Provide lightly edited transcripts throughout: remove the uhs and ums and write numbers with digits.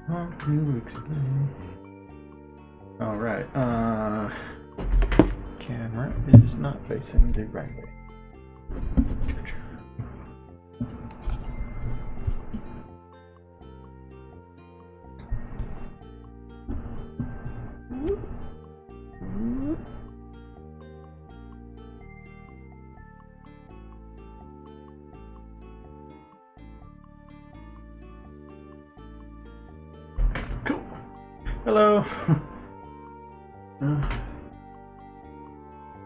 Hard to explain. All right. Camera is not facing the right way. Cool. Hello.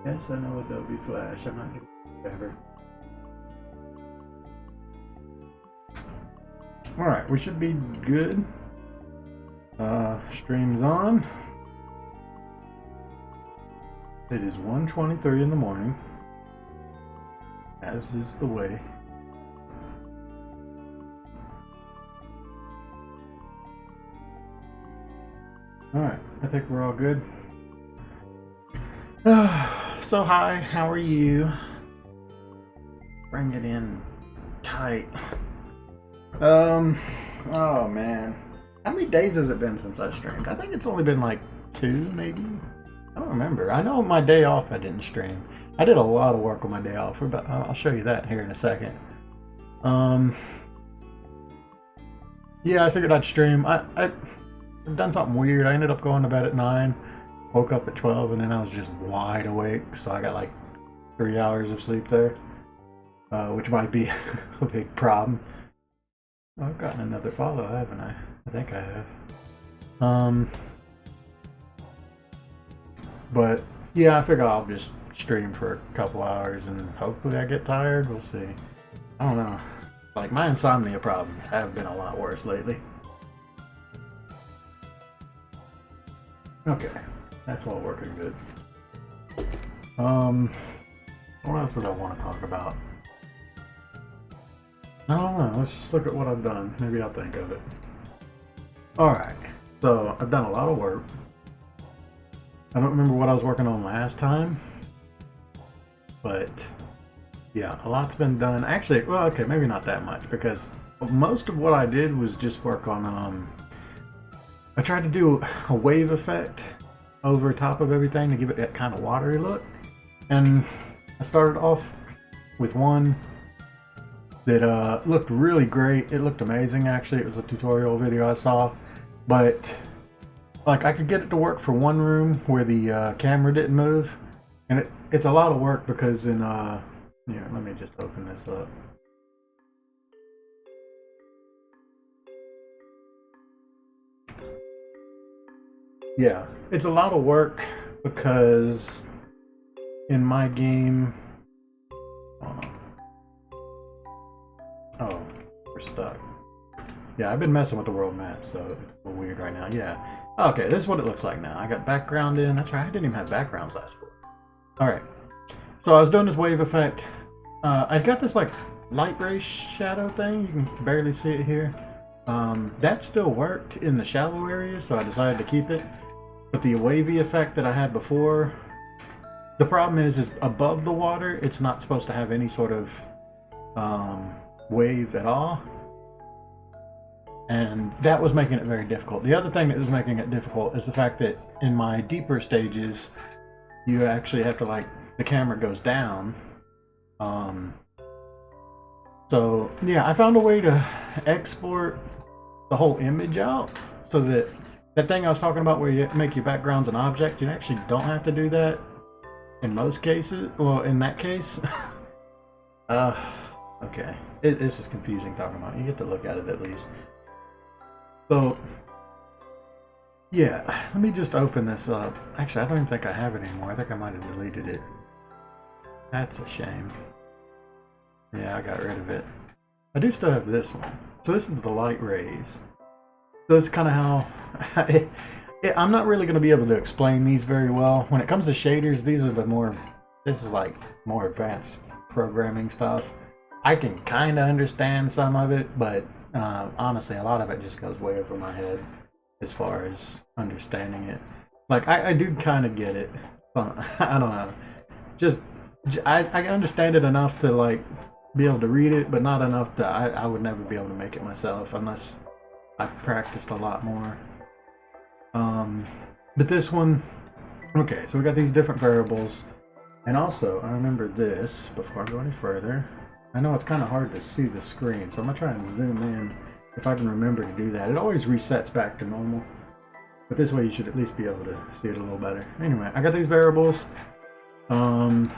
Yes, I know Adobe Flash. I'm not doing whatever. All right, we should be good. Stream's on. It is 1:23 in the morning, as is the way. All right, I think we're all good. So hi, how are you? Bring it in tight. Oh man. How many days has it been since I streamed? I think it's only been like 2, maybe? I don't remember. I know my day off I didn't stream. I did a lot of work on my day off. I'll show you that here in a second. Yeah, I figured I'd stream. I've done something weird. I ended up going to bed at 9. Woke up at 12 and then I was just wide awake, so I got like 3 hours of sleep there, which might be a big problem. I've gotten another follow, haven't I? I think I have. But yeah, I figure I'll just stream for a couple hours and hopefully I get tired. We'll see. I don't know. Like, my insomnia problems have been a lot worse lately. Okay. That's all working good. What else did I want to talk about? I don't know. Let's just look at what I've done. Maybe I'll think of it. Alright. So, I've done a lot of work. I don't remember what I was working on last time. But, yeah, a lot's been done. Actually, well, okay, maybe not that much. Because most of what I did was just work on, I tried to do a wave effect over top of everything to give it that kind of watery look, and I started off with one that looked really great. It looked amazing, actually. It was a tutorial video I saw, but like I could get it to work for one room where the camera didn't move, and it's a lot of work because in here, let me just open this up. Yeah, it's a lot of work because in my game, oh, we're stuck. Yeah, I've been messing with the world map, so it's a little weird right now. Yeah, okay, this is what it looks like now. I got background in. That's right, I didn't even have backgrounds last week. All right, so I was doing this wave effect. I got this like light ray shadow thing. You can barely see it here. That still worked in the shallow areas, so I decided to keep it. But the wavy effect that I had before, the problem is above the water, it's not supposed to have any sort of wave at all. And that was making it very difficult. The other thing that was making it difficult is the fact that in my deeper stages, you actually have to, like, the camera goes down. So yeah, I found a way to export the whole image out so that that thing I was talking about where you make your backgrounds an object, you actually don't have to do that in most cases. Well, in that case, okay, this is confusing talking about. You get to look at it at least. So yeah, let me just open this up. Actually, I don't even think I have it anymore. I think I might have deleted it. That's a shame. Yeah, I got rid of it. I do still have this one. So this is the light rays. So that's kind of how... I'm not really going to be able to explain these very well. When it comes to shaders, these are the more... This is like more advanced programming stuff. I can kind of understand some of it, but honestly, a lot of it just goes way over my head. as far as understanding it. Like I do kind of get it, but I don't know. Just I understand it enough to like be able to read it, but not enough to I would never be able to make it myself unless I practiced a lot more. But this one, okay, so we got these different variables. And also, I remember this, before I go any further, I know it's kind of hard to see the screen, so I'm going to try and zoom in if I can remember to do that. It always resets back to normal, but this way you should at least be able to see it a little better. Anyway, I got these variables, and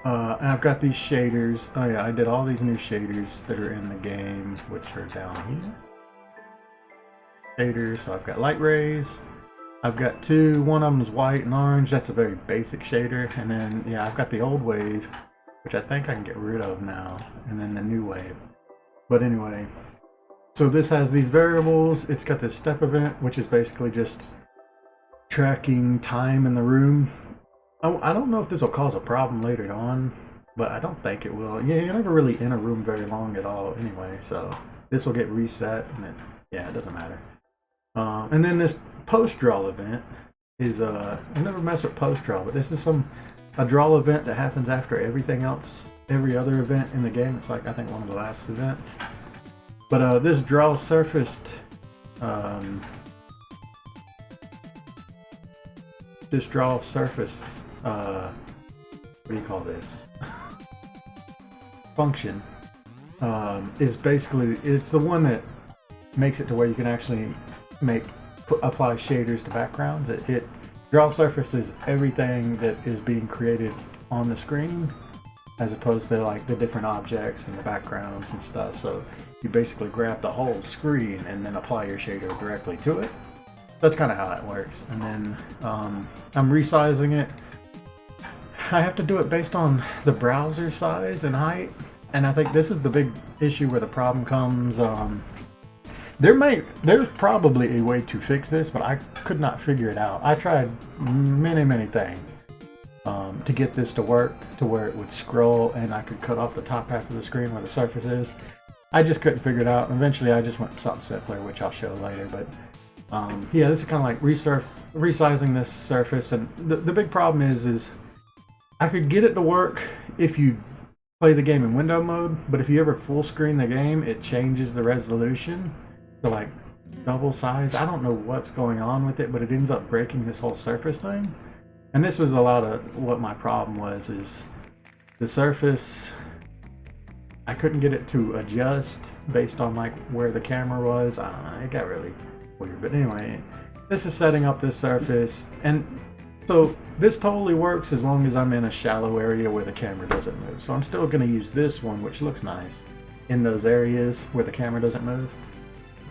I've got these shaders. Oh yeah, I did all these new shaders that are in the game, which are down here. Shaders, so I've got light rays. I've got two, one of them is white and orange, that's a very basic shader, and then, yeah, I've got the old wave, which I think I can get rid of now, and then the new wave. But anyway, so this has these variables, it's got this step event, which is basically just tracking time in the room. I don't know if this will cause a problem later on, but I don't think it will. Yeah, you're never really in a room very long at all anyway, so this will get reset, and yeah, it doesn't matter. And then this post draw event is I never mess with post draw, but this is a draw event that happens after everything else, every other event in the game. It's like I think one of the last events. But this draw surfaced this draw surface what do you call this function is basically, it's the one that makes it to where you can actually apply shaders to backgrounds. It draw surfaces everything that is being created on the screen, as opposed to like the different objects and the backgrounds and stuff. So you basically grab the whole screen and then apply your shader directly to it. That's kind of how it works. And then I'm resizing it. I have to do it based on the browser size and height, and I think this is the big issue where the problem comes. There's probably a way to fix this, but I could not figure it out. I tried many things to get this to work to where it would scroll and I could cut off the top half of the screen where the surface is. I just couldn't figure it out. Eventually I just went with something simpler, which I'll show later. But yeah, this is kind of like resizing this surface, and the big problem is I could get it to work if you play the game in window mode, but if you ever full screen the game, it changes the resolution to like double size. I don't know what's going on with it, but it ends up breaking this whole surface thing. And this was a lot of what my problem was, is the surface, I couldn't get it to adjust based on like where the camera was. I don't know, it got really weird. But anyway, this is setting up this surface, and so this totally works as long as I'm in a shallow area where the camera doesn't move. So I'm still going to use this one, which looks nice, in those areas where the camera doesn't move.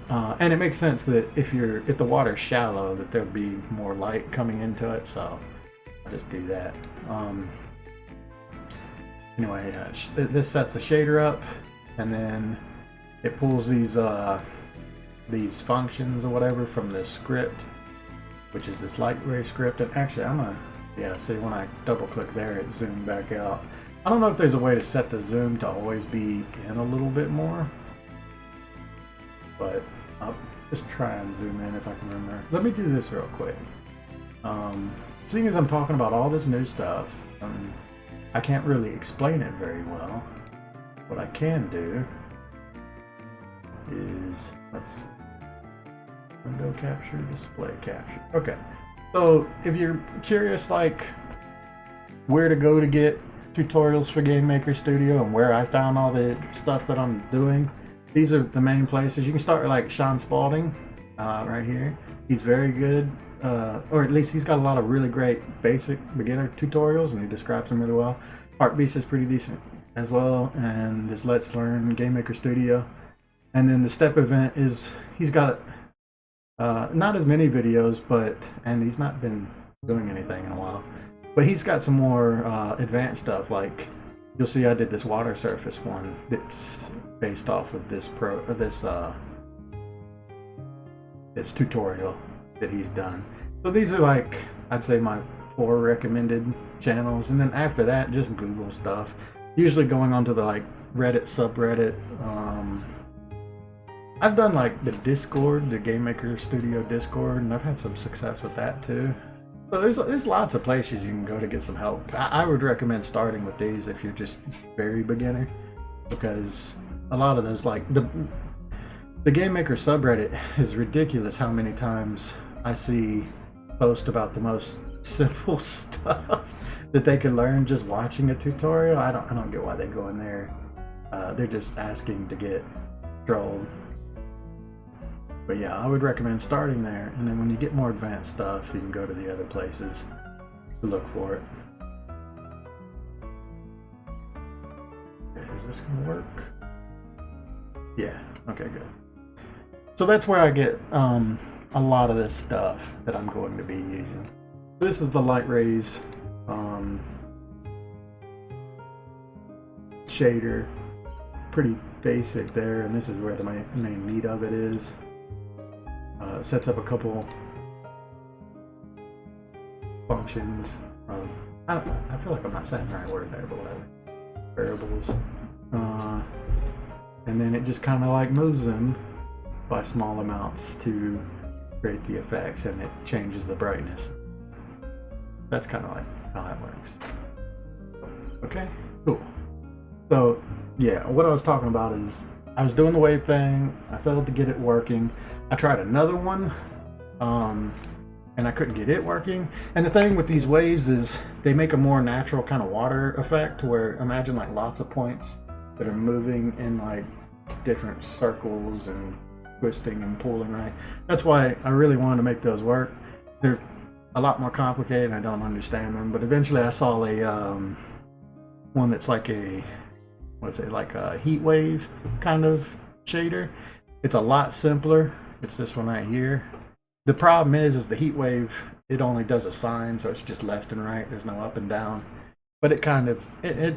And it makes sense that if the water's shallow, that there'll be more light coming into it. So I'll just do that. Anyway, this sets a shader up, and then it pulls these functions or whatever from the script, which is this light ray script. And actually, see, when I double click there, it zoomed back out. I don't know if there's a way to set the zoom to always be in a little bit more, but I'll just try and zoom in if I can remember. Let me do this real quick. Seeing as I'm talking about all this new stuff, I can't really explain it very well. What I can do is, let's see, window capture, display capture. Okay, so if you're curious like where to go to get tutorials for GameMaker Studio and where I found all the stuff that I'm doing, these are the main places. You can start with like Sean Spalding right here. He's very good, or at least he's got a lot of really great basic beginner tutorials, and he describes them really well. Heartbeast is pretty decent as well, and this Let's Learn GameMaker Studio. And then the step event is, he's got not as many videos, and he's not been doing anything in a while, but he's got some more advanced stuff. Like you'll see, I did this water surface one that's based off of this this tutorial that he's done. So these are like, I'd say my 4 recommended channels, and then after that, just Google stuff. Usually going onto the like Reddit subreddit. I've done like the Discord, the Game Maker Studio Discord, and I've had some success with that too. So there's lots of places you can go to get some help. I would recommend starting with these if you're just very beginner, because a lot of those, like the Game Maker subreddit is ridiculous how many times I see posts about the most simple stuff that they can learn just watching a tutorial. I don't get why they go in there. They're just asking to get trolled. But yeah, I would recommend starting there, and then when you get more advanced stuff, you can go to the other places to look for it. Okay, is this gonna work? Yeah, okay, good. So that's where I get a lot of this stuff that I'm going to be using. This is the light rays shader, pretty basic there, and this is where the main meat of it is. Sets up a couple functions. I feel like I'm not saying the right word there, but whatever. Variables. And then it just kind of like moves them by small amounts to create the effects, and it changes the brightness. That's kind of like how that works. Okay, cool. So yeah, what I was talking about is I was doing the wave thing. I failed to get it working. I tried another one, and I couldn't get it working. And the thing with these waves is they make a more natural kind of water effect, where imagine like lots of points that are moving in like different circles and twisting and pulling, right? That's why I really wanted to make those work. They're a lot more complicated and I don't understand them, but eventually I saw a one that's like a, what's it, like a heat wave kind of shader. It's a lot simpler. It's this one right here. The problem is the heat wave, it only does a sine, so it's just left and right. There's no up and down. But it kind of, it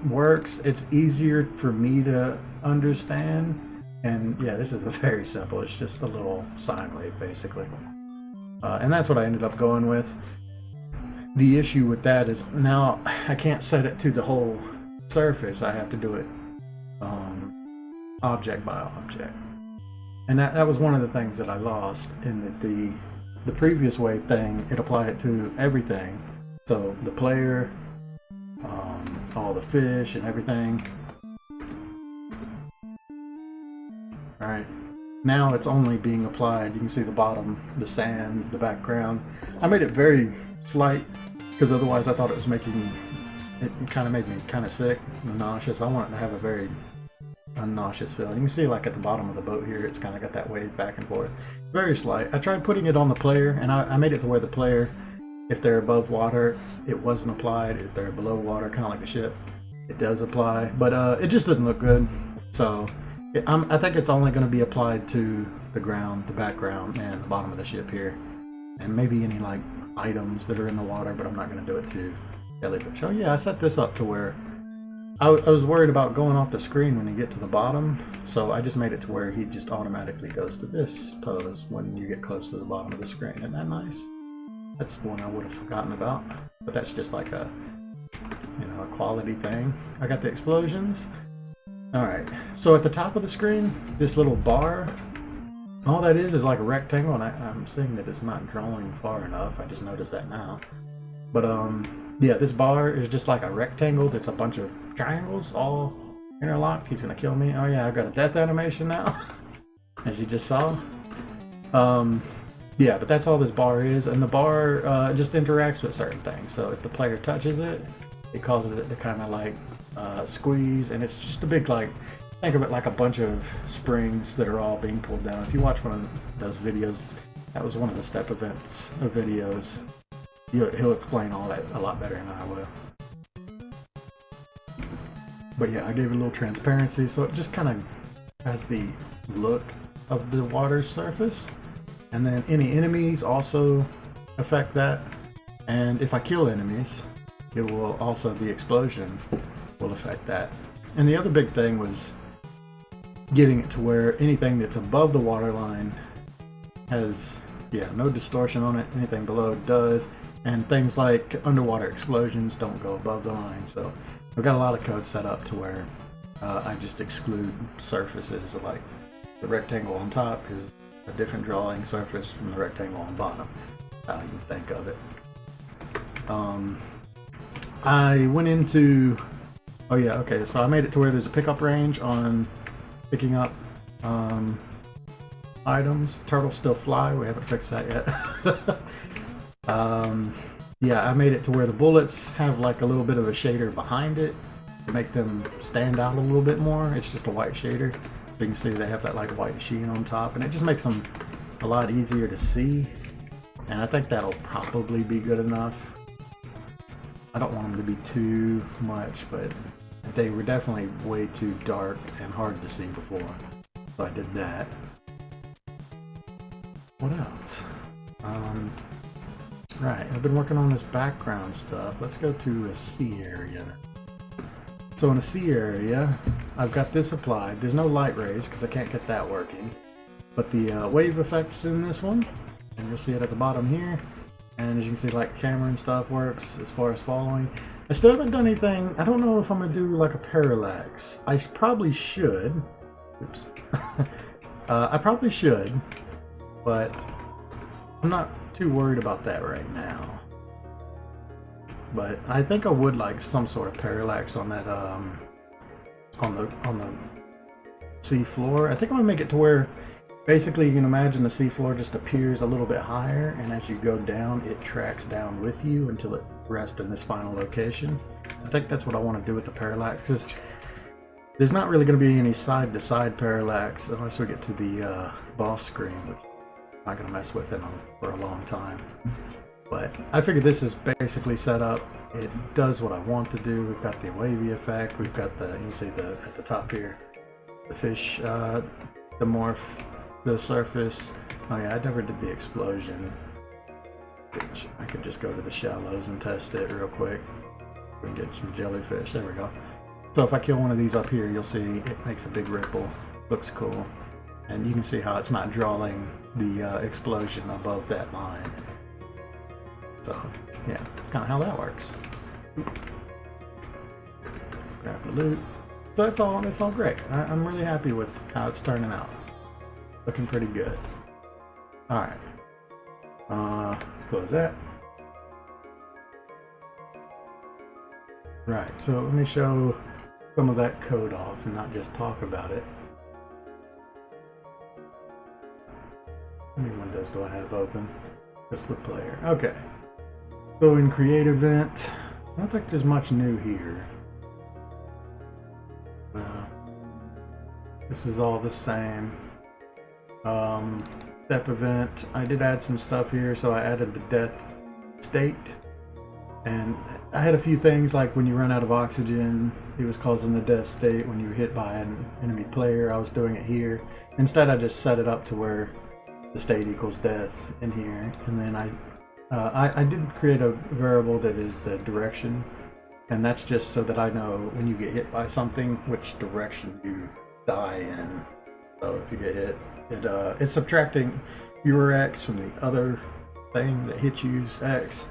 works. It's easier for me to understand. And yeah, this is very simple. It's just a little sine wave, basically. And that's what I ended up going with. The issue with that is now I can't set it to the whole surface. I have to do it object by object. And that was one of the things that I lost in that the previous wave thing, it applied it to everything. So the player, all the fish and everything. Alright, now it's only being applied. You can see the bottom, the sand, the background. I made it very slight because otherwise I thought it was making, it kind of made me kind of sick and nauseous. I want it to have a very unnauseous feeling. You can see like at the bottom of the boat here, it's kind of got that wave back and forth. Very slight. I tried putting it on the player, and I made it to where the player, if they're above water, it wasn't applied. If they're below water, kind of like the ship, it does apply. But it just doesn't look good. So I think it's only going to be applied to the ground, the background, and the bottom of the ship here. And maybe any like items that are in the water, but I'm not going to do it to jellyfish. Oh yeah, I set this up to where I was worried about going off the screen when you get to the bottom, so I just made it to where he just automatically goes to this pose when you get close to the bottom of the screen. Isn't that nice? That's one I would have forgotten about, but that's just like a, you know, a quality thing. I got the explosions. Alright, so at the top of the screen, this little bar, all that is like a rectangle, and I'm seeing that it's not drawing far enough. I just noticed that now. But yeah, this bar is just like a rectangle that's a bunch of triangles all interlocked. He's gonna kill me. Oh yeah, I've got a death animation now, as you just saw. Yeah, but that's all this bar is, and the bar just interacts with certain things. So if the player touches it, it causes it to kind of like squeeze, and it's just a big, like, think of it like a bunch of springs that are all being pulled down. If you watch one of those videos, that was one of the step events of videos. He'll explain all that a lot better than I will. But yeah, I gave it a little transparency, so it just kind of has the look of the water surface. And then any enemies also affect that. And if I kill enemies, it will also, the explosion will affect that. And the other big thing was getting it to where anything that's above the water line has, yeah, no distortion on it. Anything below does. And things like underwater explosions don't go above the line. So I've got a lot of code set up to where I just exclude surfaces like The rectangle on top is a different drawing surface from the rectangle on bottom. How you think of it. I went into, oh yeah, okay, so I made it to where there's a pickup range on picking up items. Turtles still fly, we haven't fixed that yet. Yeah, I made it to where the bullets have like a little bit of a shader behind it to make them stand out a little bit more. It's just a white shader, so you can see they have that like white sheen on top, and it just makes them a lot easier to see. And I think that'll probably be good enough. I don't want them to be too much, but they were definitely way too dark and hard to see before, so I did that. What else? Right, I've been working on this background stuff. Let's go to a sea area. So in a sea area, I've got this applied. There's no light rays because I can't get that working. But the wave effect's in this one, and you'll see it at the bottom here. And as you can see, like camera and stuff works as far as following. I still haven't done anything. I don't know if I'm gonna do like a parallax. I probably should. Oops. I probably should, but I'm not too worried about that right now. But I think I would like some sort of parallax on that on the sea floor. I think I'm gonna make it to where basically you can imagine the sea floor just appears a little bit higher, and as you go down it tracks down with you until it rests in this final location. I think that's what I want to do with the parallax, because there's not really going to be any side to side parallax unless we get to the boss screen, which I'm not going to mess with it for a long time. But I figured this is basically set up. It does what I want to do. We've got the wavy effect. We've got the, you can see at the top here, the fish, the morph, the surface. Oh yeah, I never did the explosion, which I could just go to the shallows and test it real quick. We can get some jellyfish. There we go. So if I kill one of these up here, you'll see it makes a big ripple. Looks cool. And you can see how it's not drawing the explosion above that line. So yeah, that's kind of how that works. Grab the loot. So that's all great. I'm really happy with how it's turning out. Looking pretty good. Alright. Let's close that. Right, so let me show some of that code off and not just talk about it. How many windows do I have open? Just the player. Okay. So in Create Event, I don't think there's much new here. This is all the same. Step event, I did add some stuff here, so I added the death state, and I had a few things like when you run out of oxygen, it was causing the death state. When you were hit by an enemy player, I was doing it here. Instead I just set it up to where the state equals death in here, and then I did create a variable that is the direction, and that's just so that I know when you get hit by something which direction you die in. So if you get hit, it's subtracting your X from the other thing that hit you's X,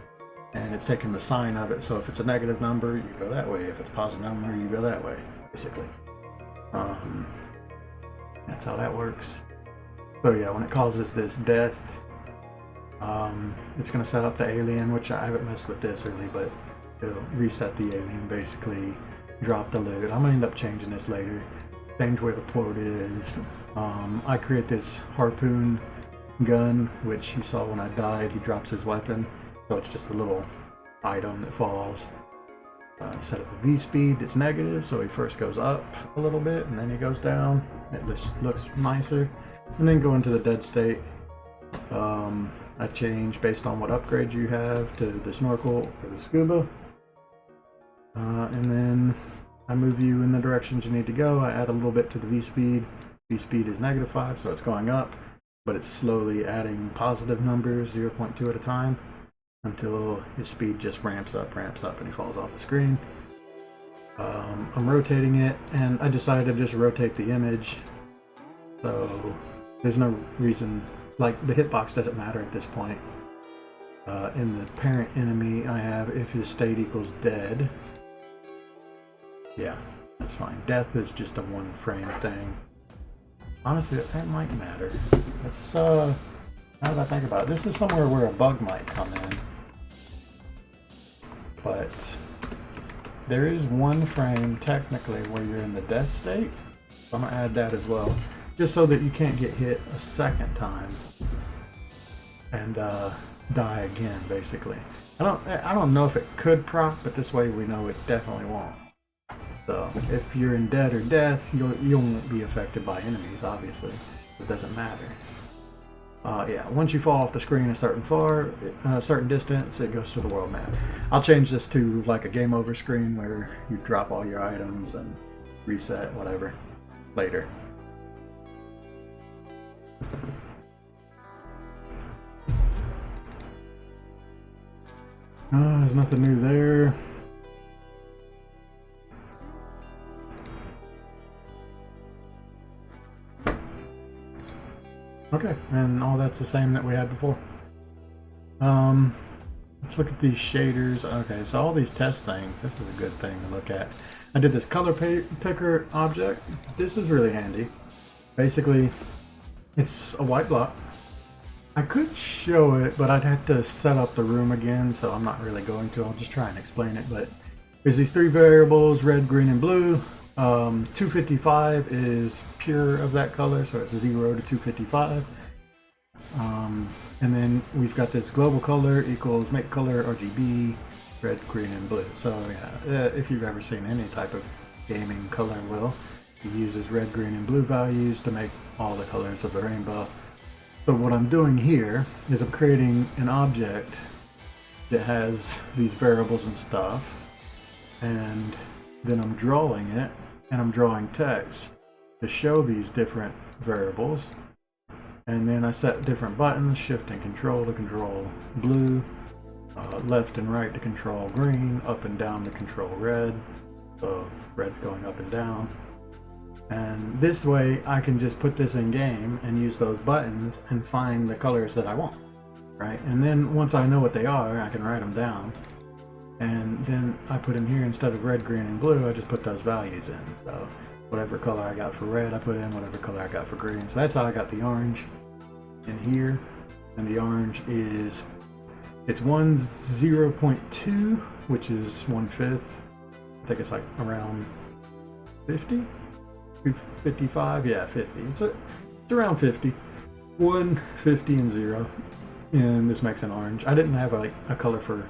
and it's taking the sign of it. So if it's a negative number, you go that way. If it's a positive number, you go that way, basically. That's how that works. So yeah, when it causes this death, it's going to set up the alien, which I haven't messed with this really, but it'll reset the alien, basically drop the loot. I'm going to end up changing this later. Change where the port is. I create this harpoon gun, which you saw when I died. He drops his weapon, so it's just a little item that falls. Set up a V-speed that's negative, so he first goes up a little bit and then he goes down. It looks nicer. And then go into the dead state. I change based on what upgrade you have to the snorkel or the scuba. And then I move you in the directions you need to go. I add a little bit to the V-speed. V-speed is -5, so it's going up, but it's slowly adding positive numbers, 0.2 at a time, until his speed just ramps up, and he falls off the screen. I'm rotating it, and I decided to just rotate the image, so there's no reason, like the hitbox doesn't matter at this point. In the parent enemy, I have if his state equals dead. Yeah, that's fine. Death is just a one frame thing. Honestly, that might matter. Let's, now that I think about it, this is somewhere where a bug might come in. But there is one frame, technically, where you're in the death state. So I'm going to add that as well. Just so that you can't get hit a second time. And, die again, basically. I don't know if it could proc, but this way we know it definitely won't. So if you're in dead or death, you won't be affected by enemies, obviously. It doesn't matter. Yeah, once you fall off the screen a certain distance, it goes to the world map. I'll change this to like a game over screen where you drop all your items and reset, whatever, later. There's nothing new there. Okay, and all that's the same that we had before. Let's look at these shaders. Okay, so all these test things, this is a good thing to look at. I did this color picker object. This is really handy. Basically, it's a white block. I could show it, but I'd have to set up the room again, so I'm not really going to. I'll just try and explain it. But there's these three variables, red, green, and blue. 255 is pure of that color, so it's 0 to 255. And then we've got this global color equals make color RGB, red, green, and blue. So yeah, if you've ever seen any type of gaming color wheel, it uses red, green, and blue values to make all the colors of the rainbow. So what I'm doing here is I'm creating an object that has these variables and stuff, and then I'm drawing it, and I'm drawing text to show these different variables. And then I set different buttons, shift and control to control blue, left and right to control green, up and down to control red. So red's going up and down. And this way I can just put this in game and use those buttons and find the colors that I want, right? And then once I know what they are, I can write them down. And then I put in here, instead of red, green, and blue, I just put those values in. So whatever color I got for red, I put in whatever color I got for green. So that's how I got the orange in here. And the orange is, it's 0.2, which is 1/5. I think it's like around 50? 55? Yeah, 50. It's around 50. 1, 50, and 0. And this makes an orange. I didn't have a color for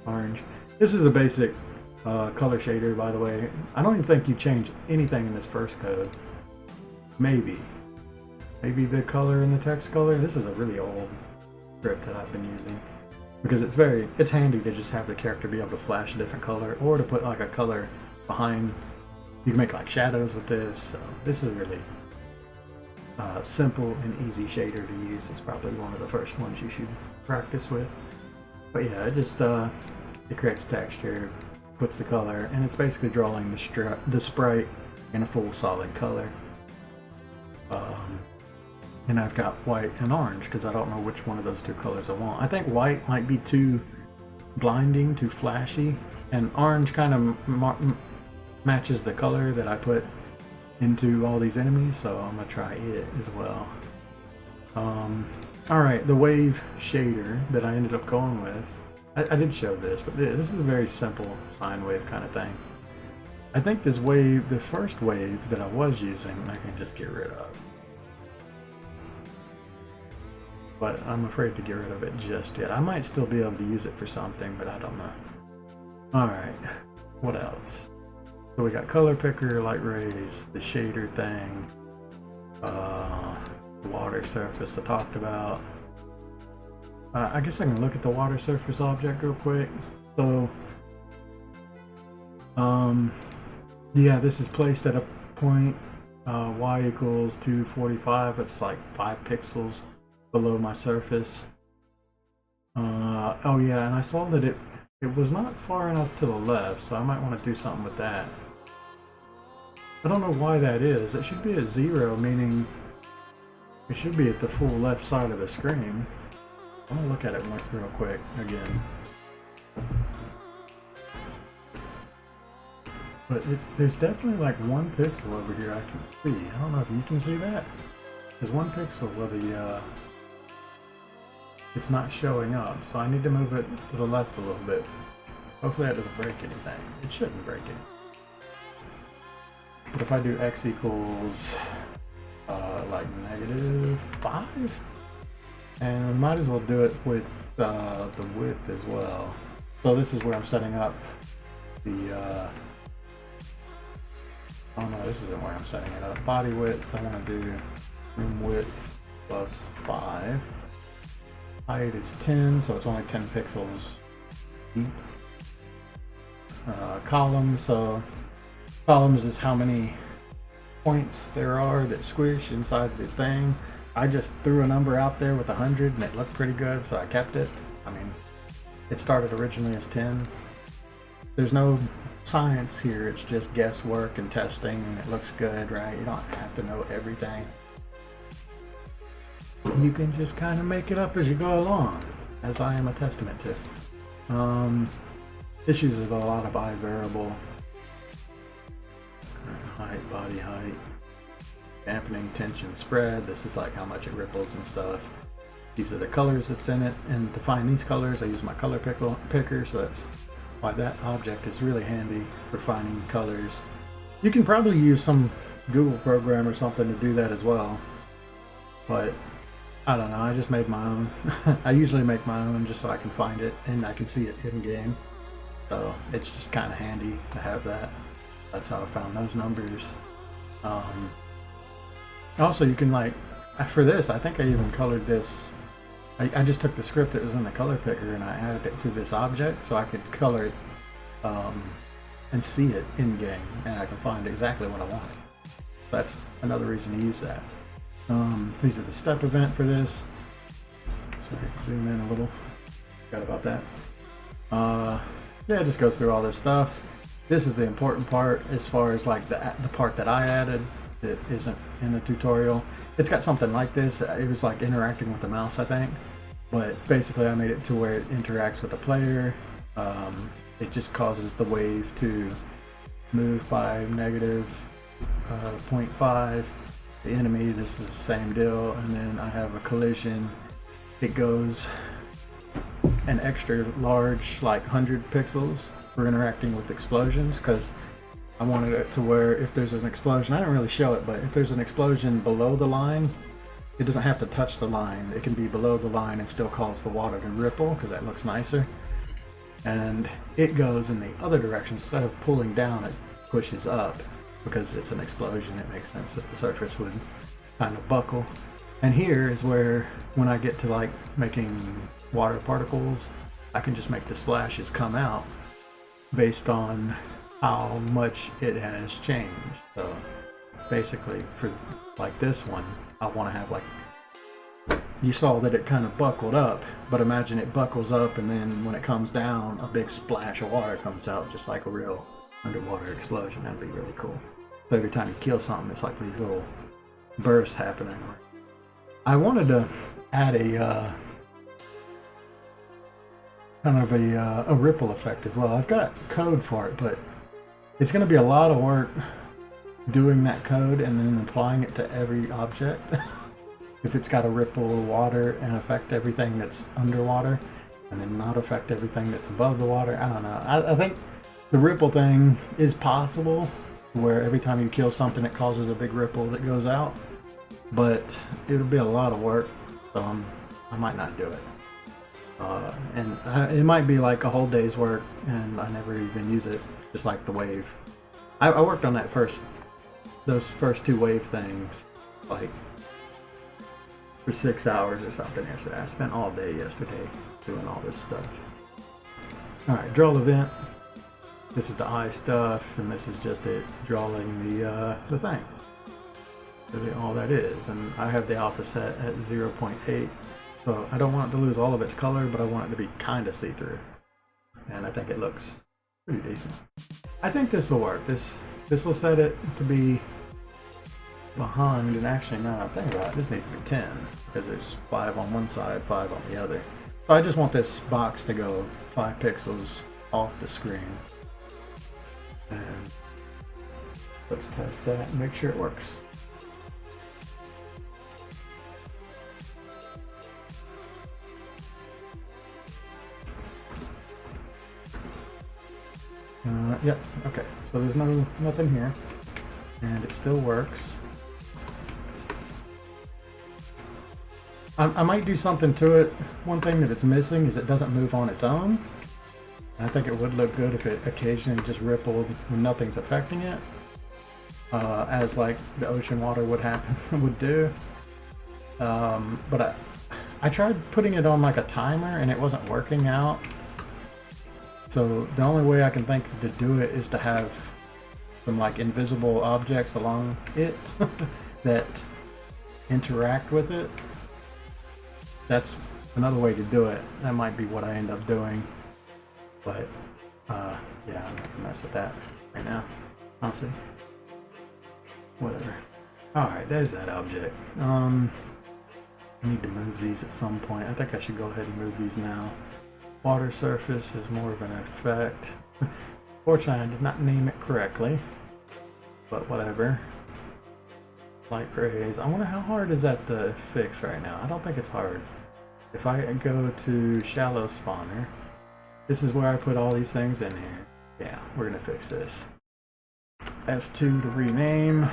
orange. This is a basic color shader, by the way. I don't even think you change anything in this first code. Maybe the color and the text color. This is a really old script that I've been using because it's handy to just have the character be able to flash a different color, or to put like a color behind. You can make like shadows with this. So this is really simple and easy shader to use. It's probably one of the first ones you should practice with. But yeah, it just it creates texture, puts the color, and it's basically drawing the sprite in a full solid color. And I've got white and orange because I don't know which one of those two colors I want. I think white might be too blinding, too flashy, and orange kind of matches the color that I put into all these enemies, so I'm gonna try it as well. Alright, the wave shader that I ended up going with, I did show this, but this is a very simple sine wave kind of thing. I think this wave, the first wave that I was using, I can just get rid of. But I'm afraid to get rid of it just yet. I might still be able to use it for something, but I don't know. Alright, what else? So we got color picker, light rays, the shader thing, the water surface I talked about. I guess I can look at the water surface object real quick. So, yeah, this is placed at a point, y equals 245. It's like 5 pixels below my surface. Oh yeah, and I saw that it was not far enough to the left, so I might want to do something with that. I don't know why that is. It should be at 0, meaning it should be at the full left side of the screen. I'm gonna look at it real quick again. But there's definitely like one pixel over here I can see. I don't know if you can see that. There's one pixel where the it's not showing up, so I need to move it to the left a little bit. Hopefully that doesn't break anything. It shouldn't break it. But if I do x equals like -5, and we might as well do it with the width as well. So this is where I'm setting up the oh no, this isn't where I'm setting it up. Body width, I want to do room width plus 5. Height is 10, so it's only 10 pixels deep. Columns, so columns is how many points there are that squish inside the thing. I just threw a number out there with 100 and it looked pretty good, so I kept it. I mean, it started originally as 10. There's no science here, it's just guesswork and testing, and it looks good, right? You don't have to know everything. You can just kind of make it up as you go along, as I am a testament to. This uses a lot of eye variable. Height, body height, dampening, tension, spread. This is like how much it ripples and stuff. These are the colors that's in it, and to find these colors I use my color picker, so that's why that object is really handy for finding colors. You can probably use some Google program or something to do that as well, but I don't know, I just made my own. I usually make my own just so I can find it and I can see it in game, so it's just kind of handy to have that. That's how I found those numbers. Also, you can, like, for this, I think I even colored this. I just took the script that was in the color picker and I added it to this object so I could color it and see it in game, and I can find exactly what I want. That's another reason to use that. These are the step event for this. So I can zoom in a little. Forgot about that. Yeah, it just goes through all this stuff. This is the important part as far as like the part that I added that isn't in the tutorial. It's got something like this. It was like interacting with the mouse, I think. But basically I made it to where it interacts with the player. It just causes the wave to move by -0.5. The enemy, this is the same deal. And then I have a collision. It goes an extra large, like 100 pixels for interacting with explosions, because I wanted it to where if there's an explosion, I didn't really show it, but if there's an explosion below the line, it doesn't have to touch the line. It can be below the line and still cause the water to ripple, because that looks nicer. And it goes in the other direction. Instead of pulling down, it pushes up. Because it's an explosion, it makes sense if the surface would kind of buckle. And here is where, when I get to like making water particles, I can just make the splashes come out based on how much it has changed. So basically for like this one, I want to have like, you saw that it kind of buckled up, but imagine it buckles up and then when it comes down, a big splash of water comes out, just like a real underwater explosion. That'd be really cool. So every time you kill something, it's like these little bursts happening. I wanted to add a kind of a ripple effect as well. I've got code for it, but it's going to be a lot of work doing that code and then applying it to every object. If it's got to ripple water and affect everything that's underwater, and then not affect everything that's above the water, I don't know. I think the ripple thing is possible, where every time you kill something it causes a big ripple that goes out, but it'll be a lot of work, so I might not do it. And it might be like a whole day's work and I never even use it, just like the wave. I worked on those first two wave things like for 6 hours or something yesterday. I spent all day yesterday doing all this stuff. Alright, draw event. This is the eye stuff, and this is just it drawing the thing. Really all that is, and I have the alpha set at 0.8, so I don't want it to lose all of its color, but I want it to be kind of see-through. And I think it looks pretty decent. I think this will work. This will set it to be behind, and actually now I'm thinking about it, this needs to be 10, because there's 5 on one side, 5 on the other. So I just want this box to go 5 pixels off the screen. And Let's test that and make sure it works. Yep, okay, so there's nothing here, and it still works. I might do something to it. One thing that it's missing is it doesn't move on its own. I think it would look good if it occasionally just rippled when nothing's affecting it, as like the ocean water would do. But I tried putting it on like a timer and it wasn't working out. So the only way I can think to do it is to have some like invisible objects along it that interact with it. That's another way to do it. That might be what I end up doing. But yeah, I'm not gonna mess with that right now. Honestly. Whatever. Alright, there's that object. I need to move these at some point. I think I should go ahead and move these now. Water surface is more of an effect. Fortunately, I did not name it correctly, but whatever. Light rays. I wonder how hard is that to fix right now. I don't think it's hard. If I go to shallow spawner, this is where I put all these things in here. Yeah, we're gonna fix this. F2 to rename.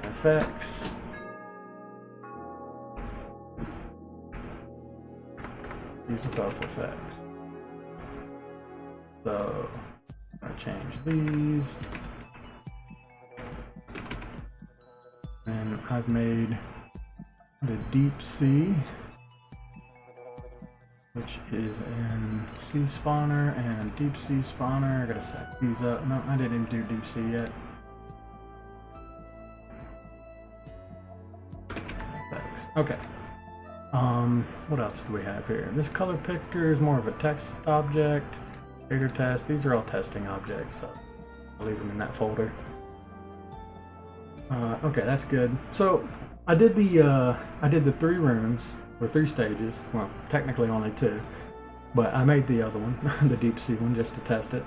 Effects. Use above effects. So I'm gonna change these. And I've made the deep sea, which is in sea spawner and deep sea spawner. I gotta set these up. No, I didn't even do deep sea yet. Effects. Okay. What else do we have here? This color picker is more of a text object. Shader test. These are all testing objects, so I'll leave them in that folder. Okay, that's good. So I did the 3 rooms or 3 stages. Well, technically only 2, but I made the other one, the deep sea one, just to test it.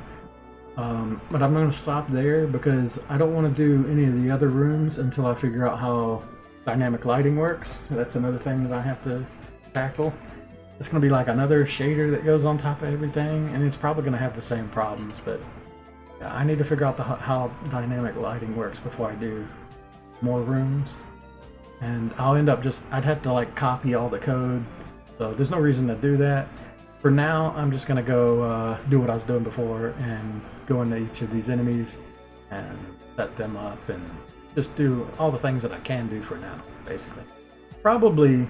But I'm going to stop there because I don't want to do any of the other rooms until I figure out how dynamic lighting works. That's another thing that I have to tackle. It's going to be like another shader that goes on top of everything, and it's probably going to have the same problems, but yeah, I need to figure out how dynamic lighting works before I do more rooms. And I'll end up I'd have to like copy all the code, so there's no reason to do that. For now, I'm just going to go do what I was doing before and go into each of these enemies and set them up and just do all the things that I can do for now, basically. Probably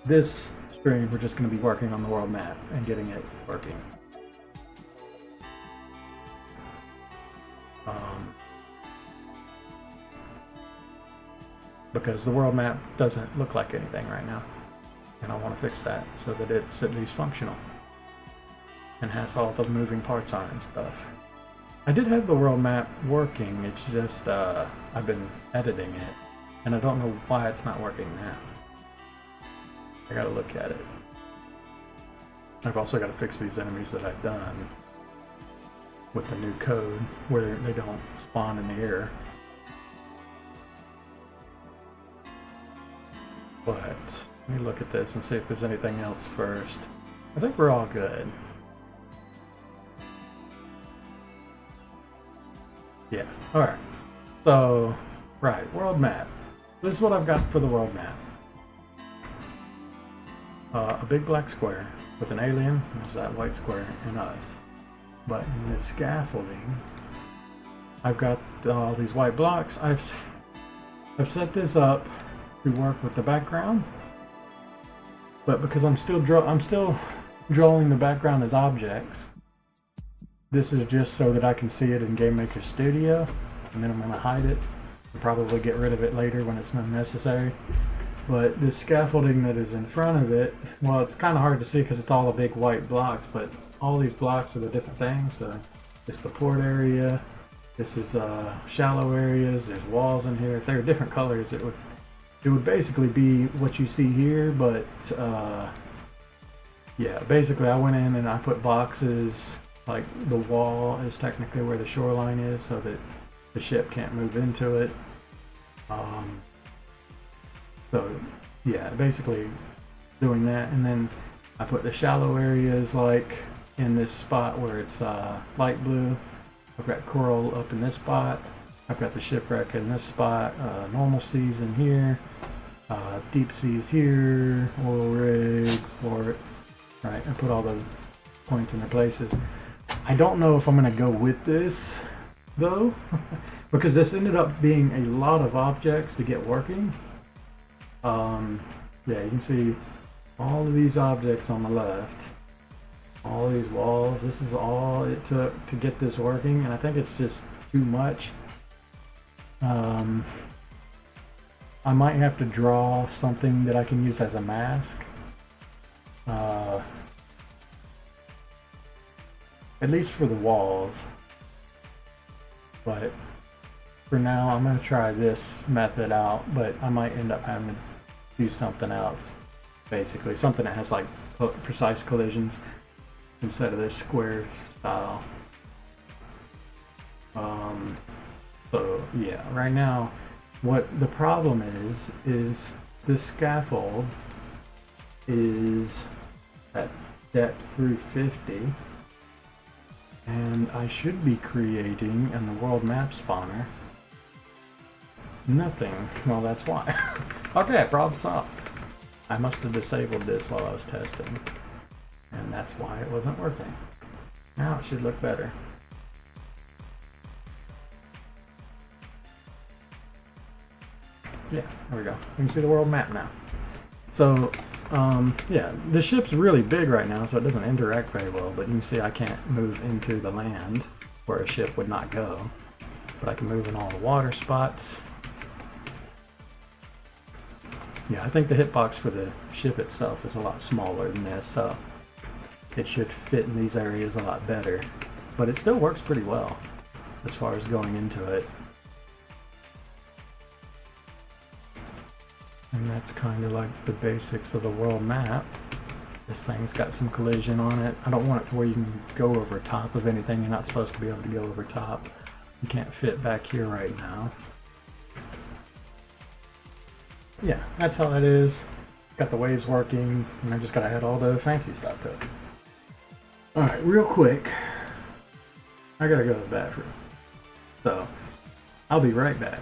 this stream, we're just going to be working on the world map and getting it working. Because the world map doesn't look like anything right now. And I want to fix that so that it's at least functional and has all the moving parts on it and stuff. I did have the world map working, it's just I've been editing it and I don't know why it's not working now. I gotta look at it. I've also got to fix these enemies that I've done with the new code where they don't spawn in the air. But let me look at this and see if there's anything else first. I think we're all good. Yeah, alright. So, right, world map. This is what I've got for the world map. A big black square with an alien, there's that white square, and us. But in this scaffolding, I've got all these white blocks. I've set this up to work with the background, but because I'm still drawing the background as objects, this is just so that I can see it in Game Maker Studio, and then I'm going to hide it and probably get rid of it later when it's not necessary. But this scaffolding that is in front of it, well, it's kind of hard to see because it's all a big white blocks, but all these blocks are the different things. So it's the port area, this is shallow areas, there's walls in here. If they were different colors, it would basically be what you see here, but yeah, basically I went in and I put boxes, like the wall is technically where the shoreline is, so that the ship can't move into it. So yeah, basically doing that, and then I put the shallow areas like in this spot where it's light blue. I've got coral up in this spot. I've got the shipwreck in this spot. Normal seas in here. Deep seas here. Oil rig for it. Right, I put all the points in their places. I don't know if I'm gonna go with this though, because this ended up being a lot of objects to get working. Yeah, you can see all of these objects on the left, all these walls. This is all it took to get this working, and I think it's just too much. I might have to draw something that I can use as a mask. At least for the walls. But for now, I'm going to try this method out, but I might end up having to do something else. Basically, something that has like precise collisions instead of this square style. So yeah, right now, what the problem is this scaffold is at depth 350, and I should be creating in the world map spawner nothing. Well, that's why. Okay, problem solved. I must have disabled this while I was testing, and that's why it wasn't working. Now it should look better. Yeah, there we go. You can see the world map now. So, yeah, the ship's really big right now, so it doesn't interact very well, but you can see I can't move into the land where a ship would not go. But I can move in all the water spots. Yeah, I think the hitbox for the ship itself is a lot smaller than this, so it should fit in these areas a lot better. But it still works pretty well as far as going into it. And that's kind of like the basics of the world map. This thing's got some collision on it. I don't want it to where you can go over top of anything. You're not supposed to be able to go over top. You can't fit back here right now. Yeah, that's how that is. Got the waves working, and I just gotta add all the fancy stuff to it. Alright, real quick, I gotta go to the bathroom. So, I'll be right back.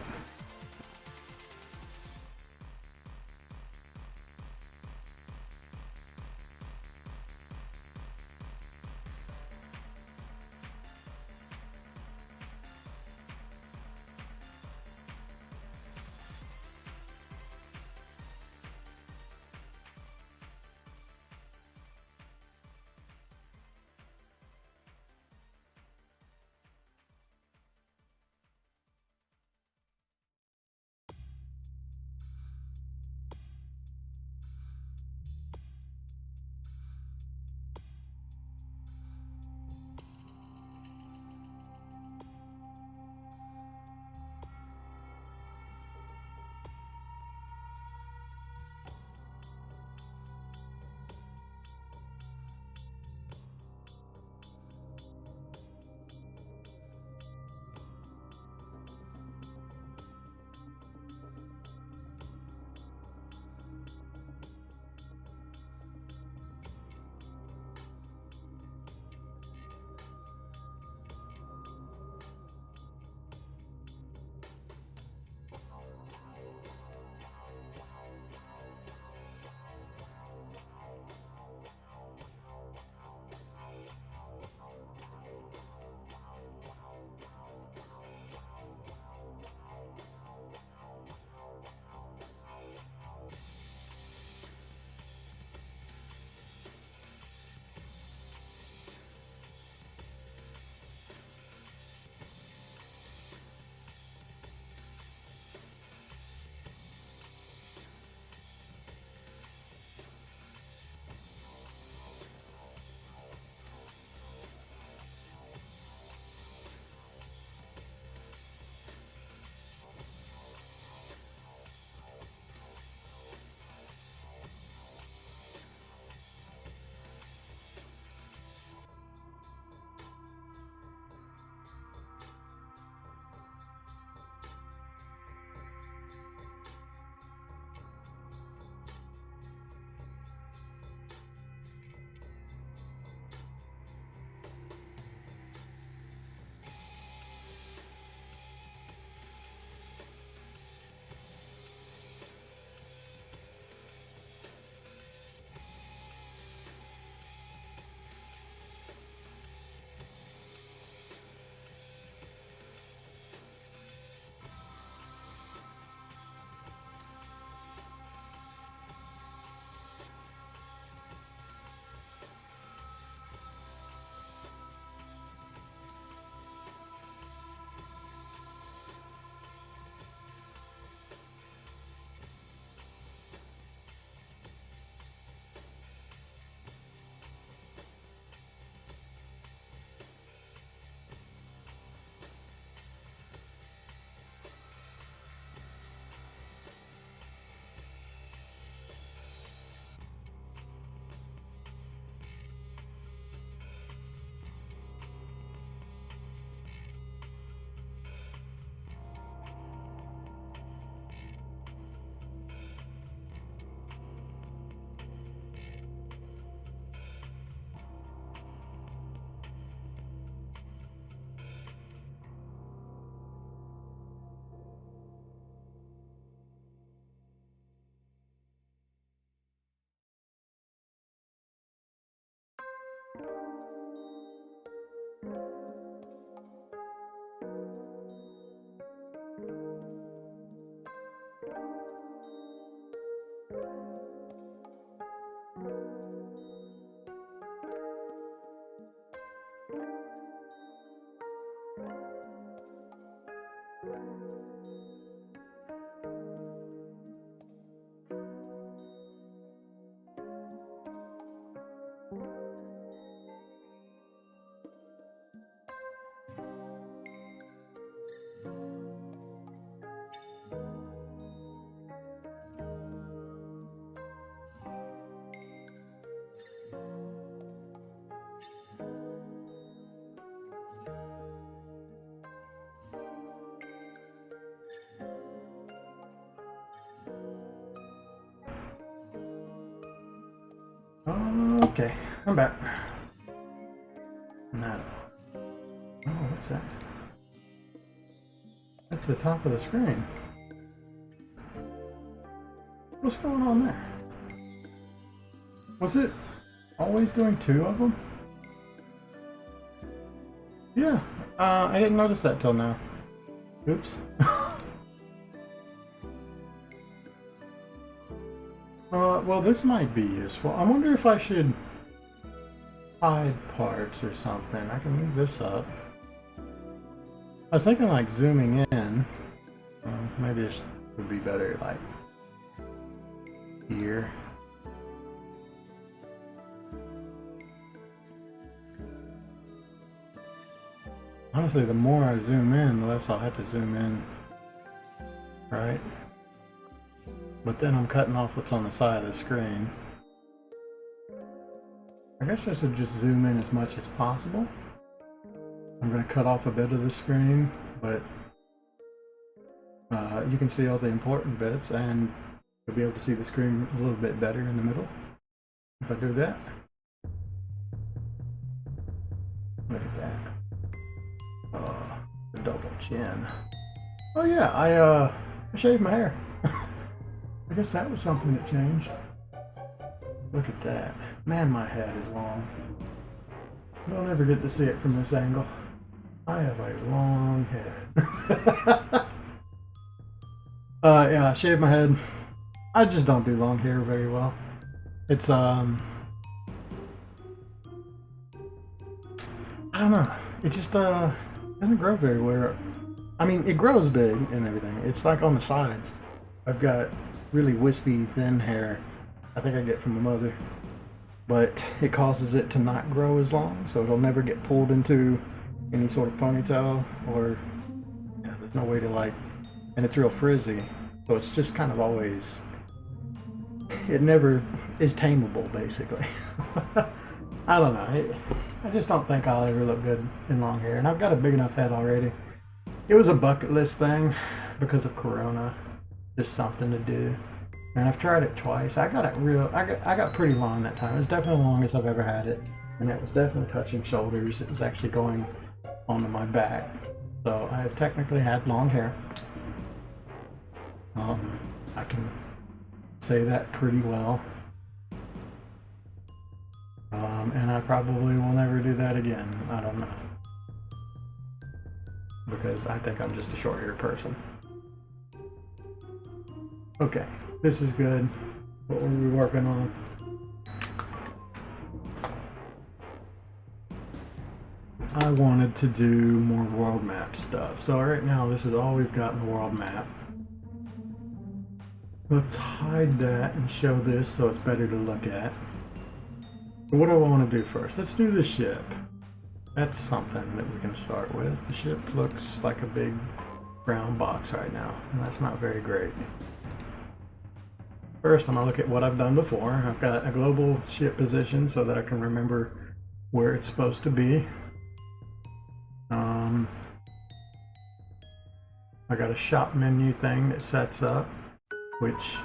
Okay, I'm back. Now, oh, what's that? That's the top of the screen. What's going on there? Was it always doing 2 of them? Yeah, I didn't notice that till now. Oops. Well, this might be useful. I wonder if I should hide parts or something. I can move this up. I was thinking like zooming in. Maybe this would be better like here. Honestly, the more I zoom in, the less I'll have to zoom in. Right? But then I'm cutting off what's on the side of the screen. I guess I should just zoom in as much as possible. I'm going to cut off a bit of the screen, but you can see all the important bits, and you'll be able to see the screen a little bit better in the middle if I do that. Look at that. The double chin. Oh yeah, I shaved my hair. I guess that was something that changed. Look at that. Man, my head is long. You don't ever get to see it from this angle. I have a long head. Yeah, I shaved my head. I just don't do long hair very well. It's, I don't know. It just, doesn't grow very well. I mean, it grows big and everything. It's like on the sides. I've got really wispy, thin hair. I think I get from my mother. But it causes it to not grow as long, so it'll never get pulled into any sort of ponytail, or there's no way to like, and it's real frizzy, so it's just kind of always, it never is tameable basically. I don't know, I just don't think I'll ever look good in long hair, and I've got a big enough head already. It was a bucket list thing because of Corona, just something to do. And I've tried it twice. I got pretty long that time. It was definitely the longest I've ever had it. And it was definitely touching shoulders. It was actually going onto my back. So I have technically had long hair. I can say that pretty well. And I probably will never do that again. I don't know. Because I think I'm just a short-haired person. Okay. This is good. What were we working on? I wanted to do more world map stuff. So right now this is all we've got in the world map. Let's hide that and show this so it's better to look at. But what do I want to do first? Let's do the ship. That's something that we can start with. The ship looks like a big brown box right now, and that's not very great. First, I'm going to look at what I've done before. I've got a global ship position so that I can remember where it's supposed to be. I got a shop menu thing that sets up, which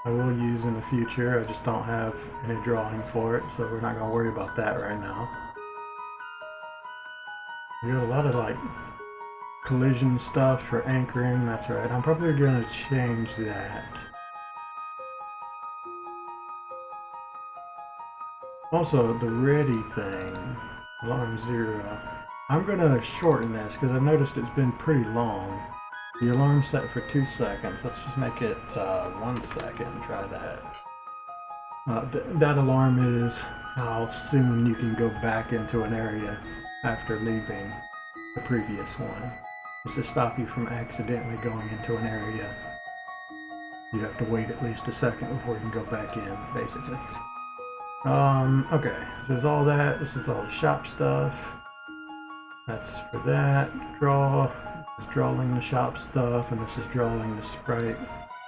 I will use in the future. I just don't have any drawing for it, so we're not going to worry about that right now. We got a lot of like collision stuff for anchoring. That's right. I'm probably going to change that. Also, the ready thing, alarm 0. I'm gonna shorten this because I've noticed it's been pretty long. The alarm's set for 2 seconds. Let's just make it 1 second. Try that. That alarm is how soon you can go back into an area after leaving the previous one. It's to stop you from accidentally going into an area. You have to wait at least a second before you can go back in, basically. Okay, so there's all that. This is all the shop stuff. That's for that. Draw. This is drawing the shop stuff, and this is drawing the sprite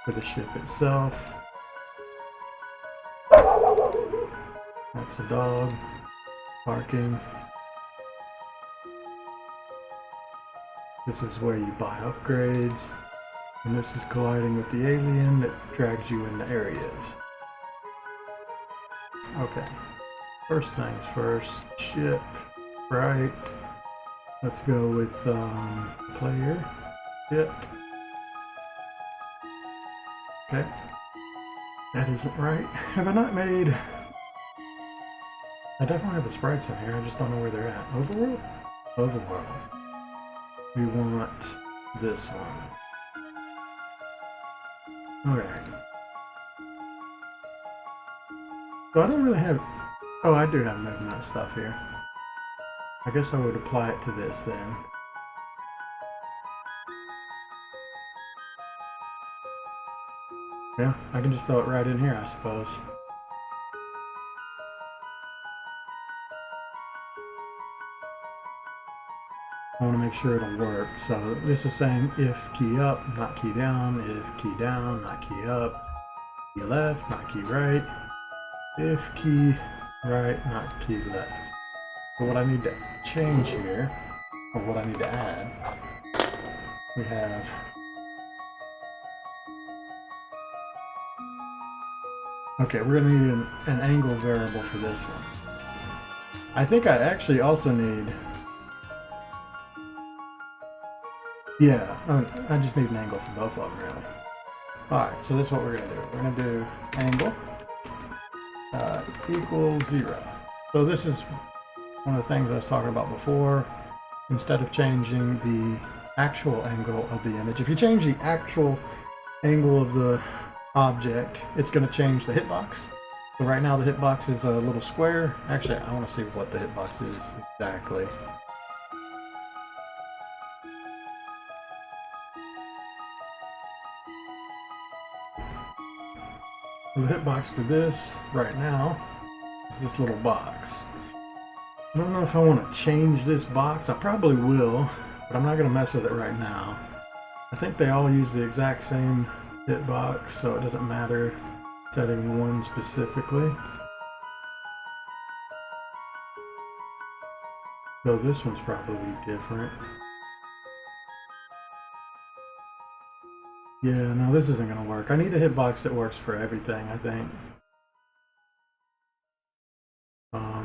for the ship itself. That's a dog barking. This is where you buy upgrades. And this is colliding with the alien that drags you into areas. Okay. First things first. Ship. Right. Let's go with player. Ship. Okay. That isn't right. Have I not made... I definitely have the sprites in here. I just don't know where they're at. Overworld? Overworld. We want this one. Okay. So I don't really have... Oh, I do have movement stuff here. I guess I would apply it to this then. Yeah, I can just throw it right in here, I suppose. I want to make sure it'll work. So this is saying if key up, not key down, if key down, not key up, key left, not key right, if key right, not key left. So what I need to change here, or what I need to add, we have okay, we're going to need an angle variable for this one. I think I actually also need... Yeah, I just need an angle for both of them, really. Alright, so this is what we're going to do. We're going to do angle equals 0. So this is one of the things I was talking about before. Instead of changing the actual angle of the image, if you change the actual angle of the object, it's going to change the hitbox. So right now the hitbox is a little square. Actually, I want to see what the hitbox is exactly. So the hitbox for this right now is this little box. I don't know if I want to change this box. I probably will, but I'm not going to mess with it right now. I think they all use the exact same hitbox, so it doesn't matter setting one specifically. Though this one's probably different. Yeah, no, this isn't going to work. I need a hitbox that works for everything, I think.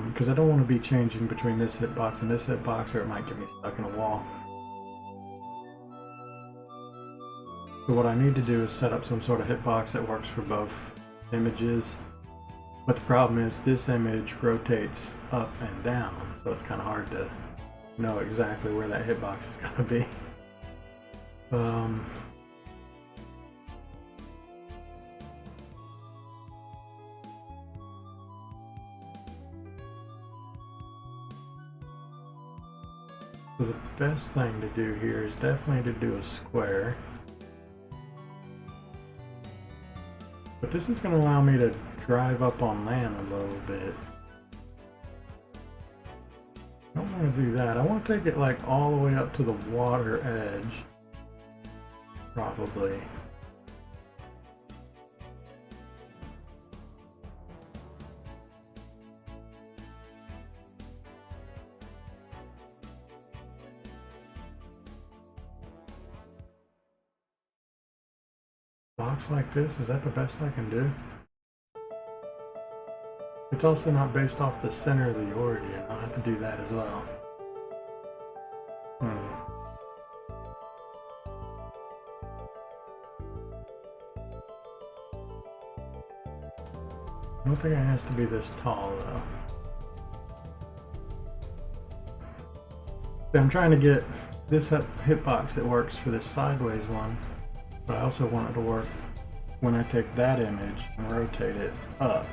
Because I don't want to be changing between this hitbox and this hitbox, or it might get me stuck in a wall. So what I need to do is set up some sort of hitbox that works for both images. But the problem is this image rotates up and down, so it's kind of hard to know exactly where that hitbox is going to be. So the best thing to do here is definitely to do a square. But this is going to allow me to drive up on land a little bit. I don't want to do that. I want to take it like all the way up to the water edge. Probably. Box like this, is that the best I can do? It's also not based off the center of the origin. I'll have to do that as well. don't think it has to be this tall though. I'm trying to get this hitbox that works for this sideways one, but I also want it to work when I take that image and rotate it up.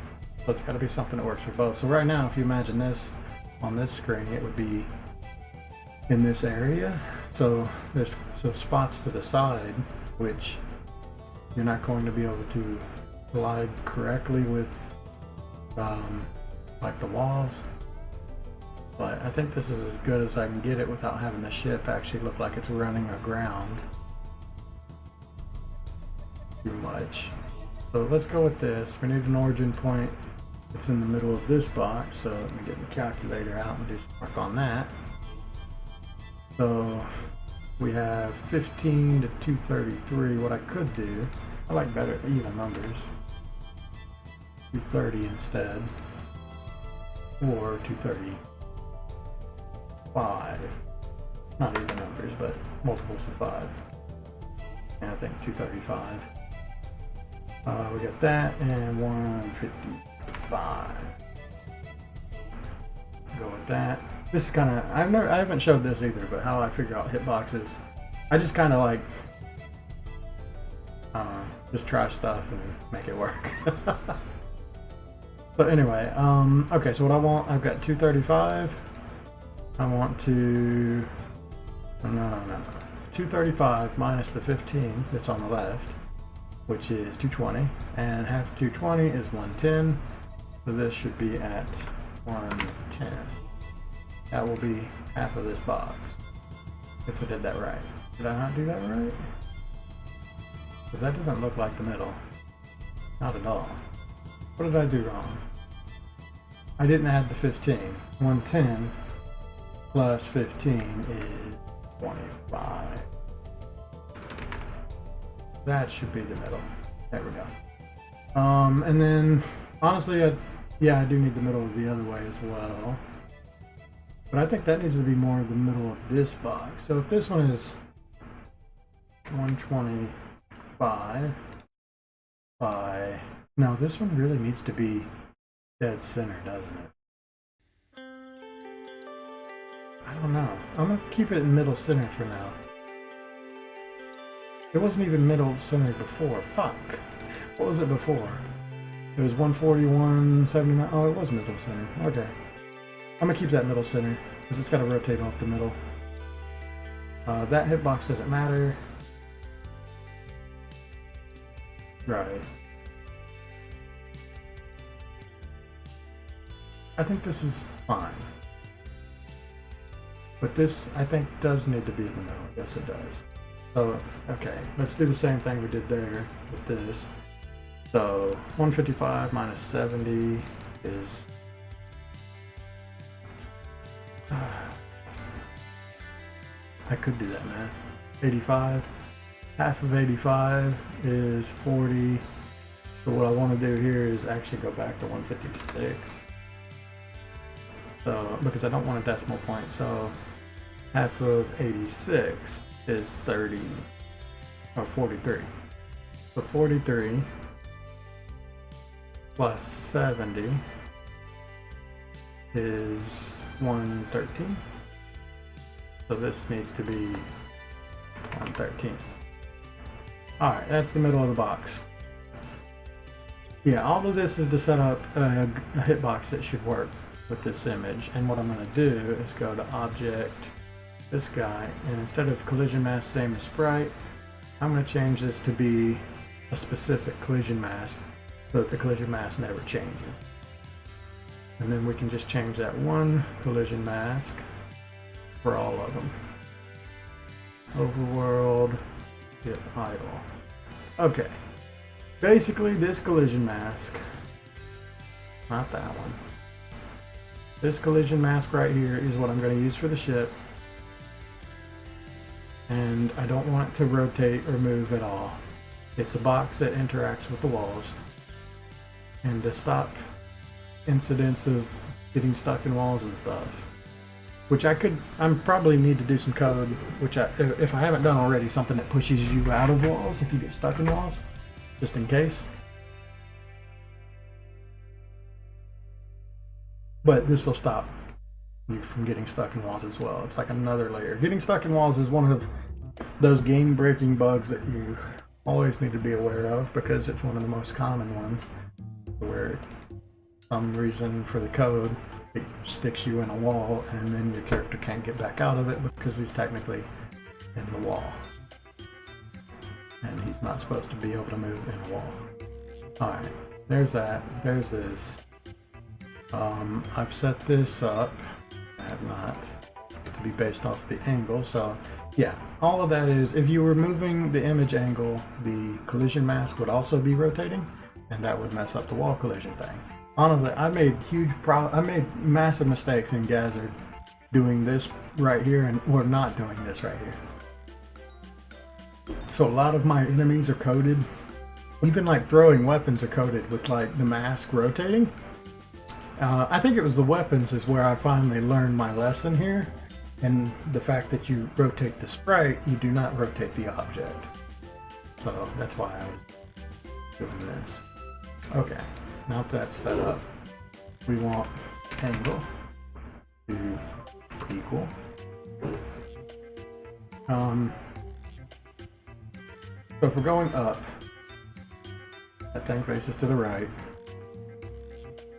So it's got to be something that works for both. So right now, if you imagine this on this screen, it would be in this area. So there's some spots to the side, which you're not going to be able to glide correctly with like the walls. But I think this is as good as I can get it without having the ship actually look like it's running aground too much. So let's go with this. We need an origin point. It's in the middle of this box, so let me get my calculator out and do some work on that. So we have 15 to 233. What I could do, I like better even numbers. 230 instead, or 230. 5, not even numbers, but multiples of 5, and I think 235. We got that, and 155. Go with that. This is kind of, I haven't showed this either, but how I figure out hitboxes, I just kind of like just try stuff and make it work. So anyway, okay, so what I want, I've got 235. I want to, no. 235 minus the 15 that's on the left, which is 220, and half of 220 is 110, so this should be at 110. That will be half of this box, if I did that right. Did I not do that right? Because that doesn't look like the middle. Not at all. What did I do wrong? I didn't add the 15. 110 plus 15 is 25. That should be the middle. There we go. And then honestly, I do need the middle of the other way as well. But I think that needs to be more the middle of this box. So if this one is 125 by, no, this one really needs to be dead center, doesn't it? I don't know. I'm gonna keep it in middle center for now. It wasn't even middle center before. Fuck. What was it before? It was 141, 79. Oh, it was middle center. Okay. I'm gonna keep that middle center because it's gotta rotate off the middle. That hitbox doesn't matter. Right. I think this is fine. But this, I think, does need to be in the middle. Yes, it does. So, okay, let's do the same thing we did there with this. So, 155 minus 70 is... I could do that math. 85. Half of 85 is 40. So what I want to do here is actually go back to 156. So, because I don't want a decimal point, so half of 86 is 30, or 43. So 43 plus 70 is 113. So this needs to be 113. Alright, that's the middle of the box. Yeah, all of this is to set up a hitbox that should work with this image, and what I'm going to do is go to Object, this guy, and instead of collision mask same as sprite, I'm going to change this to be a specific collision mask so that the collision mask never changes. And then we can just change that one collision mask for all of them. Overworld, hit idle. Okay, basically this collision mask, not that one. This collision mask right here is what I'm going to use for the ship, and I don't want it to rotate or move at all. It's a box that interacts with the walls, and to stop incidents of getting stuck in walls and stuff, which I'm probably need to do some code, which if I haven't done already, something that pushes you out of walls if you get stuck in walls, just in case. but this will stop you from getting stuck in walls as well. It's like another layer. Getting stuck in walls is one of those game-breaking bugs that you always need to be aware of because it's one of the most common ones where some reason for the code it sticks you in a wall and then your character can't get back out of it because he's technically in the wall. And he's not supposed to be able to move in a wall. Alright, there's that. There's this. I've set this up. I have not. To be based off the angle, so yeah, all of that is, if you were moving the image angle, the collision mask would also be rotating, and that would mess up the wall collision thing. Honestly, I made massive mistakes in Gazard doing this right here or not doing this right here. So a lot of my enemies are coded, even like throwing weapons are coded with like the mask rotating. I think it was the weapons is where I finally learned my lesson here. And the fact that you rotate the sprite, you do not rotate the object. So that's why I was doing this. Okay, now that that's set up, we want angle to equal. So if we're going up, that thing faces to the right.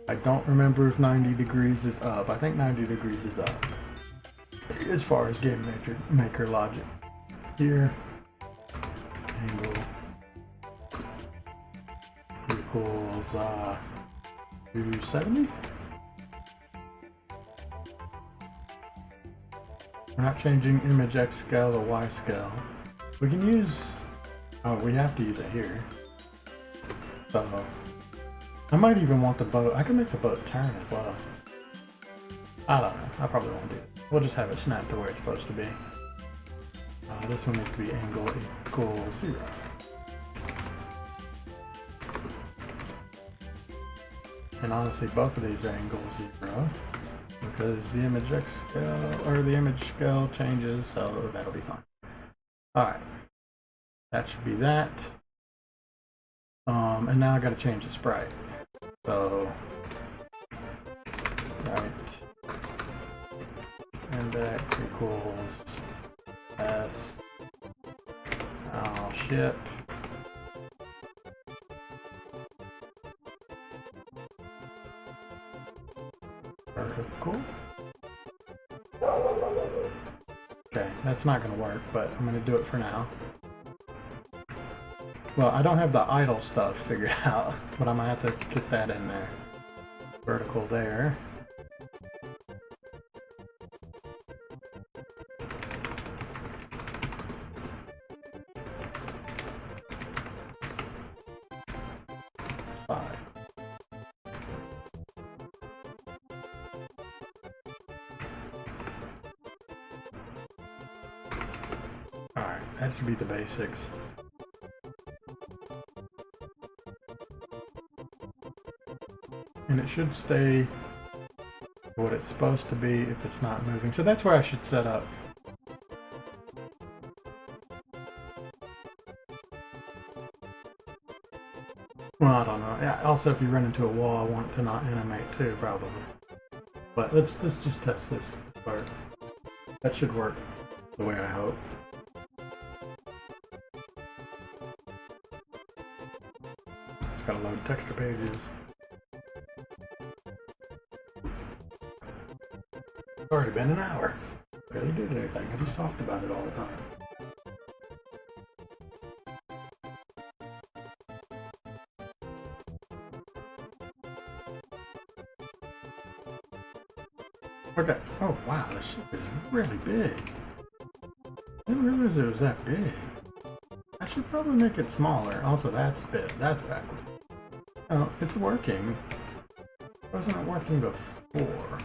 I don't remember if 90 degrees is up. I think 90 degrees is up. As far as game maker logic. Here, angle equals 270. We're not changing image X scale or Y scale. We can use, oh, we have to use it here. So, I might even want the boat, I can make the boat turn as well. I don't know, I probably won't do it. We'll just have it snap to where it's supposed to be. This one needs to be angle equals 0. And honestly, both of these are angle 0 because the image X scale or the image scale changes, so that'll be fine. Alright, that should be that. And now I gotta change the sprite. So, right. Index equals S. I'll ship. Vertical. Okay, that's not going to work, but I'm going to do it for now. Well, I don't have the idle stuff figured out, but I'm going to have to get that in there. Vertical there. Side. Alright, that should be the basics. And it should stay what it's supposed to be if it's not moving. So that's where I should set up. Well, I don't know. Yeah, also, if you run into a wall, I want it to not animate too, probably. But let's just test this part. That should work the way I hope. Just gotta load texture pages. It's already been an hour. Barely did anything. I just talked about it all the time. Okay. Oh wow, this ship is really big. I didn't realize it was that big. I should probably make it smaller. Also, that's that's backwards. Oh, it's working. Wasn't it working before?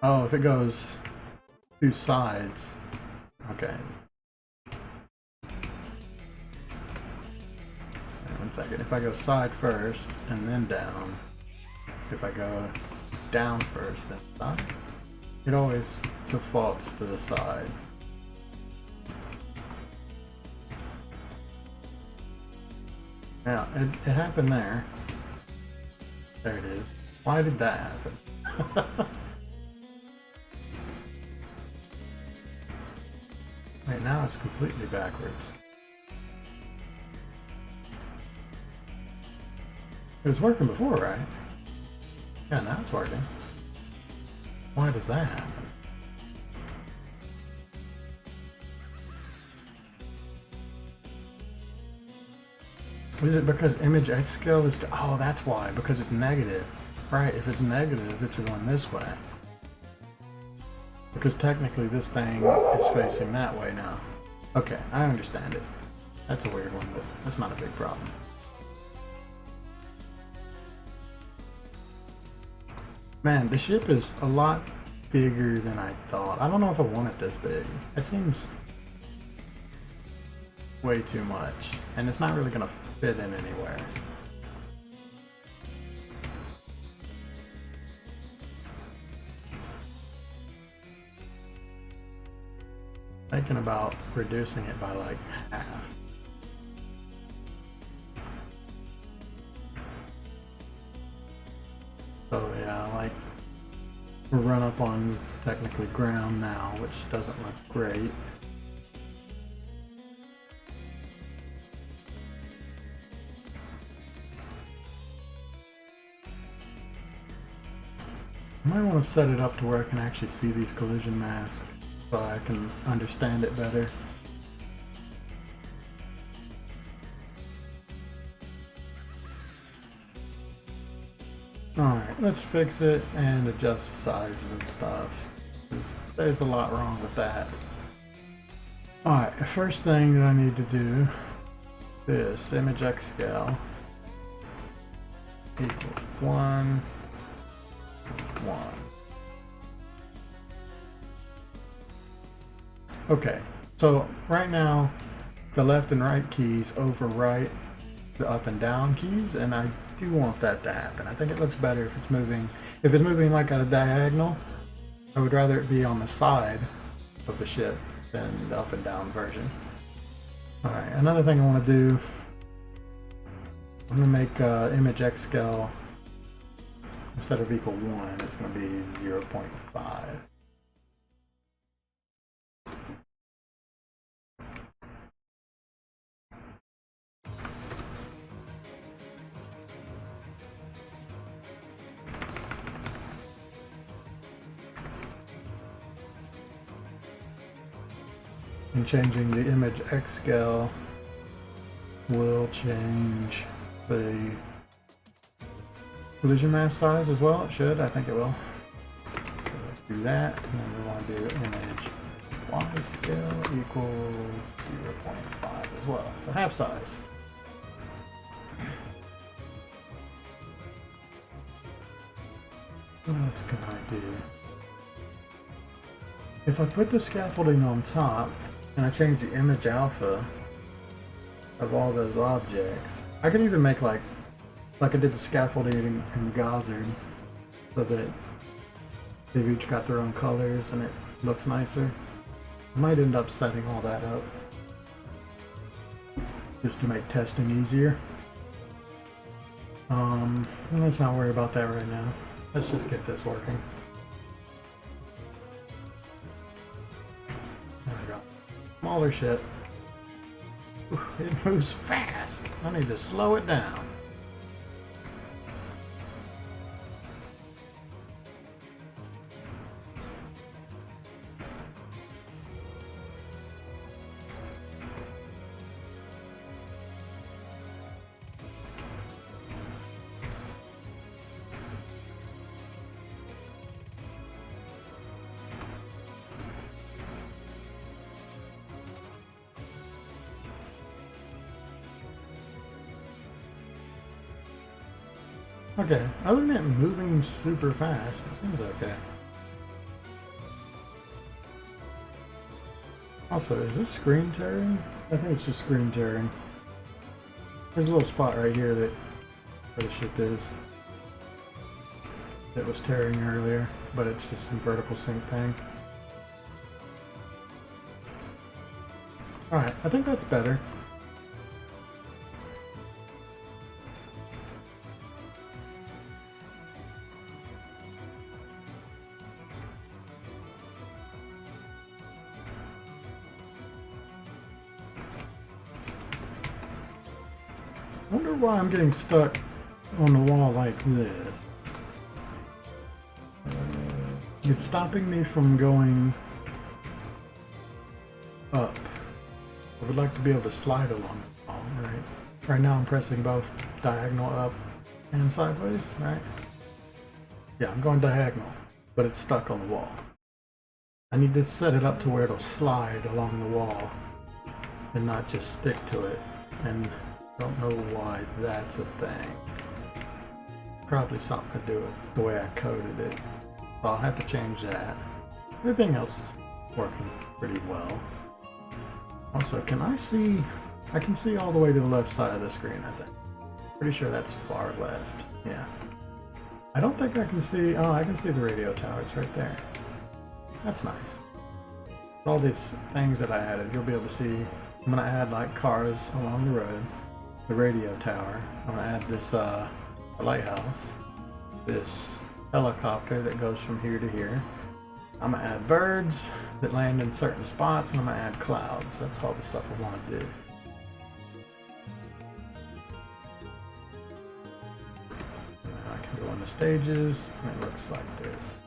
Oh, if it goes two sides. Okay. One second. If I go side first and then down. If I go down first then side. It always defaults to the side. Yeah, it happened there. There it is. Why did that happen? Right now it's completely backwards. It was working before, right? Yeah, now it's working. Why does that happen? Is it because image X scale is... Oh, that's why. Because it's negative. Right, if it's negative, it's going this way. Because technically this thing is facing that way now. Okay, I understand it. That's a weird one, but that's not a big problem. Man, the ship is a lot bigger than I thought. I don't know if I want it this big. It seems way too much. And it's not really going to fit in anywhere. Thinking about reducing it by like half. So yeah, like we're run up on technically ground now, which doesn't look great. I might want to set it up to where I can actually see these collision masks so I can understand it better. Alright, let's fix it and adjust the sizes and stuff. There's a lot wrong with that. Alright, the first thing that I need to do is image X scale equals 1, 1. Okay, so right now the left and right keys overwrite the up and down keys, and I do want that to happen. I think it looks better if it's moving. If it's moving like at a diagonal, I would rather it be on the side of the ship than the up and down version. Alright, another thing I want to do, I'm going to make image X scale, instead of equal 1, it's going to be 0.5. And changing the image X scale will change the collision mass size as well. It should, I think it will. So let's do that, and then we want to do image Y scale equals 0.5 as well, so half size. What else can I do? If I put the scaffolding on top, and I change the image alpha of all those objects, I could even make like I did the scaffolding in Gozzard, so that they've each got their own colors and it looks nicer. I might end up setting all that up just to make testing easier. Let's not worry about that right now. Let's just get this working. There we go. Smaller ship. It moves fast. I need to slow it down. Okay, other than it moving super fast, it seems okay. Also, is this screen tearing? I think it's just screen tearing. There's a little spot right here that where the ship is. That was tearing earlier, but it's just some vertical sync thing. Alright, I think that's better. wonder why I'm getting stuck on the wall like this. It's stopping me from going up. I would like to be able to slide along the wall, right? Right now I'm pressing both diagonal up and sideways, right? Yeah, I'm going diagonal, but it's stuck on the wall. I need to set it up to where it'll slide along the wall and not just stick to it. And I don't know why that's a thing. Probably something to do with the way I coded it. So I'll have to change that. Everything else is working pretty well. Also, can I see? I can see all the way to the left side of the screen, I think. Pretty sure that's far left. Yeah. I don't think I can see. Oh, I can see the radio tower. It's right there. That's nice. All these things that I added, you'll be able to see. I'm gonna add like cars along the road, the radio tower. I'm gonna add this lighthouse, this helicopter that goes from here to here. I'm gonna add birds that land in certain spots, and I'm gonna add clouds. That's all the stuff I want to do. I can go on the stages, and it looks like this.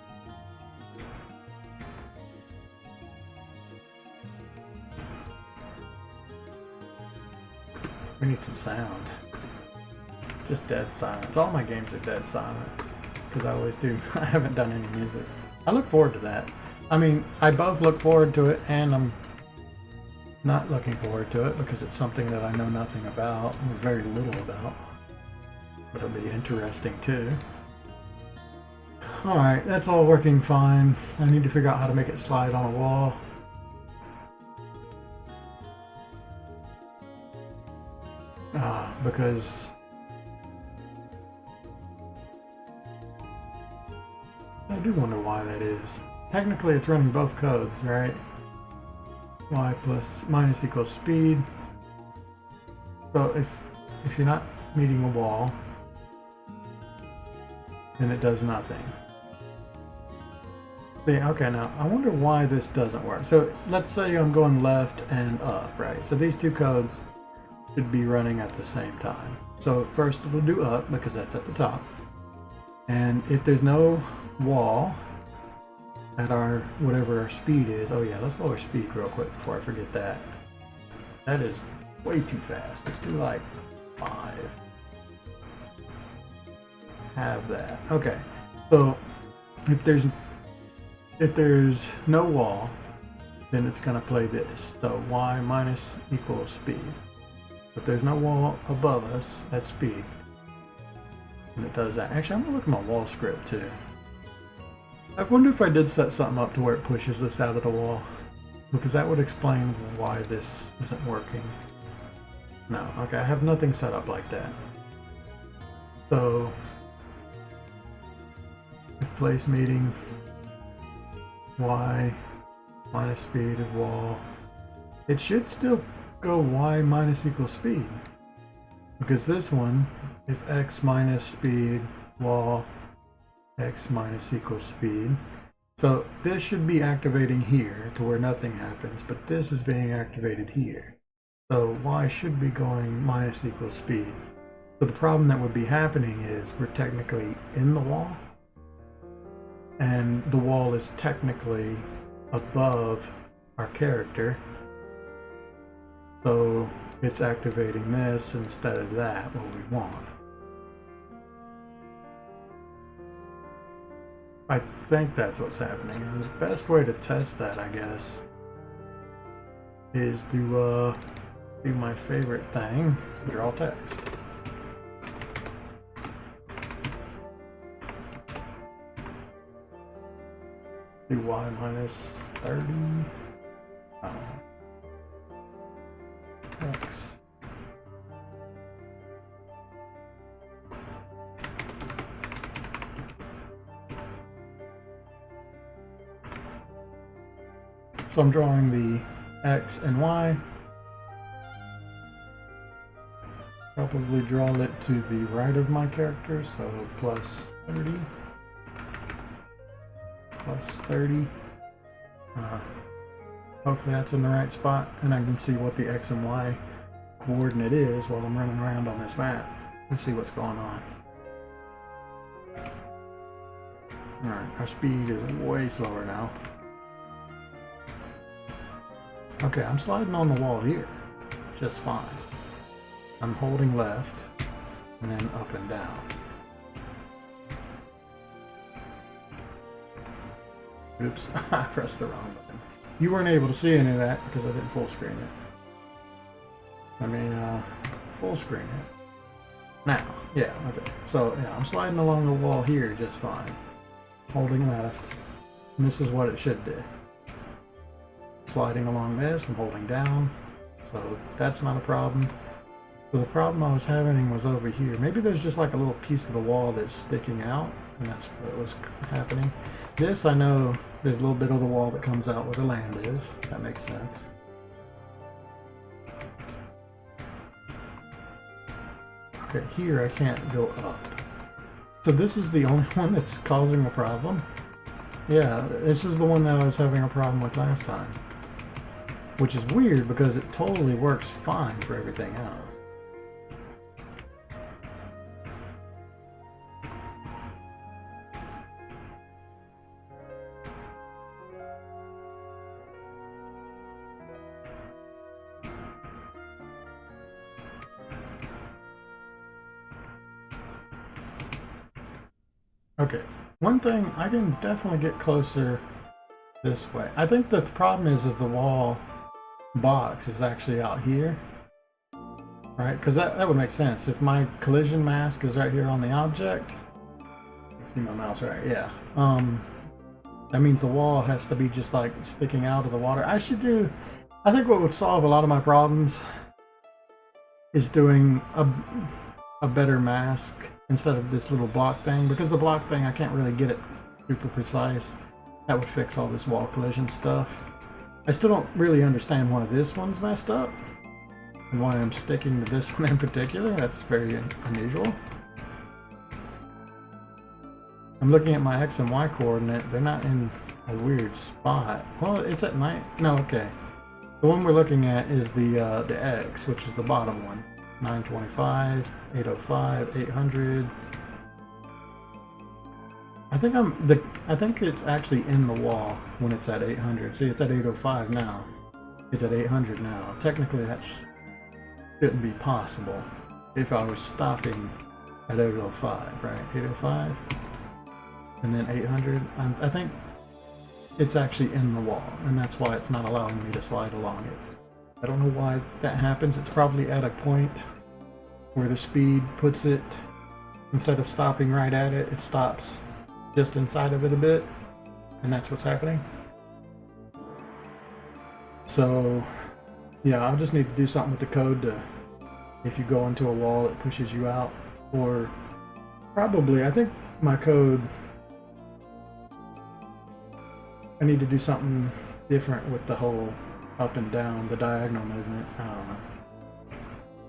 We need some sound. Just dead silence. All my games are dead silent, because I always do. I haven't done any music. I look forward to that. I mean, I both look forward to it, and I'm not looking forward to it because it's something that I know nothing about, or very little about. But it'll be interesting too. Alright, that's all working fine. I need to figure out how to make it slide on a wall. Because I do wonder why that is. Technically it's running both codes, right? Y plus minus equals speed. So if you're not meeting a wall, then it does nothing. See, okay, now I wonder why this doesn't work. So let's say I'm going left and up, right? So these two codes should be running at the same time. So first we'll do up because that's at the top. And if there's no wall at our whatever our speed is, oh yeah, let's lower speed real quick before I forget that. That is way too fast. Let's do like 5. Have that. Okay. So if there's no wall, then it's gonna play this. So y minus equals speed. If there's no wall above us, that's speed. And it does that. Actually, I'm gonna look at my wall script too. I wonder if I did set something up to where it pushes this out of the wall. Because that would explain why this isn't working. No, okay, I have nothing set up like that. So, if place meeting y minus speed of wall, it should still go y minus equals speed, because this one, if x minus speed wall x minus equals speed, so this should be activating here to where nothing happens, but this is being activated here, so y should be going minus equals speed. So the problem that would be happening is we're technically in the wall, and the wall is technically above our character. So it's activating this instead of that, what we want. I think that's what's happening. And the best way to test that, I guess, is to do my favorite thing, draw text. Do y minus 30. X. So I'm drawing the X and Y. Probably draw it to the right of my character, so plus 30. Plus 30. Hopefully that's in the right spot, and I can see what the X and Y coordinate is while I'm running around on this map and see what's going on. Alright, our speed is way slower now. Okay, I'm sliding on the wall here just fine. I'm holding left and then up and down. Oops, I pressed the wrong button. You weren't able to see any of that because I didn't full screen it. Let me full screen it. Now, yeah, okay. So yeah, I'm sliding along the wall here just fine. Holding left, and this is what it should do. Sliding along this and holding down, so that's not a problem. So the problem I was having was over here. Maybe there's just like a little piece of the wall that's sticking out, and that's what was happening. This, I know there's a little bit of the wall that comes out where the land is. That makes sense. Okay, here I can't go up. So this is the only one that's causing a problem? Yeah, this is the one that I was having a problem with last time. Which is weird because it totally works fine for everything else. Okay, one thing, I can definitely get closer this way. I think that the problem is the wall box is actually out here, right? Because that would make sense. If my collision mask is right here on the object, you see my mouse right? Yeah. That means the wall has to be just like sticking out of the water. I think what would solve a lot of my problems is doing a better mask instead of this little block thing, because the block thing, I can't really get it super precise. That would fix all this wall collision stuff. I still don't really understand why this one's messed up and why I'm sticking to this one in particular. That's very unusual. I'm looking at my X and Y coordinate. They're not in a weird spot. Well, it's at night. No, okay. The one we're looking at is the X, which is the bottom one. 925, 805, 800. I think it's actually in the wall when it's at 800. See, it's at 805 now. It's at 800 now. Technically, that shouldn't be possible if I was stopping at 805, right? 805, and then 800. I think it's actually in the wall, and that's why it's not allowing me to slide along it. I don't know why that happens. It's probably at a point where the speed puts it, instead of stopping right at it, it stops just inside of it a bit, and that's what's happening. So yeah, I'll just need to do something with the code to, if you go into a wall, it pushes you out. Or probably, I think my code, I need to do something different with the whole up and down, the diagonal movement. I don't know.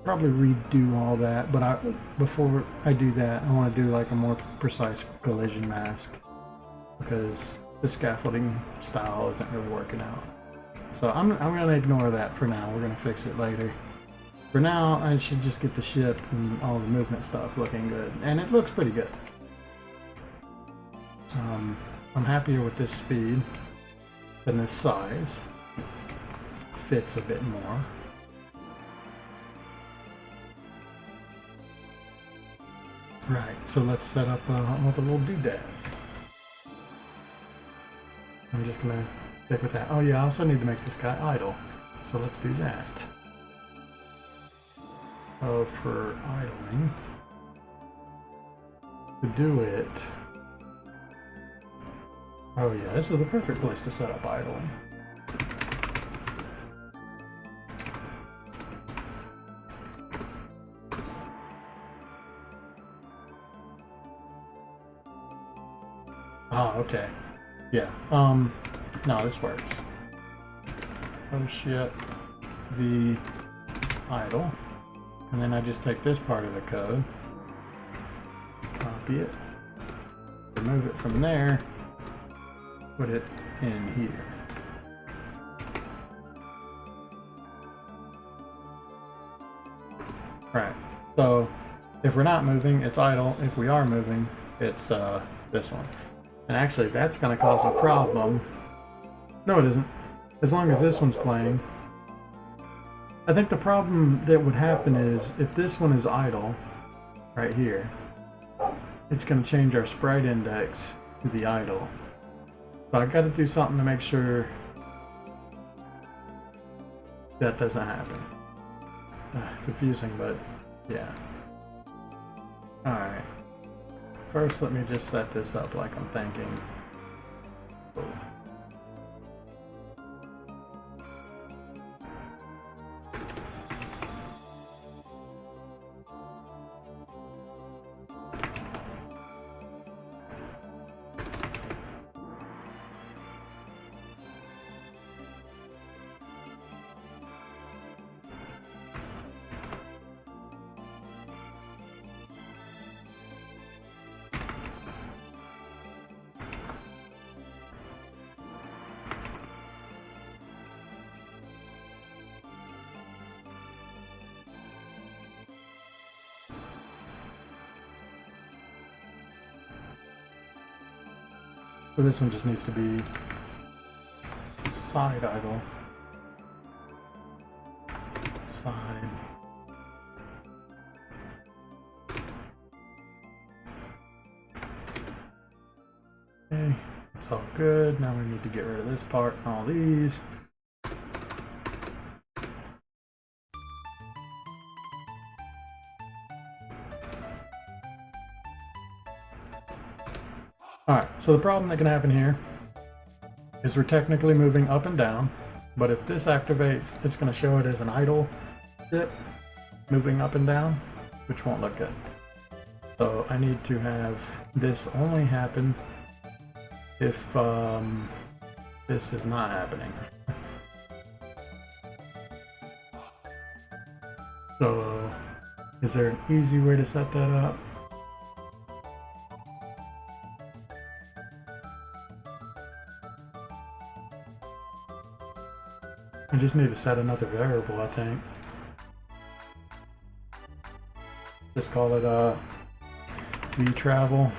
Probably redo all that, but before I do that, I want to do like a more precise collision mask, because the scaffolding style isn't really working out. So I'm going to ignore that for now. We're going to fix it later. For now, I should just get the ship and all the movement stuff looking good, and it looks pretty good. I'm happier with this speed than this size. Fits a bit more. Right, so let's set up all the little doodads. I'm just gonna stick with that. Oh yeah, I also need to make this guy idle. So let's do that. Oh, for idling, to do it. Oh yeah, this is the perfect place to set up idling. Oh, okay. Yeah. No, this works. Oh shit. V idle. And then I just take this part of the code, copy it, remove it from there, put it in here. Right. So if we're not moving, it's idle. If we are moving, it's this one. And actually, that's going to cause a problem. No, it isn't. As long as this one's playing. I think the problem that would happen is if this one is idle, right here, it's going to change our sprite index to the idle. So I got to do something to make sure that doesn't happen. Confusing, but yeah. Alright. First, let me just set this up like I'm thinking. Cool. So this one just needs to be side idle. Side. Okay, it's all good. Now we need to get rid of this part and all these. Alright, so the problem that can happen here is we're technically moving up and down, but if this activates, it's going to show it as an idle ship moving up and down, which won't look good. So I need to have this only happen if this is not happening. So is there an easy way to set that up? I just need to set another variable, I think. Just call it vTravel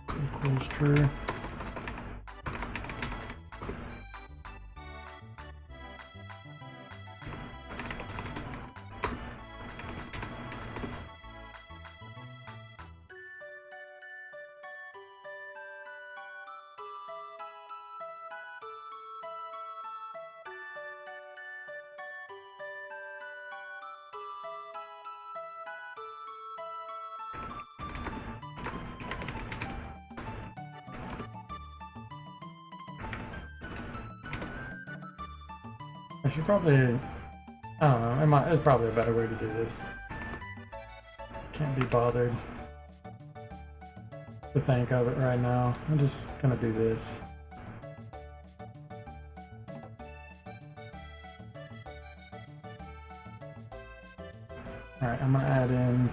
equals true. I should probably, I don't know, there's probably a better way to do this. Can't be bothered to think of it right now. I'm just gonna do this. Alright, I'm gonna add in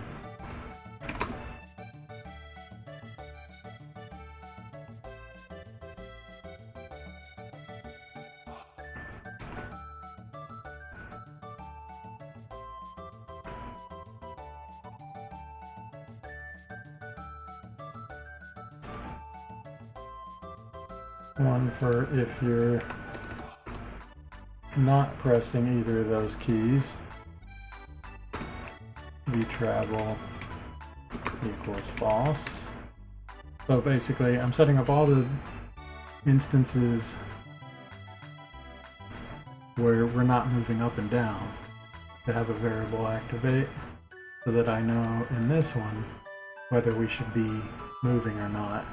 one for if you're not pressing either of those keys. vTravel equals false. So basically I'm setting up all the instances where we're not moving up and down to have a variable activate so that I know in this one whether we should be moving or not.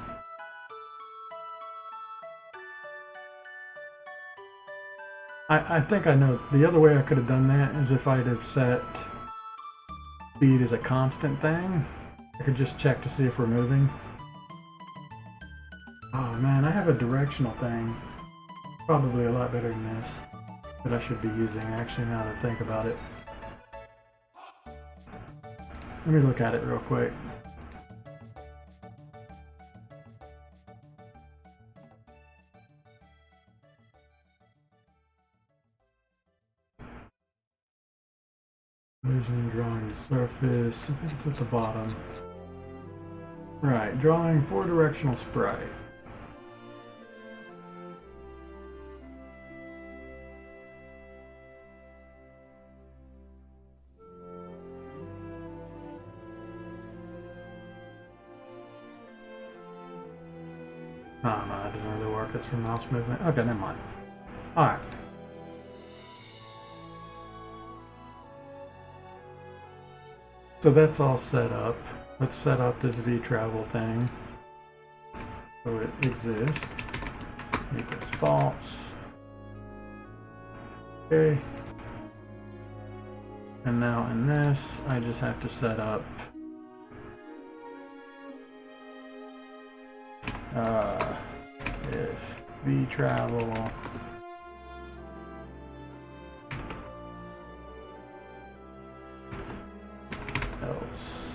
I think I know the other way I could have done that is if I'd have set speed as a constant thing. I could just check to see if we're moving. Oh man, I have a directional thing. Probably a lot better than this that I should be using actually now that I think about it. Let me look at it real quick. Vision drawing the surface. I think it's at the bottom. Right, drawing 4-directional sprite. Oh no, that doesn't really work. It's for mouse movement. Okay, never mind. Alright. So that's all set up. Let's set up this V-travel thing so it exists. Equals false. Okay. And now in this, I just have to set up if V-travel else.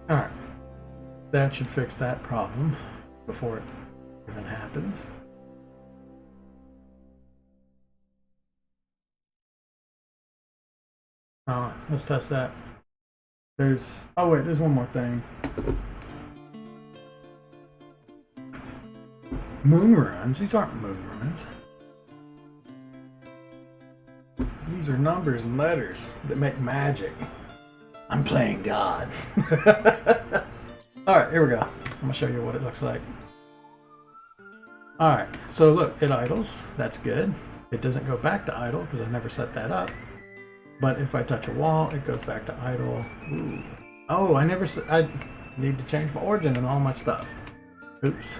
Alright, that should fix that problem before it even happens. Let's test that. Oh wait, there's one more thing. Moon runs? These aren't moon runs. These are numbers and letters that make magic. I'm playing God. Alright, here we go. I'm gonna show you what it looks like. Alright, so look, it idles. That's good. It doesn't go back to idle because I never set that up. But if I touch a wall, it goes back to idle. Ooh. Oh, I need to change my origin and all my stuff. Oops.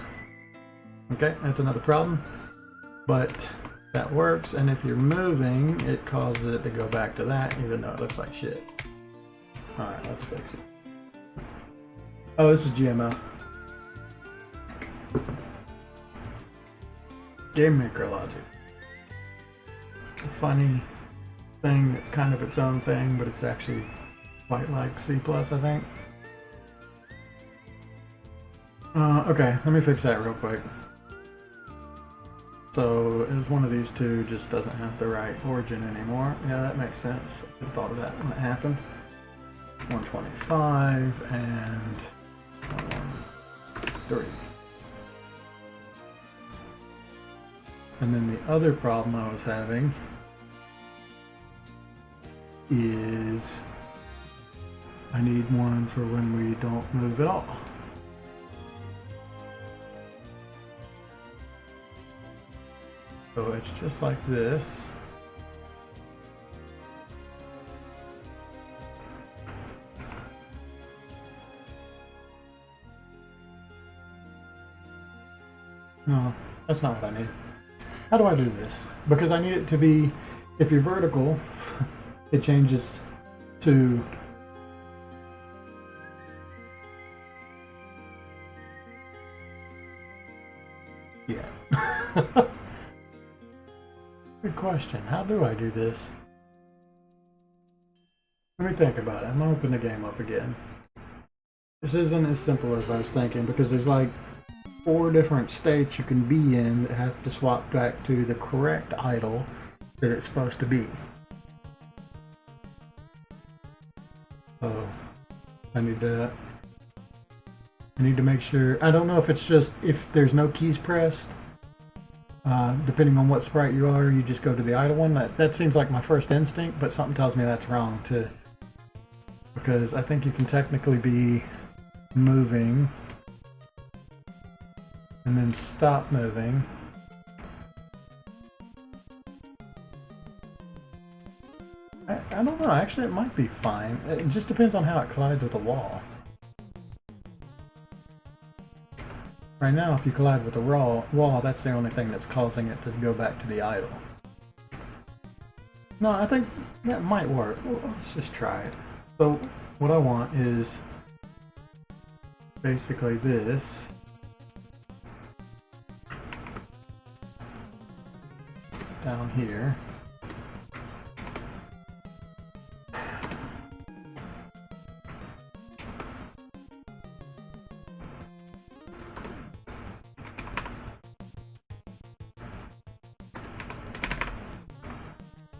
Okay, that's another problem. But that works, and if you're moving, it causes it to go back to that, even though it looks like shit. Alright, let's fix it. Oh, this is GML. Game Maker Logic. A funny thing that's kind of its own thing, but it's actually quite like C+, I think. Okay, let me fix that real quick. So, it was one of these two, just doesn't have the right origin anymore. Yeah, that makes sense. I thought of that when it happened. 125 and 3. And then the other problem I was having is I need one for when we don't move at all. So it's just like this. No, that's not what I need. How do I do this? Because I need it to be, if you're vertical, it changes to yeah. Good question. How do I do this? Let me think about it. I'm gonna open the game up again. This isn't as simple as I was thinking because there's like 4 different states you can be in that have to swap back to the correct idle that it's supposed to be. So I need to make sure. I don't know if it's just if there's no keys pressed. Depending on what sprite you are, you just go to the idle one. That seems like my first instinct, but something tells me that's wrong too. Because I think you can technically be moving and then stop moving. I don't know, actually it might be fine. It just depends on how it collides with the wall. Right now, if you collide with the wall, that's the only thing that's causing it to go back to the idle. No, I think that might work. Well, let's just try it. So, what I want is basically this. Down here.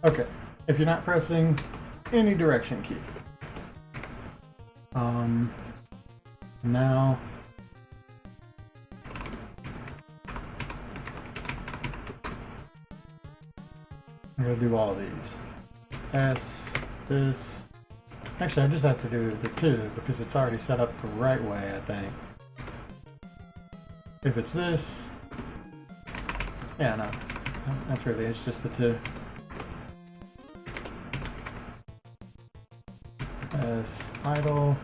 Okay, if you're not pressing any direction key. Now I'm gonna do all these. S, this. Actually, I just have to do the 2 because it's already set up the right way, I think. If it's this, yeah, no, that's really, it's just the 2. S, idle.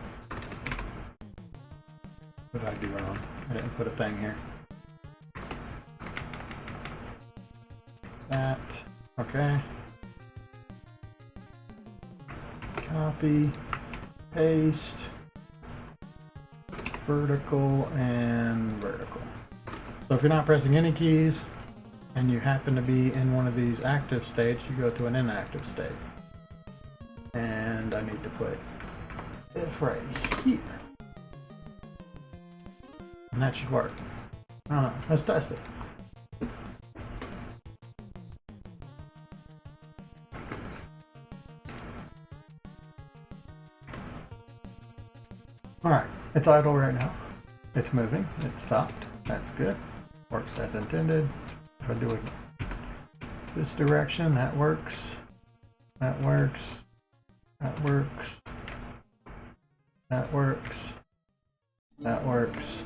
What did I do wrong? I didn't put a thing here. That, okay. Copy, paste, vertical, and vertical. So if you're not pressing any keys and you happen to be in one of these active states, you go to an inactive state. And I need to put it right here. And that should work. I don't know, let's test it. Alright, it's idle right now. It's moving, it stopped, that's good. Works as intended. If I do it this direction, that works. That works. That works. That works. That works.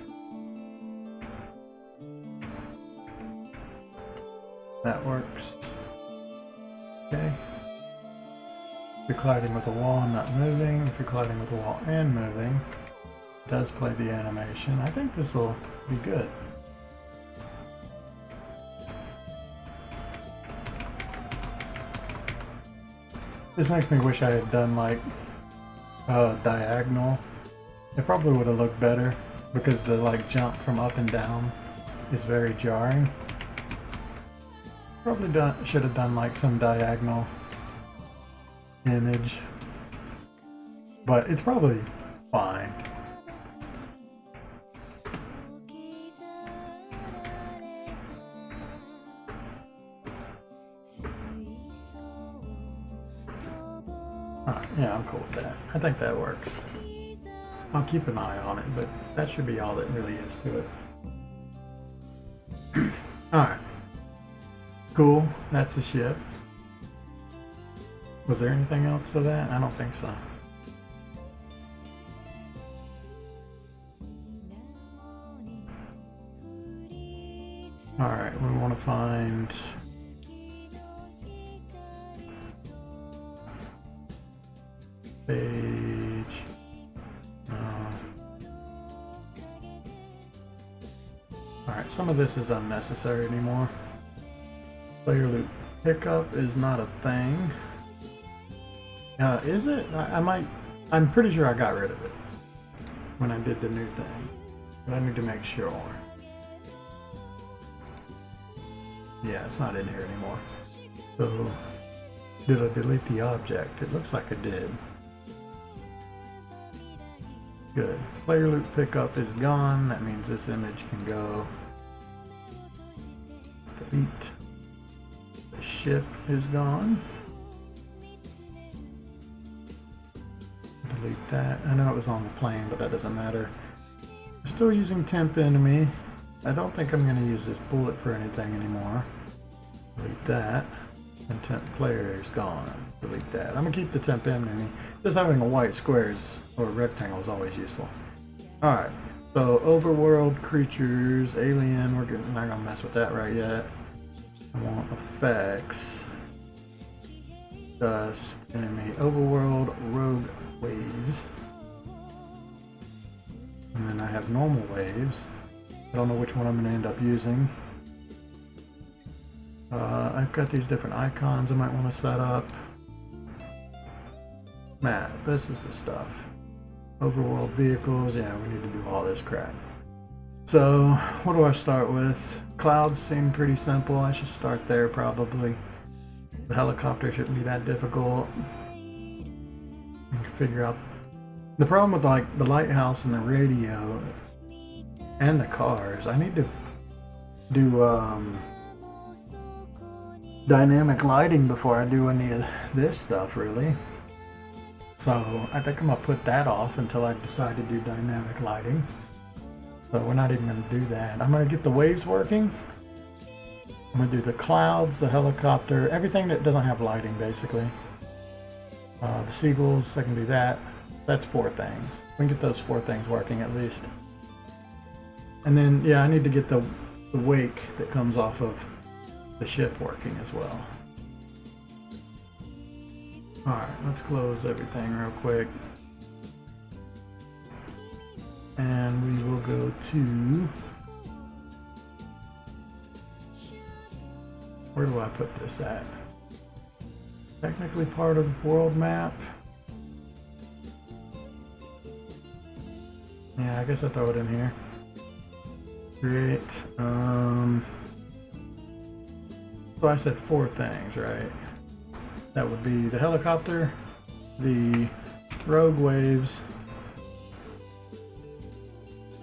That works. Okay. If you're colliding with the wall and not moving, if you're colliding with the wall and moving, it does play the animation. I think this will be good. This makes me wish I had done like diagonal. It probably would have looked better because the like jump from up and down is very jarring. Probably should have done like some diagonal image, but it's probably fine. Yeah, I'm cool with that. I think that works. I'll keep an eye on it, but that should be all that really is to it. Alright. Cool. That's the ship. Was there anything else to that? I don't think so. Alright, we want to find... page. Alright, some of this is unnecessary anymore. Player loop pickup is not a thing. Is it? I'm pretty sure I got rid of it when I did the new thing. But I need to make sure. Yeah, it's not in here anymore. So, did I delete the object? It looks like I did. Good. Player loop pickup is gone. That means this image can go. Delete. The ship is gone. Delete that. I know it was on the plane, but that doesn't matter. I'm still using temp enemy. I don't think I'm going to use this bullet for anything anymore. Delete that. And temp player is gone. Delete that. I'm going to keep the temp enemy. Just having a white square or rectangle is always useful. Alright. So, overworld creatures, alien, we're not going to mess with that right yet. I want effects. Dust, enemy, overworld, rogue waves. And then I have normal waves. I don't know which one I'm going to end up using. I've got these different icons I might want to set up. Map, this is the stuff. Overworld vehicles, yeah, we need to do all this crap. So, what do I start with? Clouds seem pretty simple. I should start there probably. The helicopter shouldn't be that difficult. I can figure out the problem with like the lighthouse and the radio and the cars. I need to do dynamic lighting before I do any of this stuff, really. So I think I'm gonna put that off until I decide to do dynamic lighting. So we're not even gonna do that. I'm gonna get the waves working. I'm gonna do the clouds, the helicopter, everything that doesn't have lighting, basically. The seagulls, I can do that. That's 4 things. We can get those 4 things working at least. And then, yeah, I need to get the wake that comes off of the ship working as well. Alright, let's close everything real quick. And we will go to... Where do I put this at? Technically part of world map. Yeah, I guess I throw it in here. Create, so I said 4 things, right? That would be the helicopter, the rogue waves,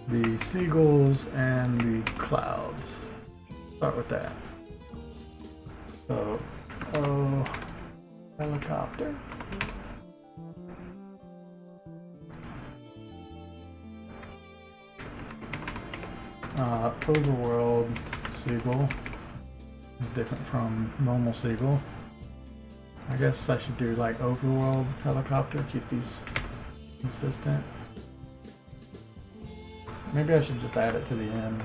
the seagulls, and the clouds. Start with that. So, helicopter. Overworld seagull is different from normal seagull. I guess I should do like overworld helicopter, keep these consistent. Maybe I should just add it to the end.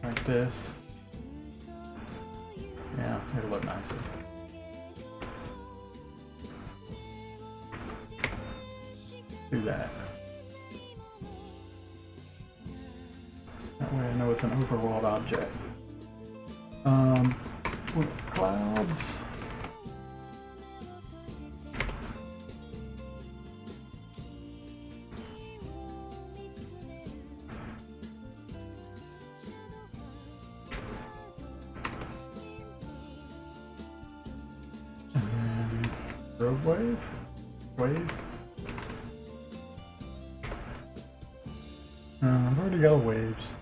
Like this. Yeah, it'll look nicer. Do that. That way I know it's an overworld object. With clouds. And then rogue wave. I've already got waves.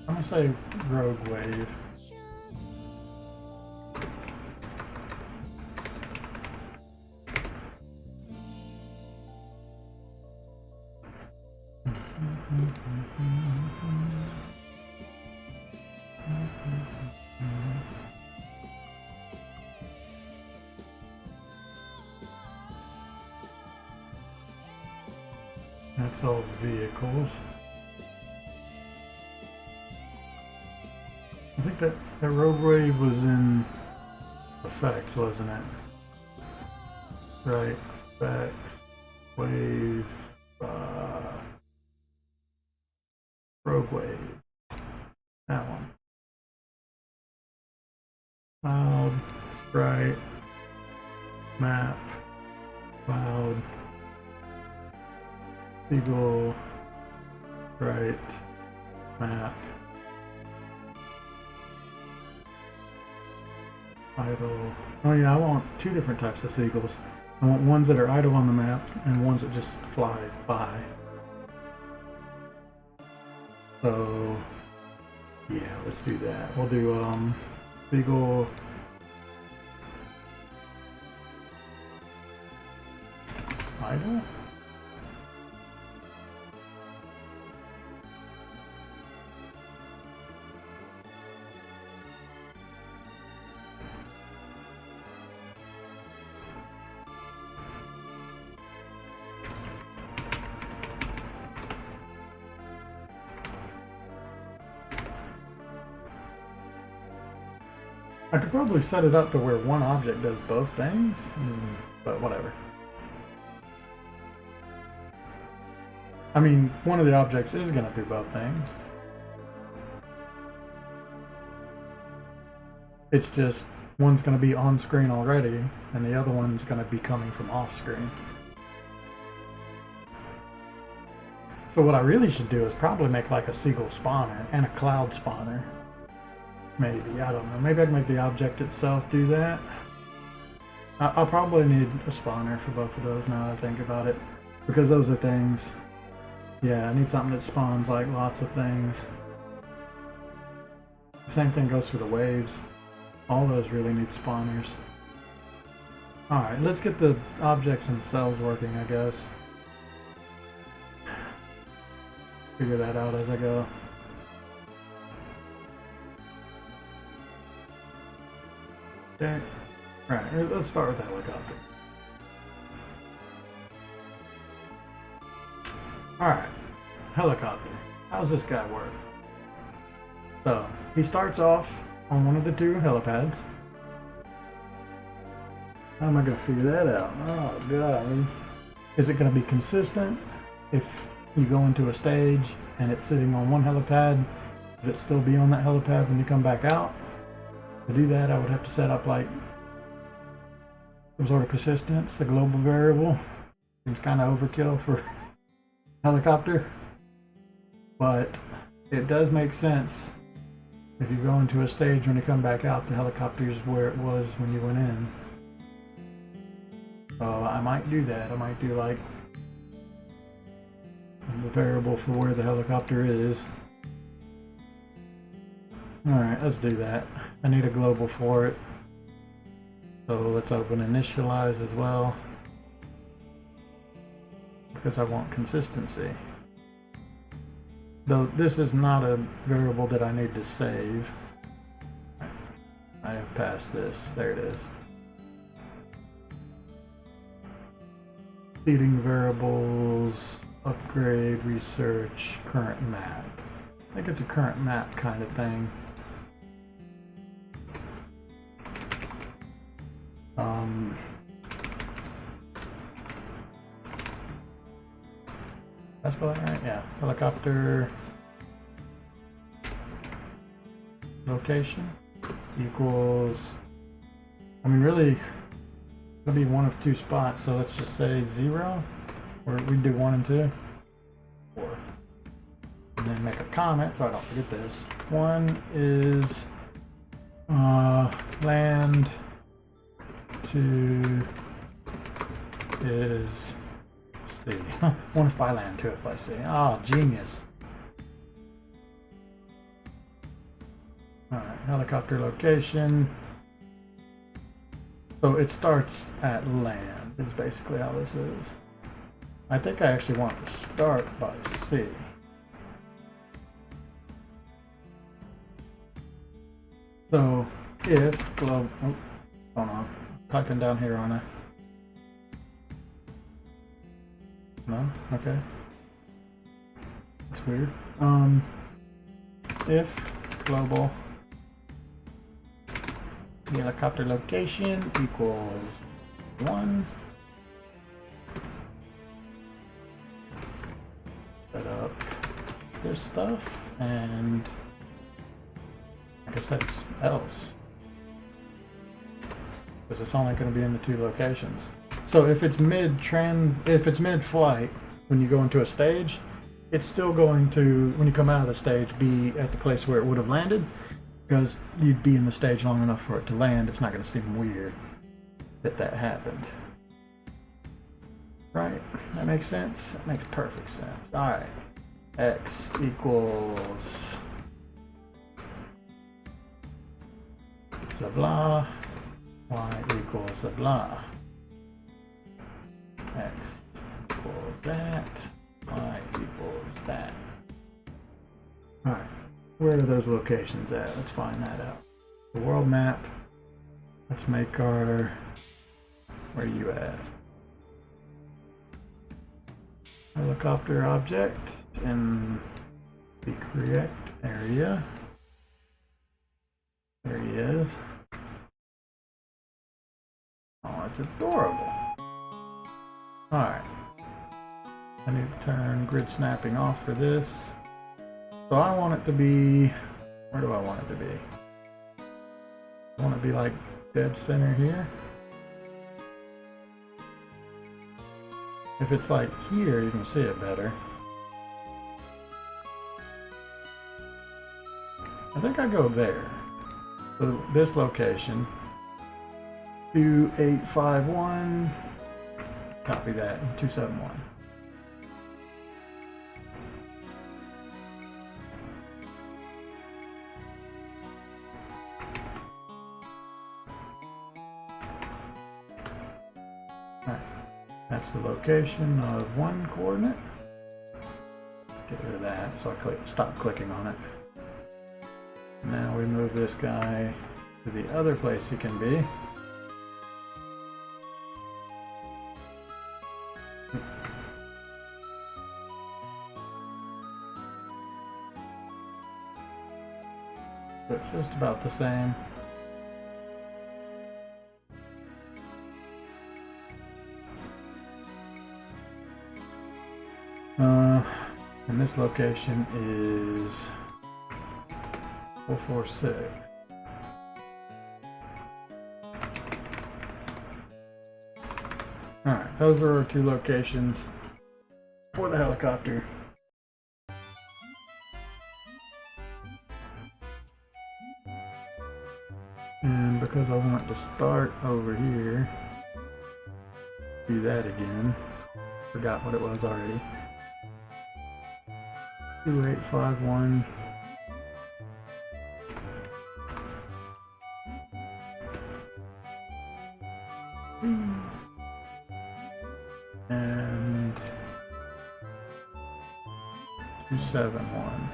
I'm gonna say rogue wave. That's all vehicles. I think that rogue wave was in effects, wasn't it? Right, effects, wave, rogue wave. That one. Cloud, sprite, map, cloud, seagull, sprite, map, idle. Oh yeah, I want 2 different types of seagulls. I want ones that are idle on the map and ones that just fly by. So yeah, let's do that. We'll do seagull, idle. I could probably set it up to where one object does both things, but whatever. I mean, one of the objects is going to do both things. It's just one's going to be on screen already, and the other one's going to be coming from off screen. So what I really should do is probably make like a Seagull spawner and a cloud spawner. Maybe, I don't know. Maybe I can make the object itself do that. I'll probably need a spawner for both of those now that I think about it. Because those are things. Yeah, I need something that spawns like lots of things. The same thing goes for the waves. All those really need spawners. Alright, let's get the objects themselves working, I guess. Figure that out as I go. Okay. Right, let's start with the helicopter. Alright, helicopter. How's this guy work? So, he starts off on one of the two helipads. How am I going to figure that out? Oh, God. Is it going to be consistent? If you go into a stage and it's sitting on one helipad, would it still be on that helipad when you come back out? To do that, I would have to set up like some sort of persistence, a global variable. Seems kind of overkill for helicopter, but it does make sense. If you go into a stage when you come back out, the helicopter is where it was when you went in. So I might do that. I might do like the variable for where the helicopter is. Alright, let's do that. I need a global for it. So let's open initialize as well, because I want consistency. Though this is not a variable that I need to save. I have passed this. There it is. Seeding variables, upgrade, research, current map. I think it's a current map kind of thing. That's spell that right? Yeah. Helicopter location equals, I mean, really, it'll be one of two spots, so let's just say 0, or we do 1 and 2. 4. And then make a comment so I don't forget this. 1 is land, 2 is sea. 1 if by land, 2 if by sea. Oh, genius. Alright, helicopter location. So it starts at land, is basically how this is. I think I actually want to start by sea. So if global, oh, hold on, typing down here on a, no, okay, that's weird. If global helicopter location equals 1, set up this stuff, and I guess that's else, because it's only going to be in the 2 locations. So if it's mid-flight, when you go into a stage, it's still going to, when you come out of the stage, be at the place where it would have landed, because you'd be in the stage long enough for it to land. It's not going to seem weird that that happened. Right? That makes sense? That makes perfect sense. Alright. X equals blah. Y equals blah. X equals that. Y equals that. Alright. Where are those locations at? Let's find that out. The world map. Let's make our... Where are you at? Helicopter object in the correct area. There he is. Oh, it's adorable. Alright. I need to turn grid snapping off for this. So I want it to be... Where do I want it to be? I want it to be like dead center here. If it's like here, you can see it better. I think I go there. So this location. 2851. Copy that. 271. Alright. That's the location of one coordinate. Let's get rid of that so I stop clicking on it. Now we move this guy to the other place he can be. So it's just about the same. And this location is 446. Alright, those are our two locations for the helicopter. And because I want to start over here, do that again. Forgot what it was already. 2851. And 271.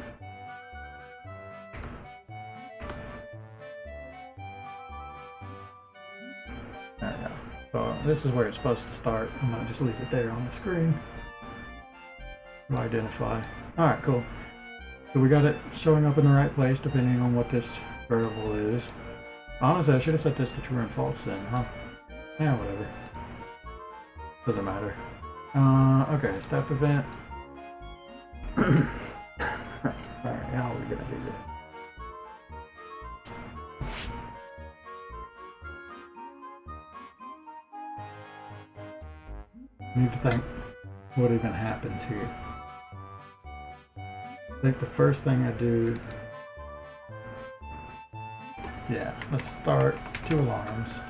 There we go. So this is where it's supposed to start. I might just leave it there on the screen to identify. Alright, cool. So we got it showing up in the right place depending on what this variable is. Honestly, I should have set this to true and false then, huh? Yeah, whatever. Doesn't matter. Okay, step event. Alright, how are we gonna do this? I need to think what even happens here. I think the first thing I do, yeah, let's start 2 alarms.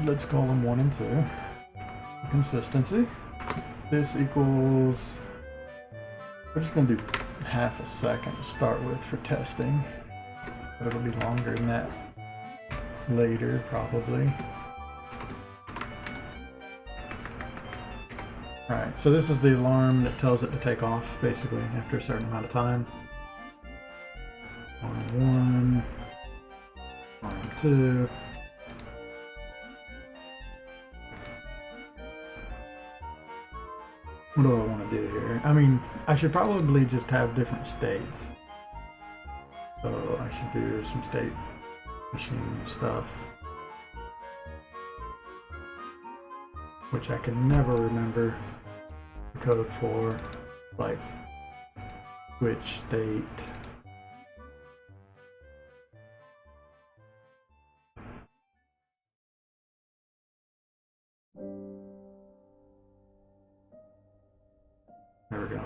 Let's call them 1 and 2. Consistency. This equals, we're just going to do half a second to start with for testing, but it'll be longer than that later probably. Alright, so this is the alarm that tells it to take off basically after a certain amount of time. Alarm 1, alarm 2. What do I want to do here? I mean, I should probably just have different states. So I should do some state machine stuff, which I can never remember the code for, like which state. There we go.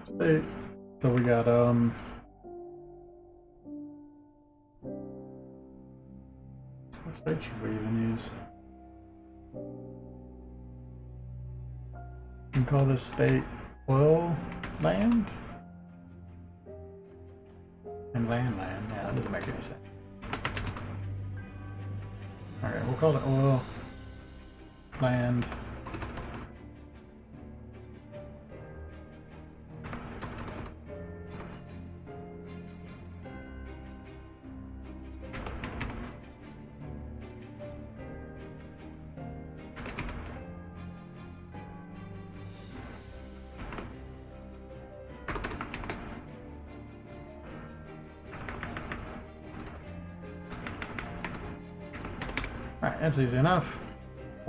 State. So we got what state should we even use? We can call this state oil land? And land. Yeah, that doesn't make any sense. Alright, we'll call it oil land. Alright, that's easy enough.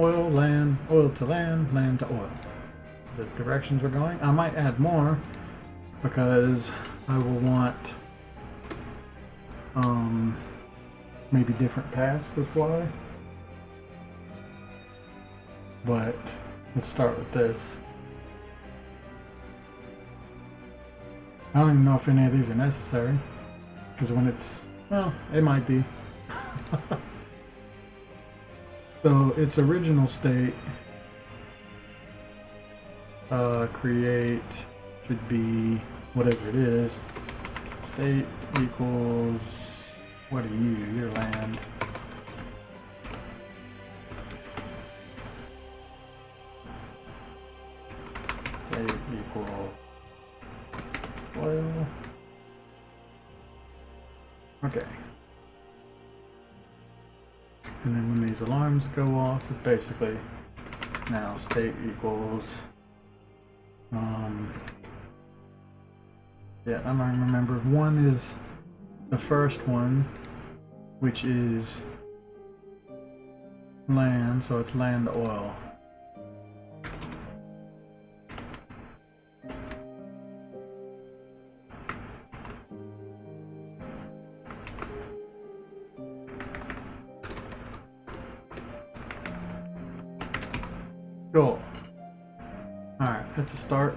Oil, land, oil to land, land to oil. So the directions we're going. I might add more because I will want maybe different paths to fly. But let's start with this. I don't even know if any of these are necessary, because when it's, well, it might be. So its original state, create should be whatever it is. State equals, what are you? Your land. State equal oil. Okay. And then when these alarms go off, it's basically now state equals, yeah, I don't remember. One is the first one, which is land, so it's land oil. Cool. Alright, that's a start.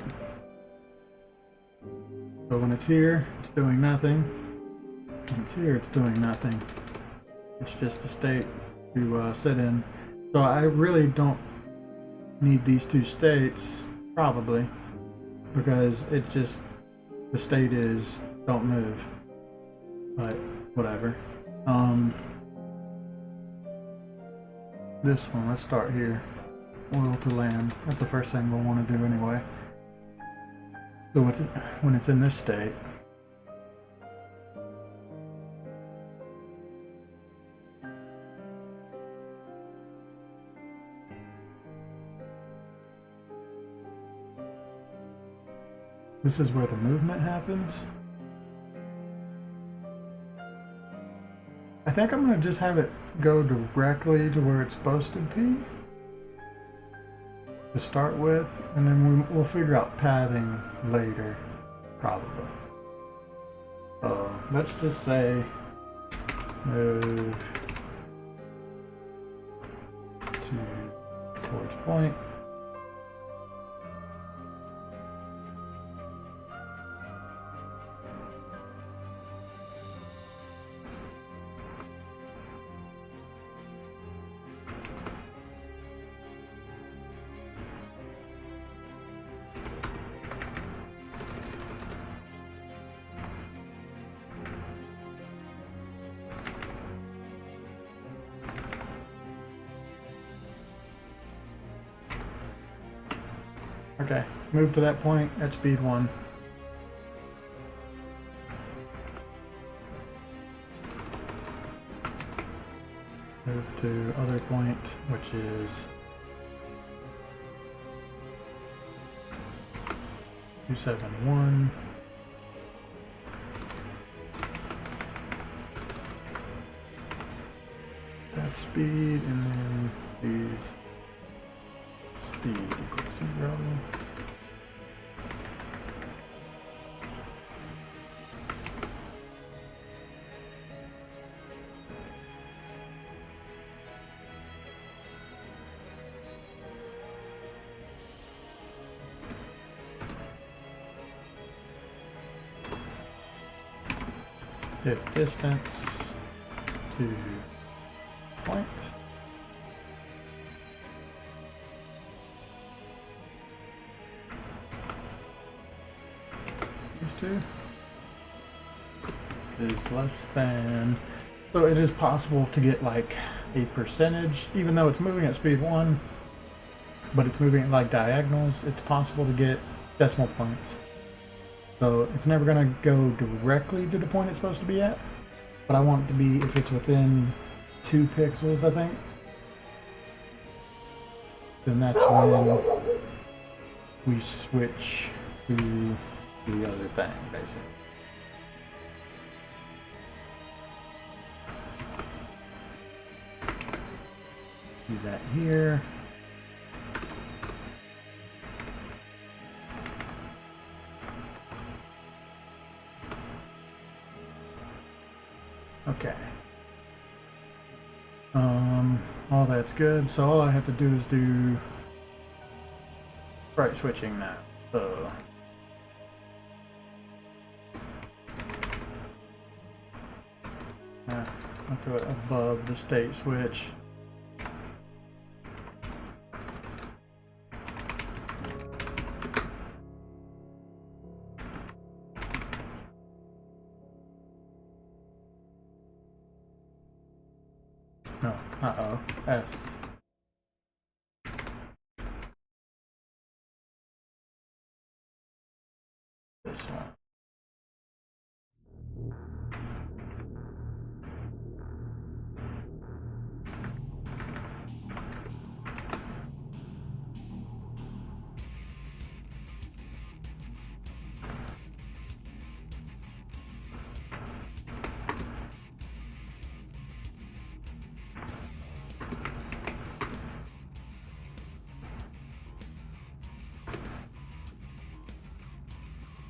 So when it's here, it's doing nothing. When it's here, it's doing nothing. It's just a state to sit in. So I really don't need these two states, probably, because it just, the state is don't move. But whatever. This one, let's start here. Oil to land. That's the first thing we'll want to do anyway. So when it's in this state, this is where the movement happens. I think I'm going to just have it go directly to where it's supposed to be to start with, and then we'll figure out pathing later, probably. So let's just say move towards point. Okay, move to that point at speed 1. Move to other point, which is 271. That speed, and then these speed equals 0. Hit distance to point. These two is less than, so it is possible to get like a percentage, even though it's moving at speed 1, but it's moving at like diagonals. It's possible to get decimal points. So it's never going to go directly to the point it's supposed to be at, but I want it to be if it's within 2 pixels, I think. Then that's when we switch to the other thing, basically. that here. Okay. All that's good. So all I have to do is do sprite switching now. So I'll do it above the state switch. No, uh-oh, S. This one.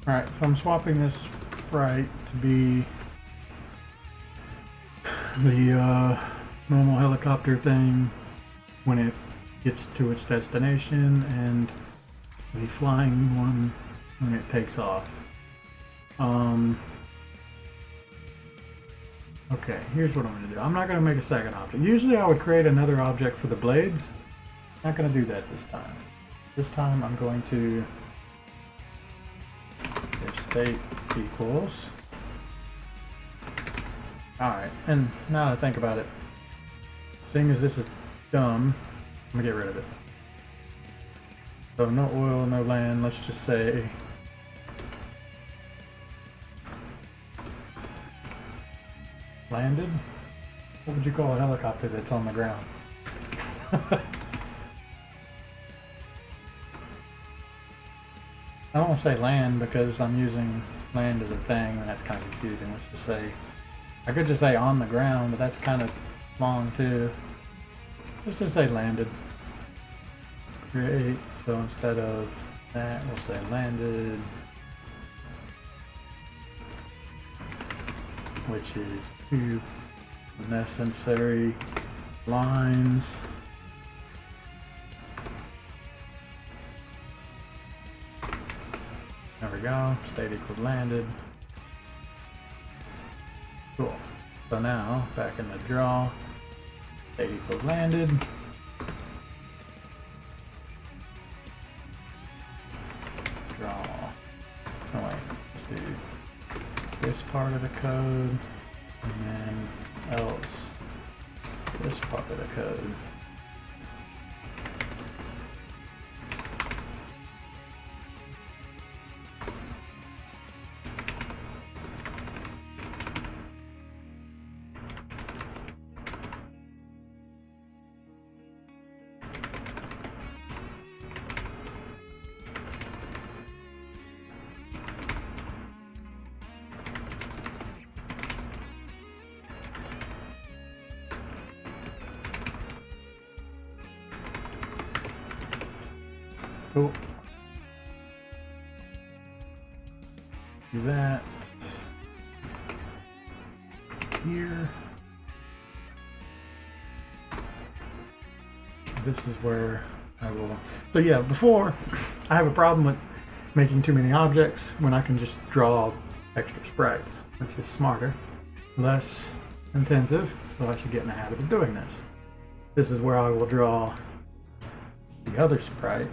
Alright, so I'm swapping this sprite to be the normal helicopter thing when it gets to its destination, and the flying one when it takes off. Okay, here's what I'm going to do. I'm not going to make a second object. Usually I would create another object for the blades. Not going to do that this time. This time I'm going to if state equals. Alright, and now that I think about it, seeing as this is dumb, I'm going to get rid of it. So no oil, no land, let's just say landed? What would you call a helicopter that's on the ground? I don't want to say land because I'm using land as a thing and that's kind of confusing. Let's just say, I could just say on the ground, but that's kind of long too. Let's just say landed. Create, so instead of that, we'll say landed, which is two necessary lines. There we go, state equals landed. Cool. So now, back in the draw, state equals landed. Draw. Oh wait, let's do this part of the code, and then else this part of the code. Cool. Do that here. This is where I will. So yeah, before I have a problem with making too many objects when I can just draw extra sprites, which is smarter, less intensive, so I should get in the habit of doing this. This is where I will draw the other sprite,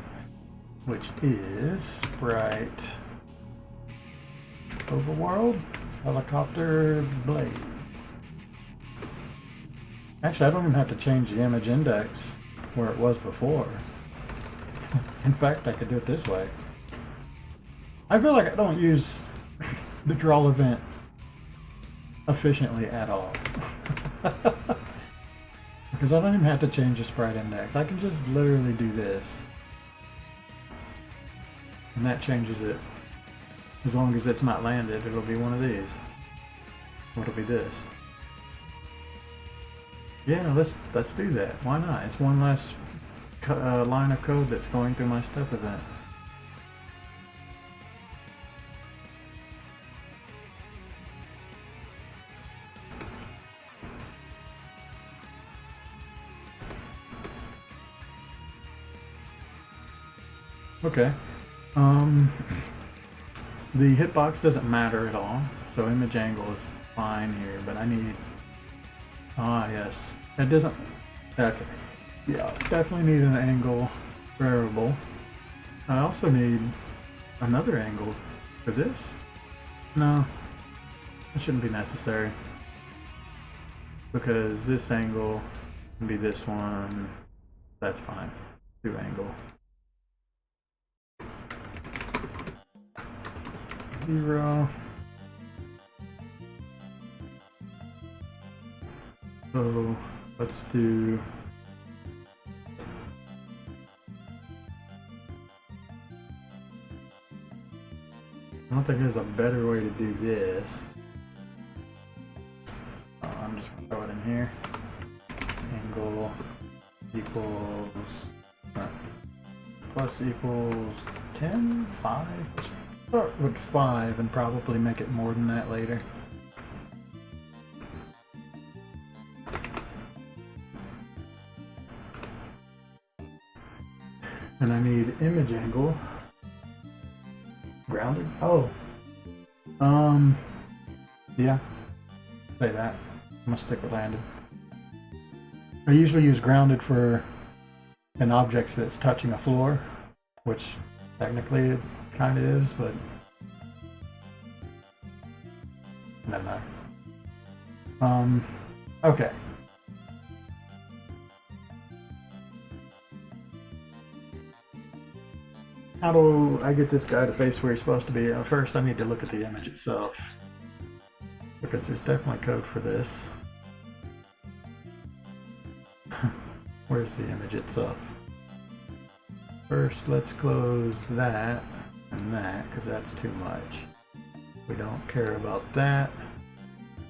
which is sprite overworld helicopter blade. Actually, I don't even have to change the image index where it was before. In fact, I could do it this way. I feel like I don't use the draw event efficiently at all. Because I don't even have to change the sprite index. I can just literally do this. And that changes it. As long as it's not landed, it'll be one of these. Or it'll be this. Yeah, let's do that. Why not? It's one less line of code that's going through my step event. Okay. The hitbox doesn't matter at all, so image angle is fine here, but I need... Ah, yes. It doesn't... Okay. Yeah, definitely need an angle variable. I also need another angle for this. No, that shouldn't be necessary. Because this angle can be this one. That's fine. Do angle. 0. So let's do... I don't think there's a better way to do this. So I'm just gonna throw it in here. Angle equals plus equals 10, 5. Start with 5 and probably make it more than that later. And I need image angle. Grounded? Oh. Yeah. Say that. I'm gonna stick with landed. I usually use grounded for an object that's touching a floor, which technically it kind of is, but doesn't matter. Okay. How do I get this guy to face where he's supposed to be? First, I need to look at the image itself, because there's definitely code for this. Where's the image itself? First, let's close that and that, because that's too much. We don't care about that.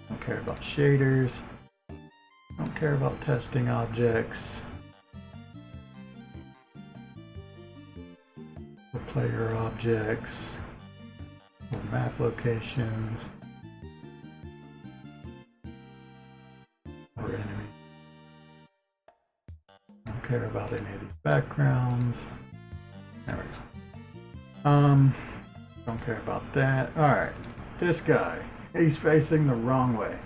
Don't care about shaders. Don't care about testing objects. Or player objects. Or map locations. Or enemy. Don't care about any of these backgrounds. There we go. Don't care about that. Alright. This guy. He's facing the wrong way.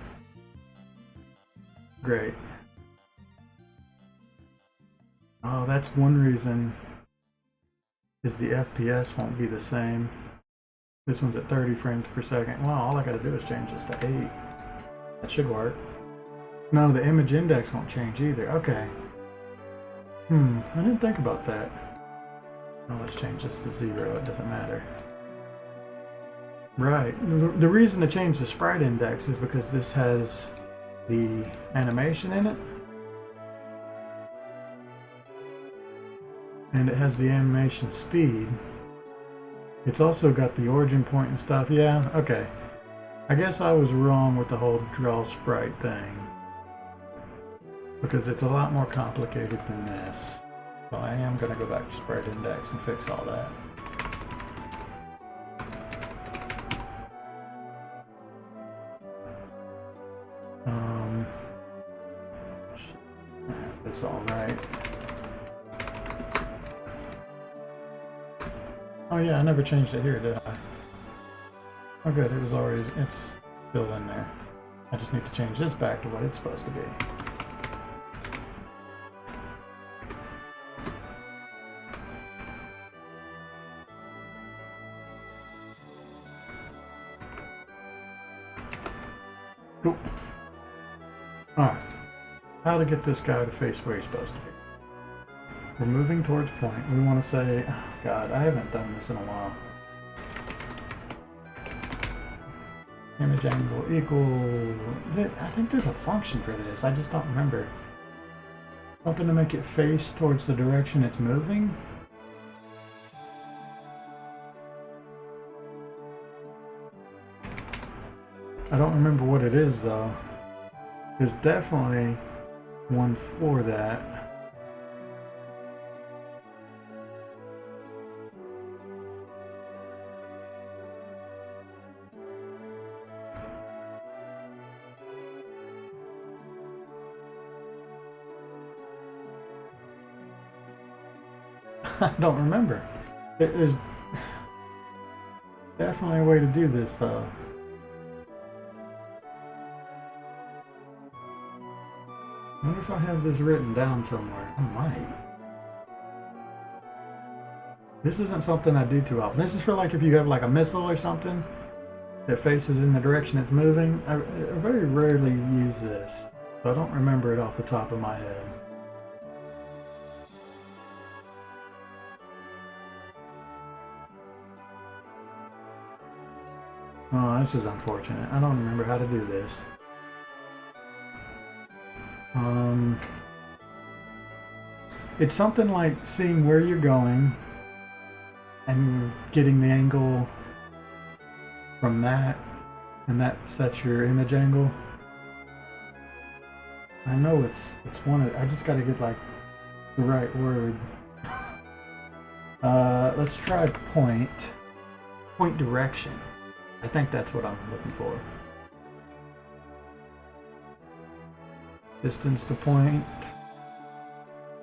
Great. Oh, that's one reason is the FPS won't be the same. This one's at 30 frames per second. Well, all I gotta do is change this to 8. That should work. No, the image index won't change either. Okay. I didn't think about that. Oh, let's change this to 0. It doesn't matter. Right. The reason to change the sprite index is because this has the animation in it. And it has the animation speed. It's also got the origin point and stuff. Yeah, okay. I guess I was wrong with the whole draw sprite thing, because it's a lot more complicated than this. So I am going to go back to sprite index and fix all that. I have this all right. Oh yeah, I never changed it here, did I? Oh good, it was already, it's still in there. I just need to change this back to what it's supposed to be. Cool. Alright. How to get this guy to face where he's supposed to be. We're moving towards point. We want to say, oh God, I haven't done this in a while. Image angle equal. I think there's a function for this. I just don't remember. Something to make it face towards the direction it's moving. I don't remember what it is though. There's definitely one for that. I don't remember. There's definitely a way to do this though. I wonder if I have this written down somewhere. I might. This isn't something I do too often. This is for like if you have like a missile or something that faces in the direction it's moving. I very rarely use this, so I don't remember it off the top of my head. Oh, this is unfortunate. I don't remember how to do this. It's something like seeing where you're going and getting the angle from that, and that sets your image angle. I know it's one of, I just got to get like the right word. Let's try point direction. I think that's what I'm looking for. Distance to point,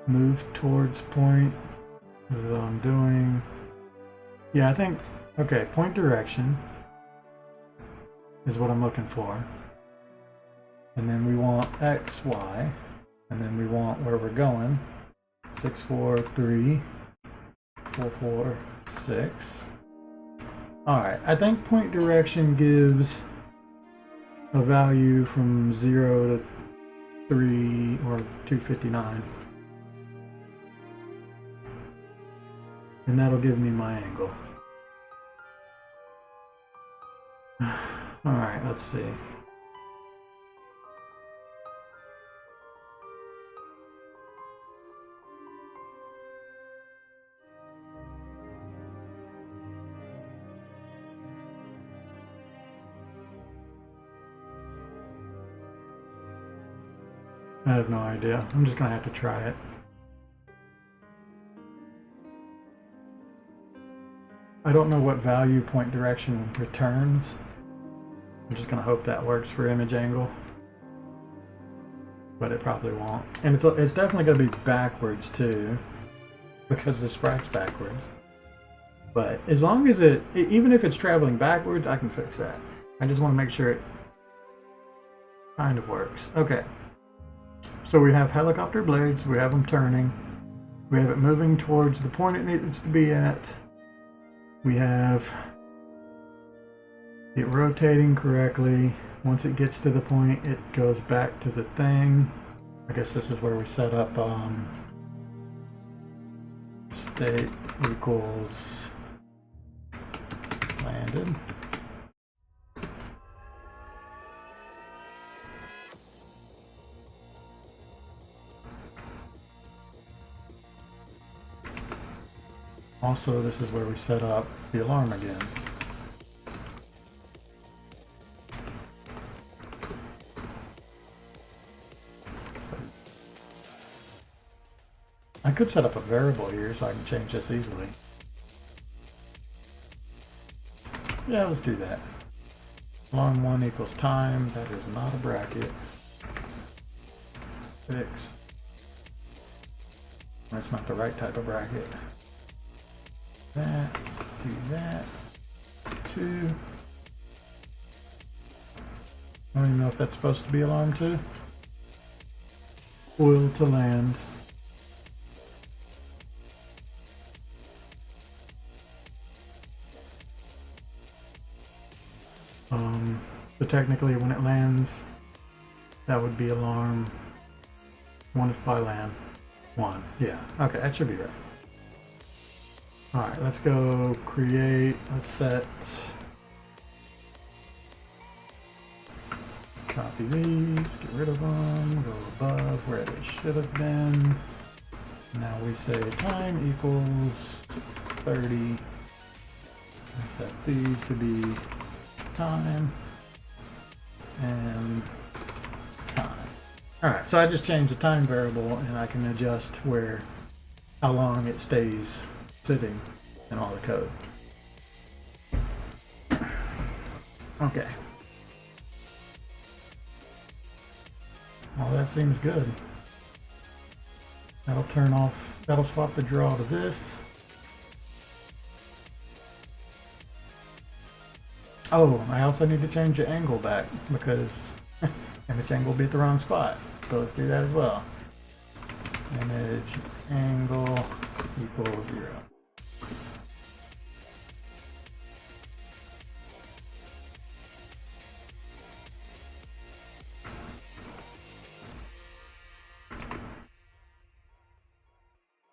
move towards point, is what I'm doing. Yeah, I think, okay, point direction is what I'm looking for. And then we want X, Y, and then we want where we're going. 6, 4, 3, 4, 4, 6. Alright, I think point direction gives a value from 0 to 3 or 259. And that'll give me my angle. Alright, let's see. I have no idea. I'm just gonna have to try it. I don't know what value point direction returns. I'm just gonna hope that works for image angle. But it probably won't. And it's definitely gonna be backwards too, because the sprite's backwards. But as long as even if it's traveling backwards, I can fix that. I just want to make sure it kind of works. Okay. So we have helicopter blades, we have them turning, we have it moving towards the point it needs to be at, we have it rotating correctly. Once it gets to the point, it goes back to the thing. I guess this is where we set up state equals landed. Also, this is where we set up the alarm again. I could set up a variable here so I can change this easily. Yeah, let's do that. Alarm 1 equals time. That is not a bracket. Fixed. That's not the right type of bracket. That, do that, 2. I don't even know if that's supposed to be alarm 2. Oil to land. So technically when it lands, that would be alarm 1 if by land 1. Yeah, okay, that should be right. Alright, let's go create, let's set, copy these, get rid of them, go above where they should have been. Now we say time equals 30. I set these to be time and time. Alright, so I just changed the time variable and I can adjust how long it stays sitting in all the code. Okay. Well, that seems good. That'll turn off, that'll swap the draw to this. Oh, I also need to change the angle back because image angle will be at the wrong spot. So let's do that as well. Image angle equals 0.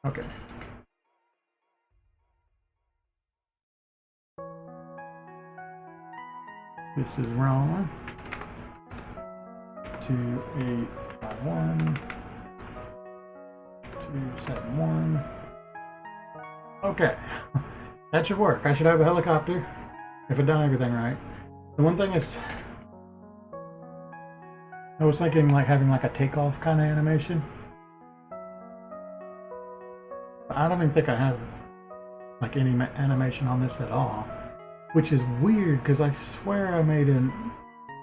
Okay. This is wrong. 2851 271. Okay. That should work. I should have a helicopter if I've done everything right. The one thing is, I was thinking like having like a takeoff kind of animation. I don't even think I have like any animation on this at all, which is weird because I swear I made a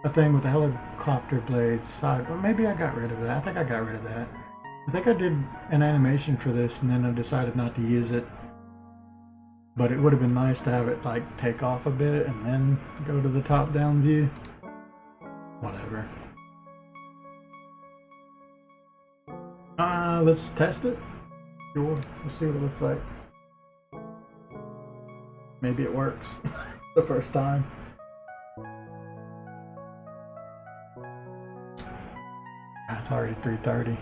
thing with the helicopter blades side. Well, maybe I got rid of that. I think I got rid of that. I think I did an animation for this and then I decided not to use it. But it would have been nice to have it like take off a bit and then go to the top down view. Whatever. Let's test it. Sure. Let's see what it looks like. Maybe it works the first time. It's already 3:30.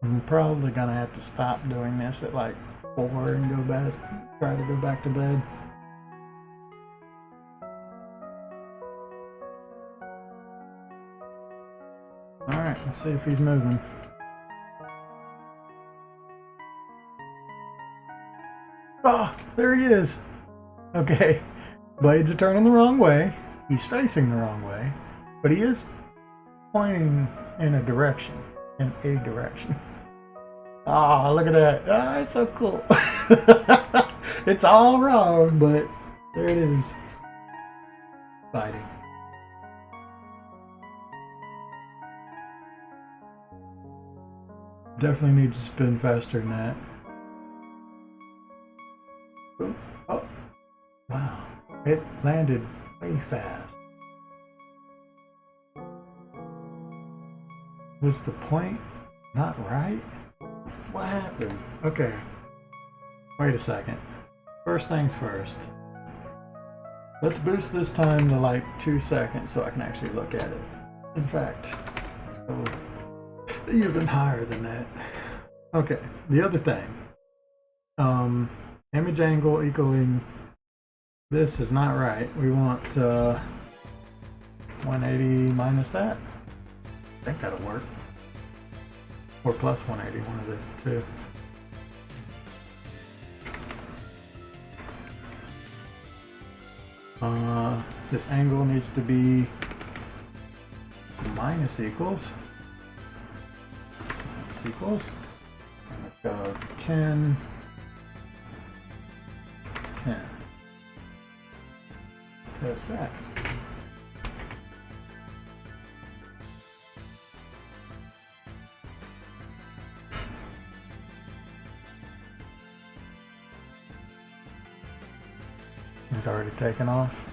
I'm probably gonna have to stop doing this at like 4 and try to go back to bed. Alright, let's see if he's moving. Oh, there he is. Okay, blades are turning the wrong way. He's facing the wrong way, but he is pointing in a direction. Ah, oh, look at that. Ah, it's so cool. It's all wrong, but there it is. Exciting. Definitely need to spin faster than that. Oh, wow. It landed way fast. Was the point not right? What happened? Okay. Wait a second. First things first. Let's boost this time to like 2 seconds so I can actually look at it. In fact, let's go even higher than that. Okay, the other thing. Image angle equaling this is not right. We want 180 minus that. I think that'll work. Or plus 180, one of the two. This angle needs to be minus equals. And let's go 10, 10. Test that. It's already taken off.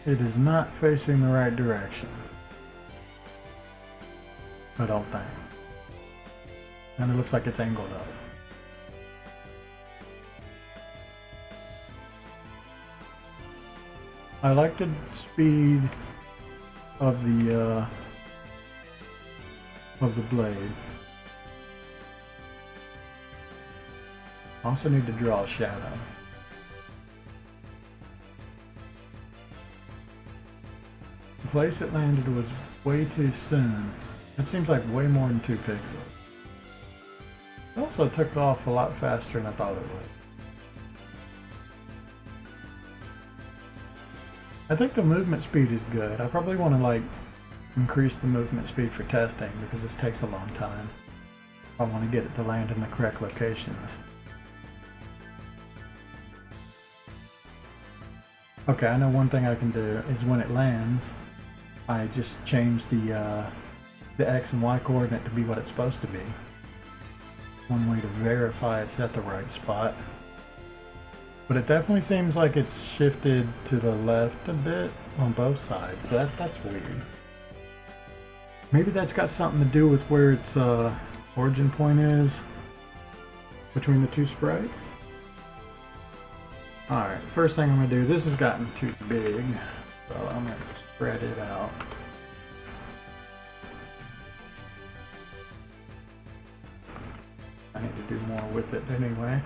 It is not facing the right direction. I don't think. And it looks like it's angled up. I like the speed of the blade. Also need to draw a shadow. The place it landed was way too soon. It seems like way more than 2 pixels. It also took off a lot faster than I thought it would. I think the movement speed is good. I probably want to like increase the movement speed for testing because this takes a long time. I want to get it to land in the correct locations. Okay, I know one thing I can do is when it lands, I just change the X and Y coordinate to be what it's supposed to be. One way to verify it's at the right spot. But it definitely seems like it's shifted to the left a bit on both sides, so that's weird. Maybe that's got something to do with where its origin point is between the two sprites. Alright, first thing I'm going to do, this has gotten too big, so I'm going to spread it out. I need to do more with it anyway.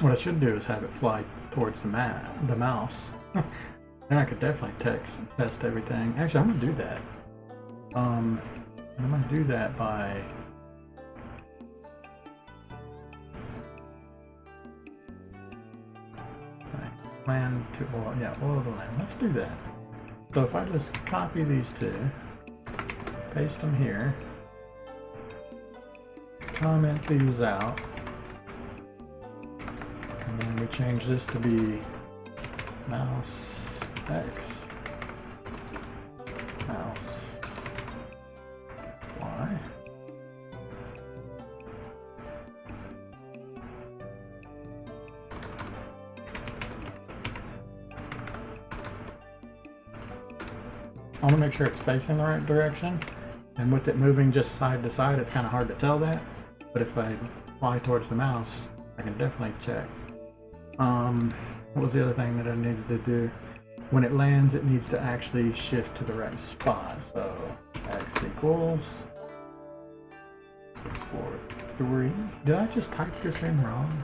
What I should do is have it fly towards the mouse. Then I could definitely test everything. Actually, I'm gonna do that. I'm gonna do that by land to oil. Yeah, oil the land. Let's do that. So if I just copy these two, paste them here, comment these out. And then we change this to be mouse X, mouse Y. I want to make sure it's facing the right direction. And with it moving just side to side, it's kind of hard to tell that. But if I fly towards the mouse, I can definitely check. What was the other thing that I needed to do? When it lands, it needs to actually shift to the right spot. So X equals 643. Did I just type this in wrong?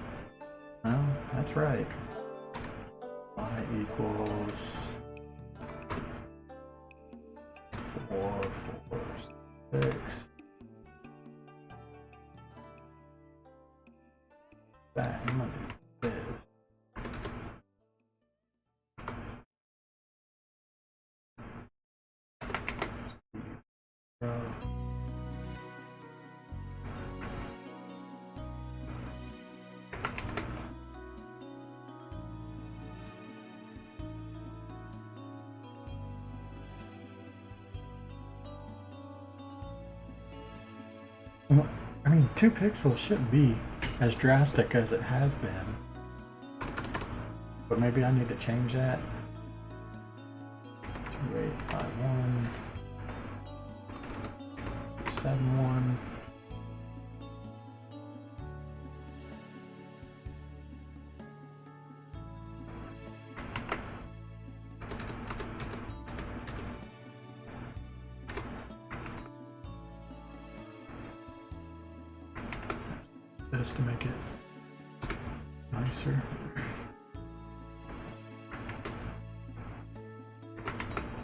No, that's right. Y equals 4, 4, 6. That I'm gonna do this. I mean, 2 pixels shouldn't be as drastic as it has been. But maybe I need to change that. 2851 71. This to make it nicer.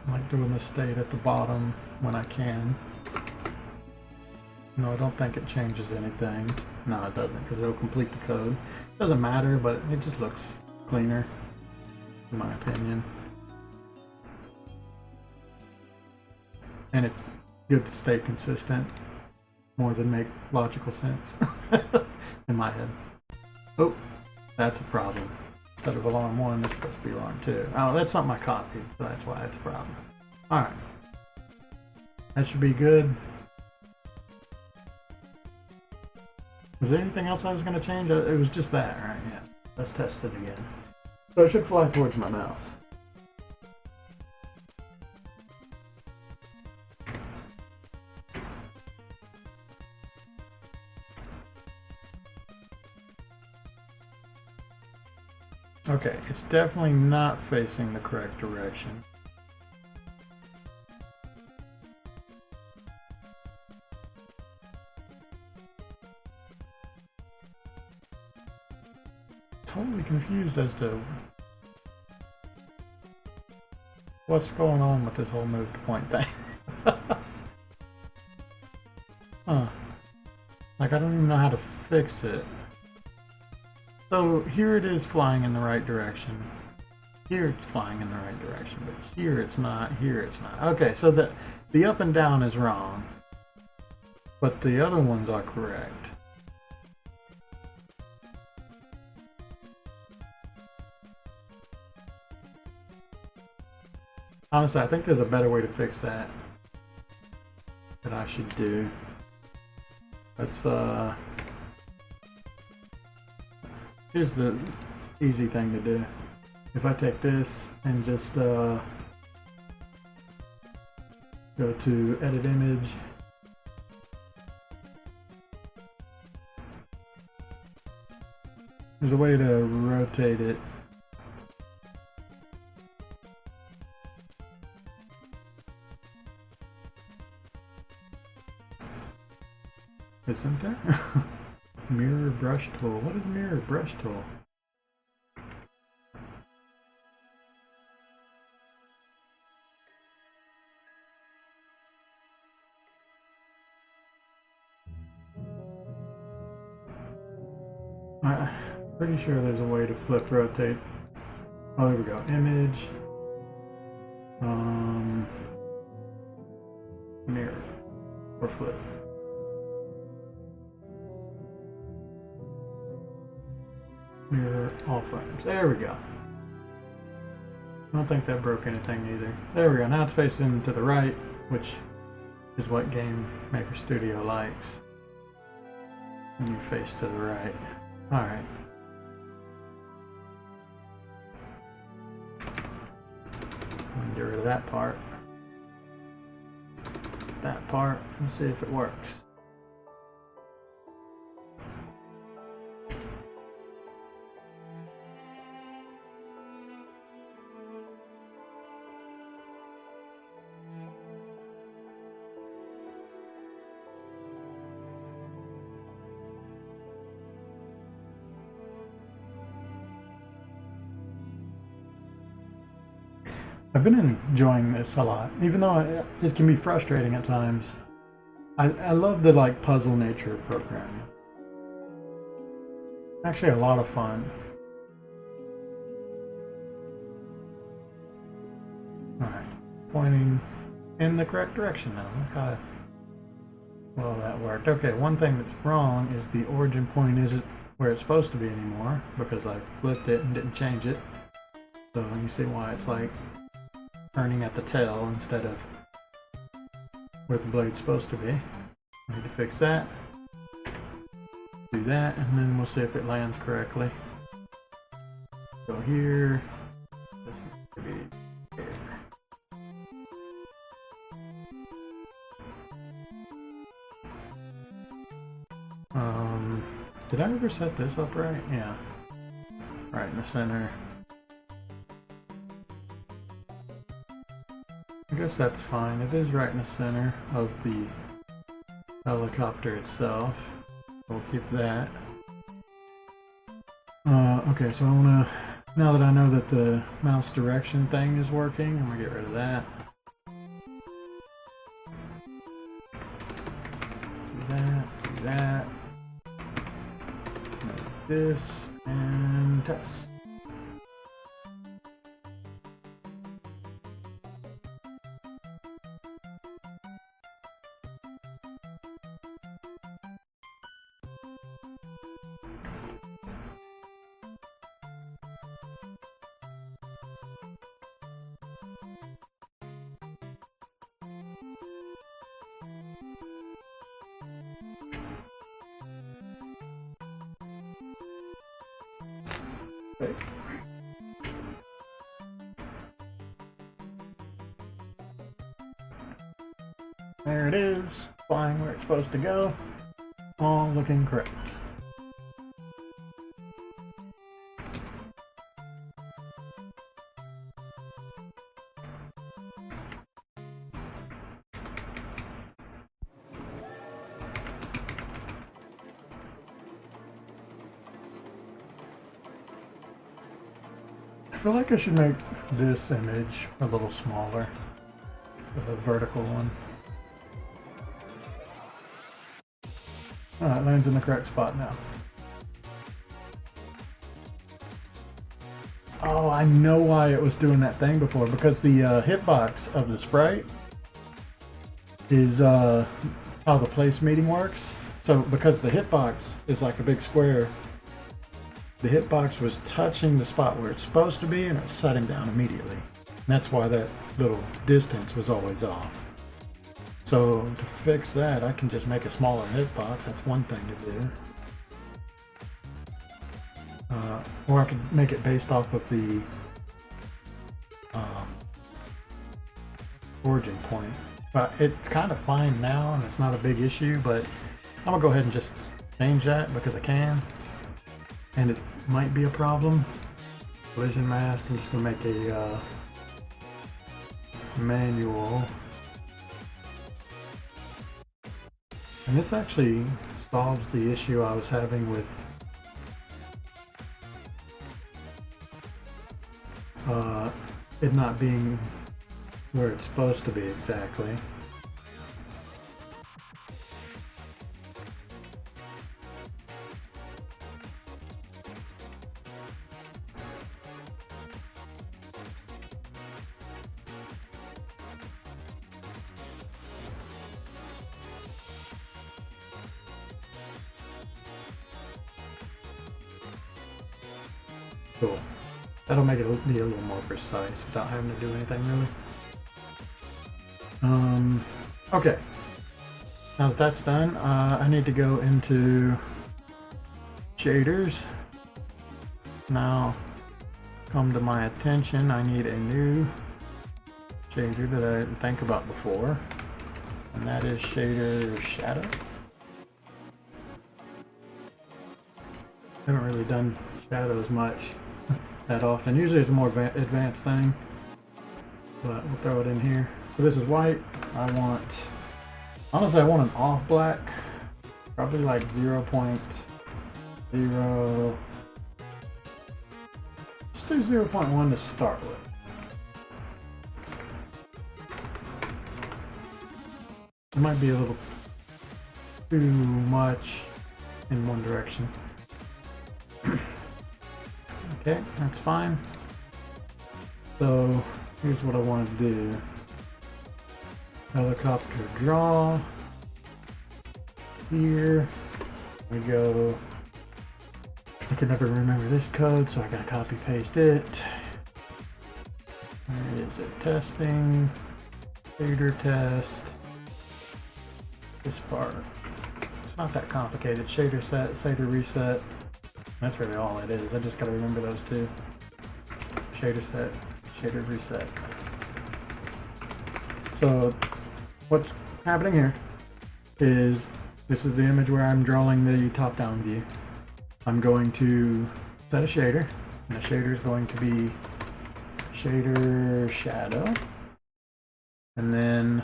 I like doing the state at the bottom when I can. No, I don't think it changes anything. No, it doesn't, because it'll complete the code. Doesn't matter, but it just looks cleaner, in my opinion. And it's good to stay consistent more than make logical sense in my head. Oh, that's a problem. Instead of alarm 1, this is supposed to be alarm 2. Oh, that's something I copied, so that's why it's a problem. Alright. That should be good. Was there anything else I was going to change? It was just that, right? Yeah. Let's test it again. So it should fly towards my mouse. Okay, it's definitely not facing the correct direction. Totally confused as to what's going on with this whole move to point thing. Huh. Like, I don't even know how to fix it. So here it is flying in the right direction. Here it's flying in the right direction, but here it's not, here it's not. Okay, so the up and down is wrong, but the other ones are correct. Honestly, I think there's a better way to fix that I should do. Let's here's the easy thing to do. If I take this and just go to edit image, there's a way to rotate it. Isn't there? Mirror brush tool. What is mirror brush tool? I'm pretty sure there's a way to flip rotate. Oh, there we go. Image. Mirror. Or flip. Mirror all frames. There we go. I don't think that broke anything either. There we go. Now it's facing to the right, which is what Game Maker Studio likes. When you face to the right. Alright. Get rid of that part. That part. Let's see if it works. I've been enjoying this a lot, even though it can be frustrating at times. I love the like puzzle nature of programming. Actually, a lot of fun. All right, pointing in the correct direction now. Look how well that worked. Okay, one thing that's wrong is the origin point isn't where it's supposed to be anymore because I flipped it and didn't change it. So you see why it's like turning at the tail instead of where the blade's supposed to be. I need to fix that. Do that, and then we'll see if it lands correctly. Go here. This needs to be here. Did I ever set this up right? Yeah. Right in the center. I guess that's fine. It is right in the center of the helicopter itself. We'll keep that. Okay, so I want to, now that I know that the mouse direction thing is working, I'm going to get rid of that. Do that, do that. Make this, and test. Okay. There it is, flying where it's supposed to go, all looking correct. feel like I should make this image a little smaller, the vertical one. It lands in the correct spot now. Oh, I know why it was doing that thing before, because the hitbox of the sprite is how the place meeting works. So because the hitbox is like a big square, the hitbox was touching the spot where it's supposed to be and it's setting down immediately. And that's why that little distance was always off. So to fix that, I can just make a smaller hitbox. That's one thing to do. Or I could make it based off of the origin point. But it's kind of fine now and it's not a big issue, but I'm gonna go ahead and just change that because I can. And it might be a problem. Collision mask, I'm just gonna make a manual. And this actually solves the issue I was having with it not being where it's supposed to be exactly. Cool. That'll make it be a little more precise without having to do anything really. Okay. Now that that's done, I need to go into shaders. Now, come to my attention, I need a new shader that I didn't think about before, and that is shader shadow. Haven't really done shadows much that often. Usually it's a more advanced thing, but we'll throw it in here. So this is white. Honestly, I want an off black, probably like 0.0. Let's do 0.1 to start with. It might be a little too much in one direction. Okay, that's fine. So here's what I want to do. Helicopter draw. Here we go. I can never remember this code, so I gotta copy paste it. Where is it? Testing. Shader test. This part. It's not that complicated. Shader set, shader reset. That's really all it is. I just gotta remember those two. Shader set, shader reset. So what's happening here is this is the image where I'm drawing the top-down view. I'm going to set a shader, and the shader is going to be shader shadow, and then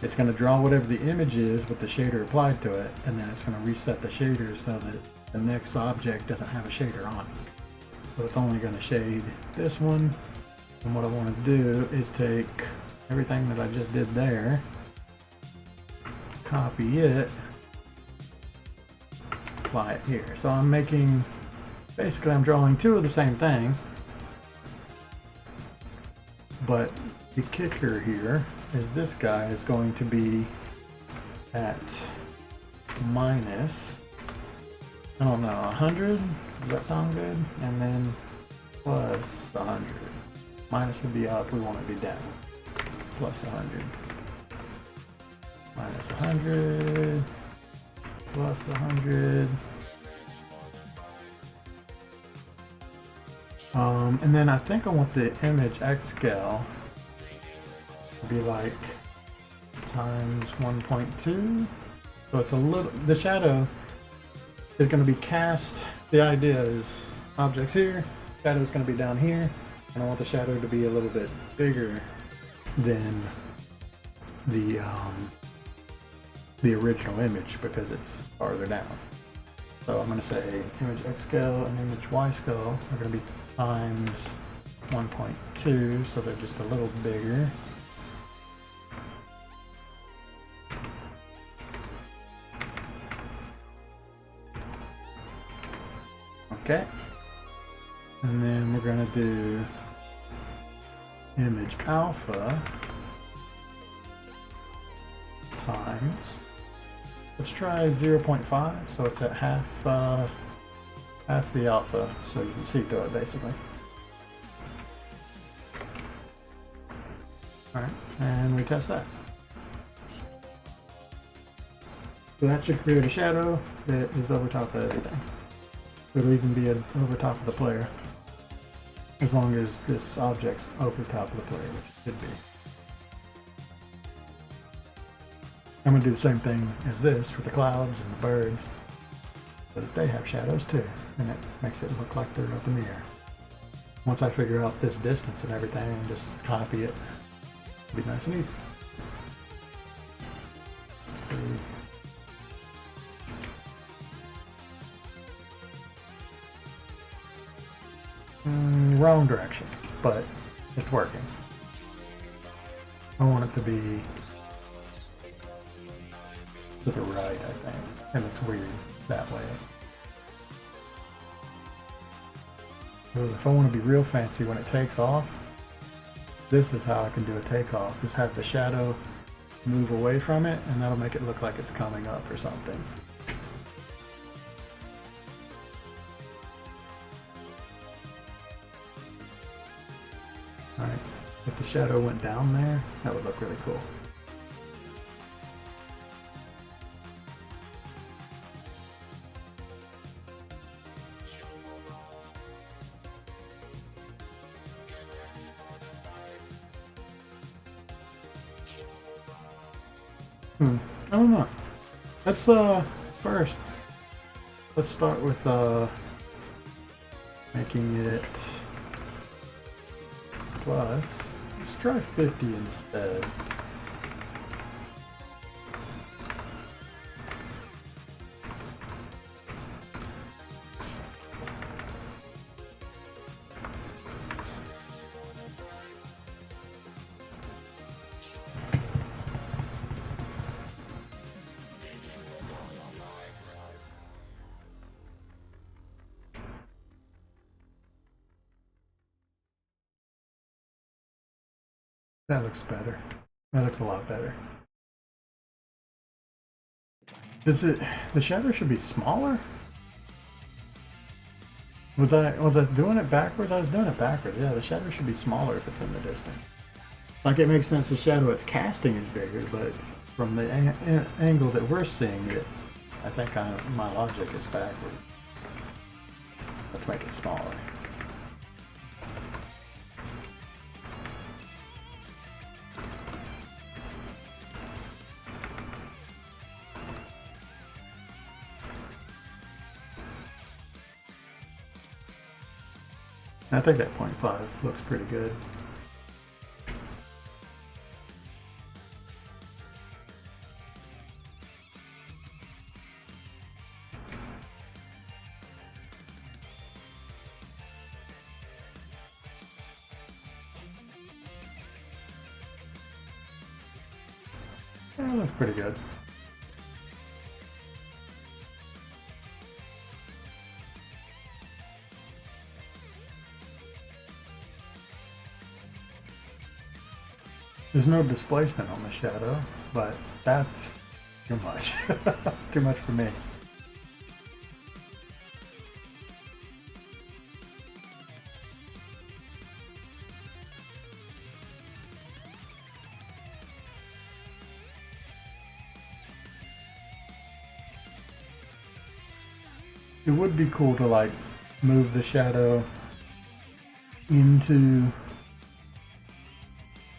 it's going to draw whatever the image is with the shader applied to it, and then it's going to reset the shader so that the next object doesn't have a shader on it. So it's only going to shade this one, and what I want to do is take everything that I just did there, copy it, apply it here. So I'm making, basically I'm drawing two of the same thing, but the kicker here is this guy is going to be at minus, I don't know, 100? Does that sound good? And then plus 100. Minus would be up, we want it to be down. Plus 100. Minus 100. Plus 100. And then I think I want the image X scale to be like times 1.2. So it's a little, the shadow is going to be cast. The idea is objects here, shadow is going to be down here, and I want the shadow to be a little bit bigger than the original image because it's farther down. So I'm going to say image X scale and image Y scale are going to be times 1.2, so they're just a little bigger. Okay. And then we're going to do image alpha times, let's try 0.5, so it's at half the alpha, so you can see through it basically. Alright, and we test that. So that should create a shadow that is over top of everything. It'll even be over top of the player, as long as this object's over top of the player, which it should be. I'm going to do the same thing as this for the clouds and the birds, but they have shadows too, and it makes it look like they're up in the air. Once I figure out this distance and everything, and just copy it, it'll be nice and easy. Wrong direction, but it's working. I want it to be to the right, I think. It looks weird that way. Ooh, if I want to be real fancy when it takes off, this is how I can do a takeoff. Just have the shadow move away from it, and that'll make it look like it's coming up or something. Alright, if the shadow went down there, that would look really cool. I don't know. Let's first, let's start with making it plus. Let's try 50 instead. That looks better. That looks a lot better. Is it, the shadow should be smaller? Was I doing it backwards? I was doing it backwards. Yeah, the shadow should be smaller if it's in the distance. Like, it makes sense the shadow it's casting is bigger, but from the angle that we're seeing it, I think my logic is backwards. Let's make it smaller. I think that 0.5 looks pretty good. That looks pretty good. There's no displacement on the shadow, but that's too much. Too much for me. It would be cool to like move the shadow into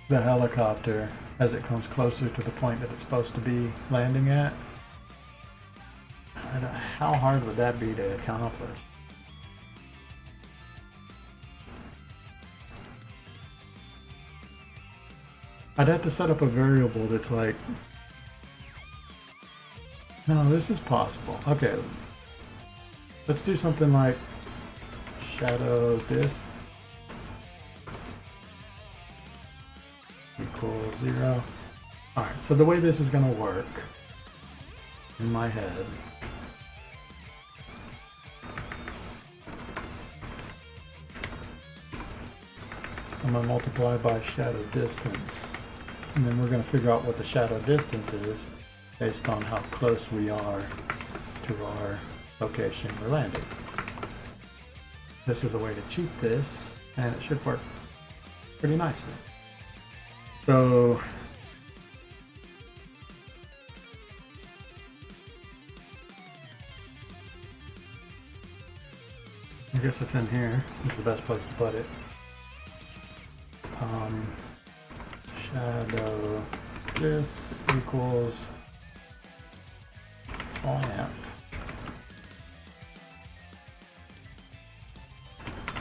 the helicopter as it comes closer to the point that it's supposed to be landing at. How hard would that be to accomplish? I'd have to set up a variable that's like, no, this is possible. Okay, Let's do something like shadow this equals 0. Alright, so the way this is going to work in my head, I'm going to multiply by shadow distance, and then we're going to figure out what the shadow distance is based on how close we are to our location we're landing. This is a way to cheat this, and it should work pretty nicely. So I guess it's in here. It's the best place to put it. Shadow this equals clamp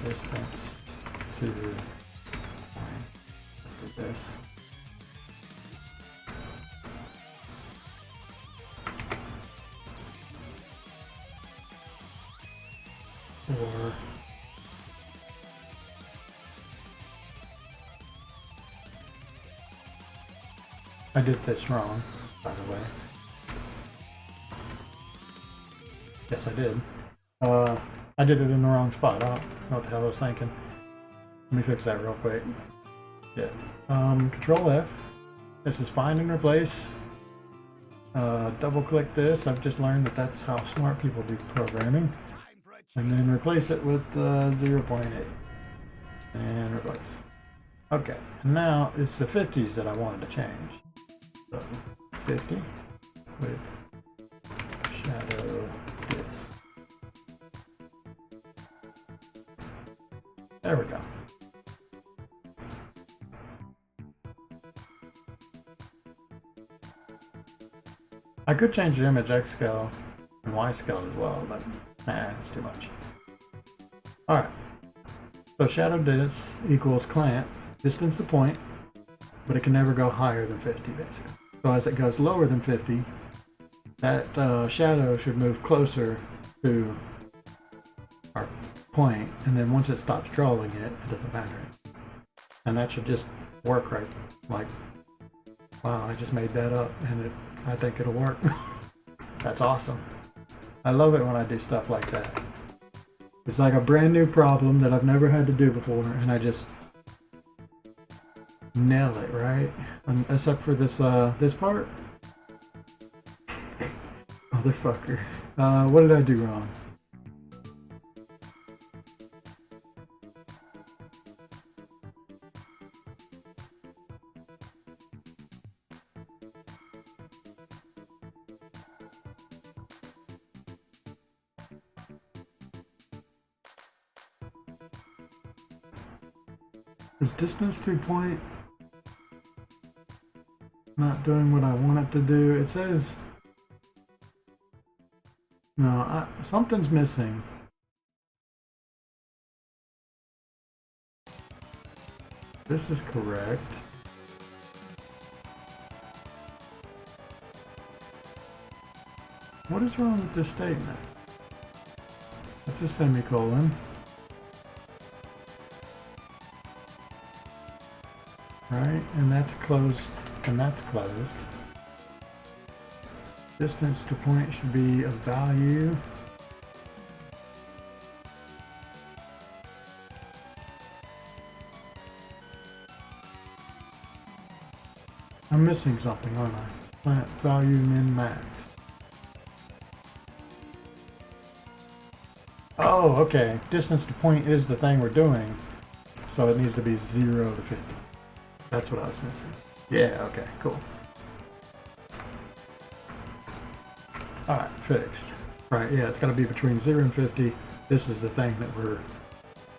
distance to this. Or I did this wrong, by the way. Yes, I did. I did it in the wrong spot. I don't know what the hell I was thinking. Let me fix that real quick. Yeah. Control F. This is find and replace. Double click this. I've just learned that that's how smart people do programming. And then replace it with 0.8. And replace. Okay, now it's the 50s that I wanted to change. So 50 with shadow this. There we go. I could change the image X scale and Y scale as well, but nah, it's too much. Alright. So shadow dis equals clamp, distance to point, but it can never go higher than 50 basically. So as it goes lower than 50, that shadow should move closer to our point, and then once it stops trolling it, it doesn't matter. And that should just work right. Like, wow, I just made that up, and I think it'll work. That's awesome. I love it when I do stuff like that. It's like a brand new problem that I've never had to do before, and I just nail it, right? Except for this this part. Motherfucker. What did I do wrong? Is distance to point not doing what I want it to do? It says no, something's missing. This is correct. What is wrong with this statement? That's a semicolon. Right, and that's closed, and that's closed. Distance to point should be a value. I'm missing something, aren't I? Plant value min max. Oh, okay. Distance to point is the thing we're doing, so it needs to be 0 to 50. That's what I was missing. Yeah, okay, cool. Alright, fixed. Right, yeah, it's got to be between 0 and 50. This is the thing that we're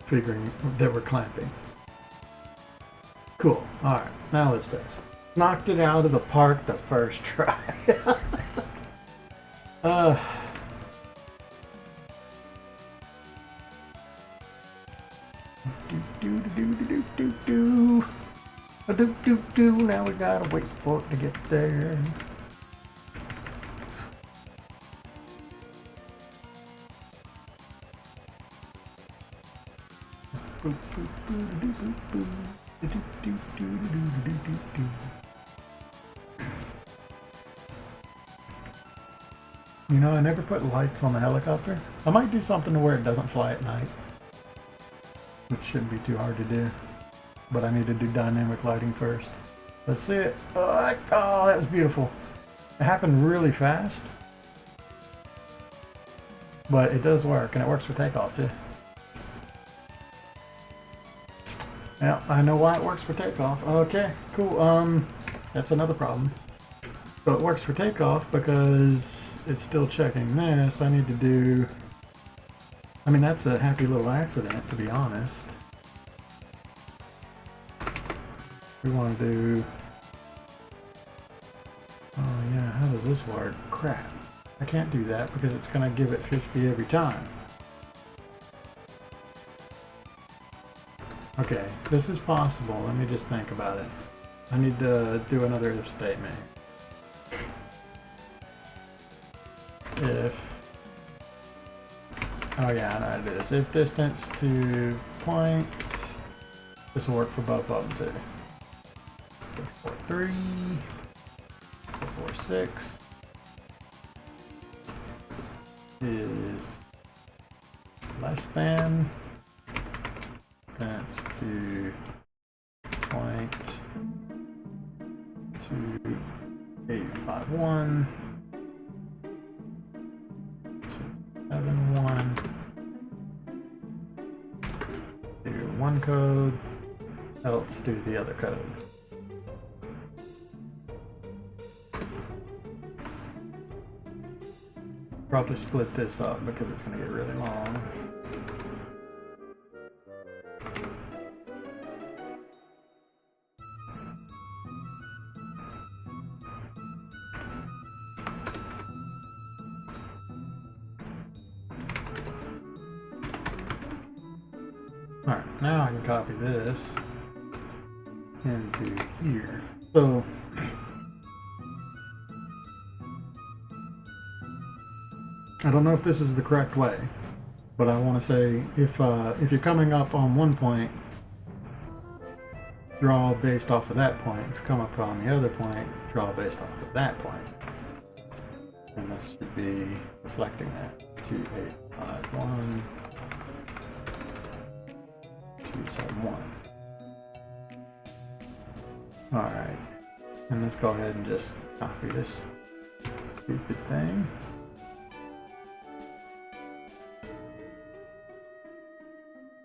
figuring, that we're clamping. Cool. Alright, now let's fix. Knocked it out of the park the first try. Now we gotta wait for it to get there. You know, I never put lights on the helicopter. I might do something to where it doesn't fly at night, which shouldn't be too hard to do. But I need to do dynamic lighting first. Let's see it. Oh, that was beautiful. It happened really fast, but it does work, and it works for takeoff too. Yeah, I know why it works for takeoff. Okay, cool. That's another problem. So it works for takeoff because it's still checking this. I need to do... I mean, that's a happy little accident, to be honest. We want to do... Oh yeah, how does this work? Crap. I can't do that because it's going to give it 50 every time. Okay, this is possible. Let me just think about it. I need to do another if statement. If... Oh yeah, I know how to do this. If distance to point... This will work for both of them too. 643... 446 is less than distance to point 2851 271 do one code, else do the other code. Probably split this up because it's going to get really long. Alright, now I can copy this into here. So I don't know if this is the correct way, but I want to say if you're coming up on one point, draw based off of that point. If you come up on the other point, draw based off of that point. And this should be reflecting that. 2851 271. Alright, and let's go ahead and just copy this stupid thing.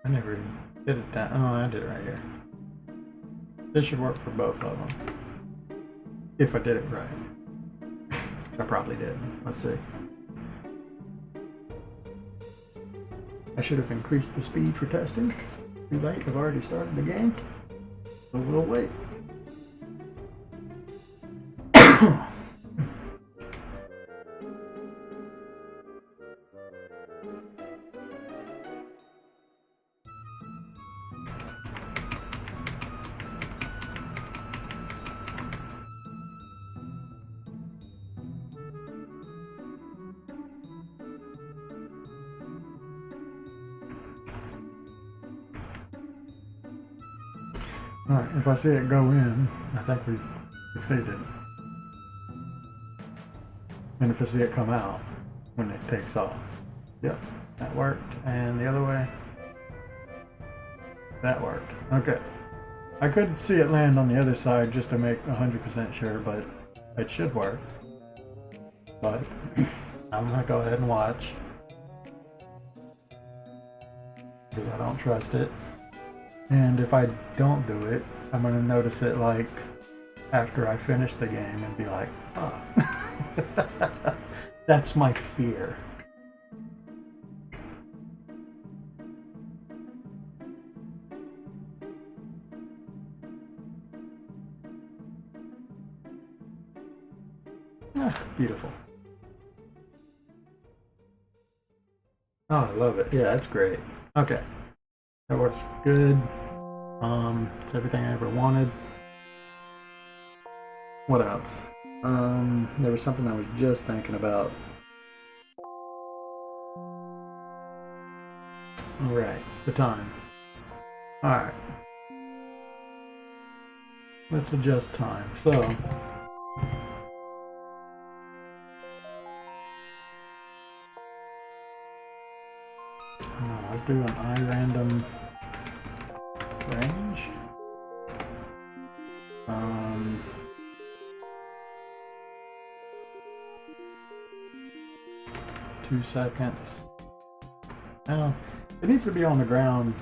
I never did it that. Oh, I did it right here. This should work for both of them. If I did it right. Which I probably didn't. Let's see. I should have increased the speed for testing. Too late, I've already started the game. So we'll wait. Alright, if I see it go in, I think we succeeded. And if I see it come out when it takes off. Yep, that worked. And the other way, that worked. Okay. I could see it land on the other side just to make 100% sure, but it should work. But I'm gonna go ahead and watch, because I don't trust it. And if I don't do it, I'm gonna notice it like after I finish the game and be like, fuck. That's my fear. Ah, beautiful. Oh, I love it. Yeah, that's great. Okay. That works good. It's everything I ever wanted. What else? There was something I was just thinking about. Alright, the time. Alright. Let's adjust time. So, let's do an iRandom range. 2 seconds. Now, it needs to be on the ground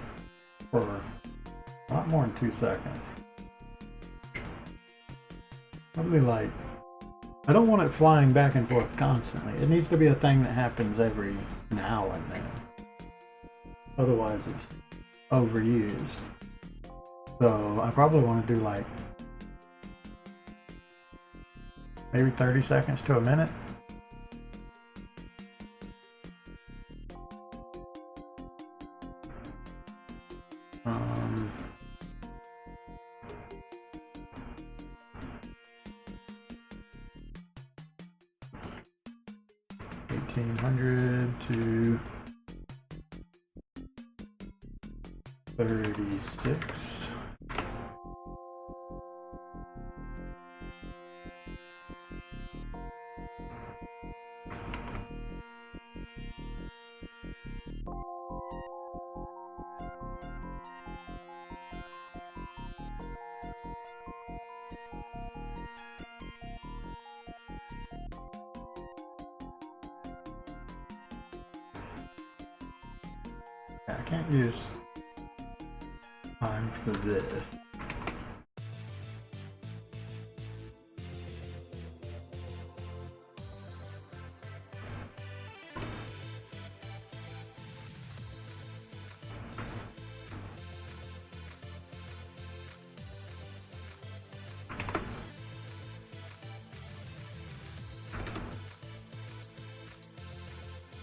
for a lot more than 2 seconds. Probably like, I don't want it flying back and forth constantly. It needs to be a thing that happens every now and then. Otherwise it's overused. So I probably want to do like maybe 30 seconds to a minute. To 36. I can't use time for this.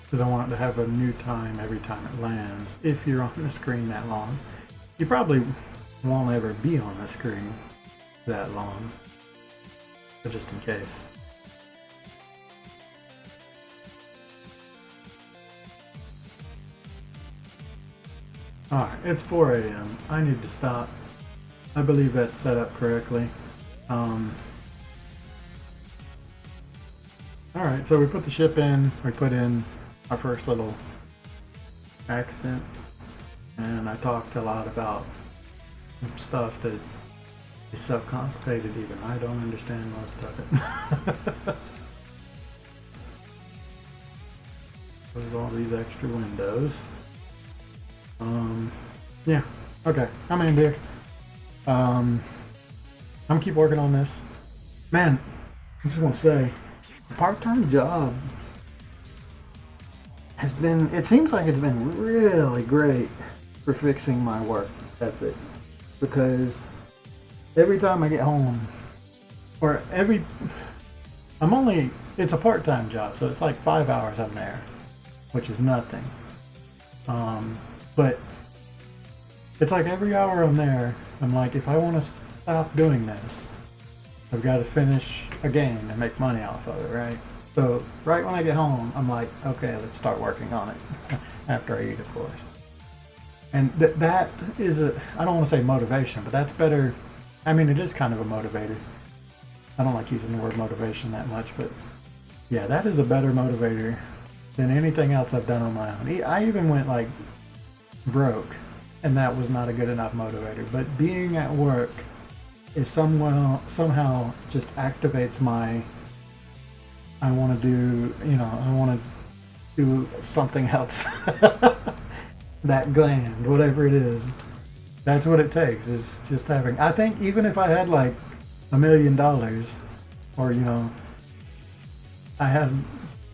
Because I want it to have a new time every time it lands. If you're on the screen that long, you probably won't ever be on the screen that long, but just in case. Alright, it's 4 a.m. I need to stop. I believe that's set up correctly. Alright, so we put the ship in, we put in our first little accent, and I talked a lot about stuff that is so complicated even I don't understand most of it. There's all these extra windows. Yeah, okay, I'm in here. I'm gonna keep working on this. Man, I just want to say, a part-time job has been, it seems like it's been really great for fixing my work ethic, because every time I get home, or it's a part-time job, so it's like 5 hours I'm there, which is nothing. But it's like every hour I'm there, I'm like, if I want to stop doing this, I've got to finish a game and make money off of it, right? So right when I get home, I'm like, okay, let's start working on it. After I eat, of course. And that is I don't want to say motivation, but that's better. I mean, it is kind of a motivator. I don't like using the word motivation that much, but yeah, that is a better motivator than anything else I've done on my own. I even went like broke, and that was not a good enough motivator. But being at work is somehow just activates my, I want to do, I want to do something else. That gland, whatever it is, that's what it takes, is just having, I think even if I had like $1 million, or I had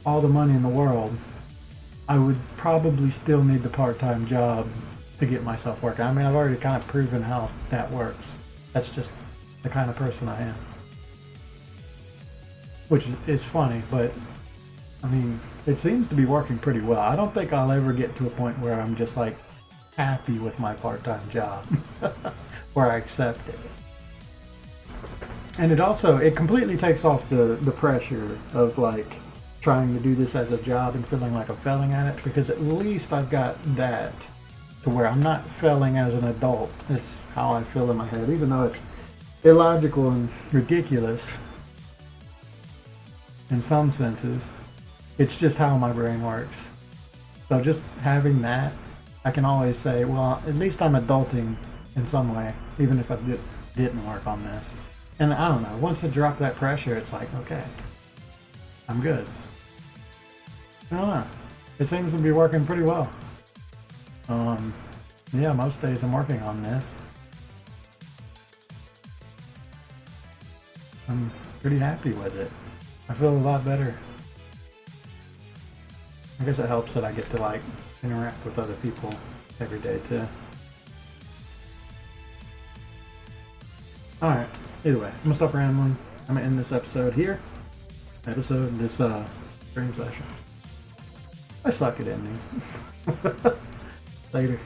all the money in the world, I would probably still need the part-time job to get myself working. I mean, I've already kind of proven how that works. That's just the kind of person I am. Which is funny, but I mean, it seems to be working pretty well. I don't think I'll ever get to a point where I'm just like happy with my part-time job, where I accept it. And it completely takes off the pressure of like trying to do this as a job and feeling like I'm failing at it, because at least I've got that to where I'm not failing as an adult. Is how I feel in my head, even though it's illogical and ridiculous in some senses. It's just how my brain works. So just having that, I can always say, well, at least I'm adulting in some way, even if I didn't work on this. And I don't know, once I drop that pressure, it's like, okay, I'm good. I don't know. It seems to be working pretty well. Yeah, most days I'm working on this. I'm pretty happy with it. I feel a lot better. I guess it helps that I get to like interact with other people every day too. Alright, either way, I'm gonna stop rambling. I'm gonna end this episode here. This stream session. I suck at ending. Later.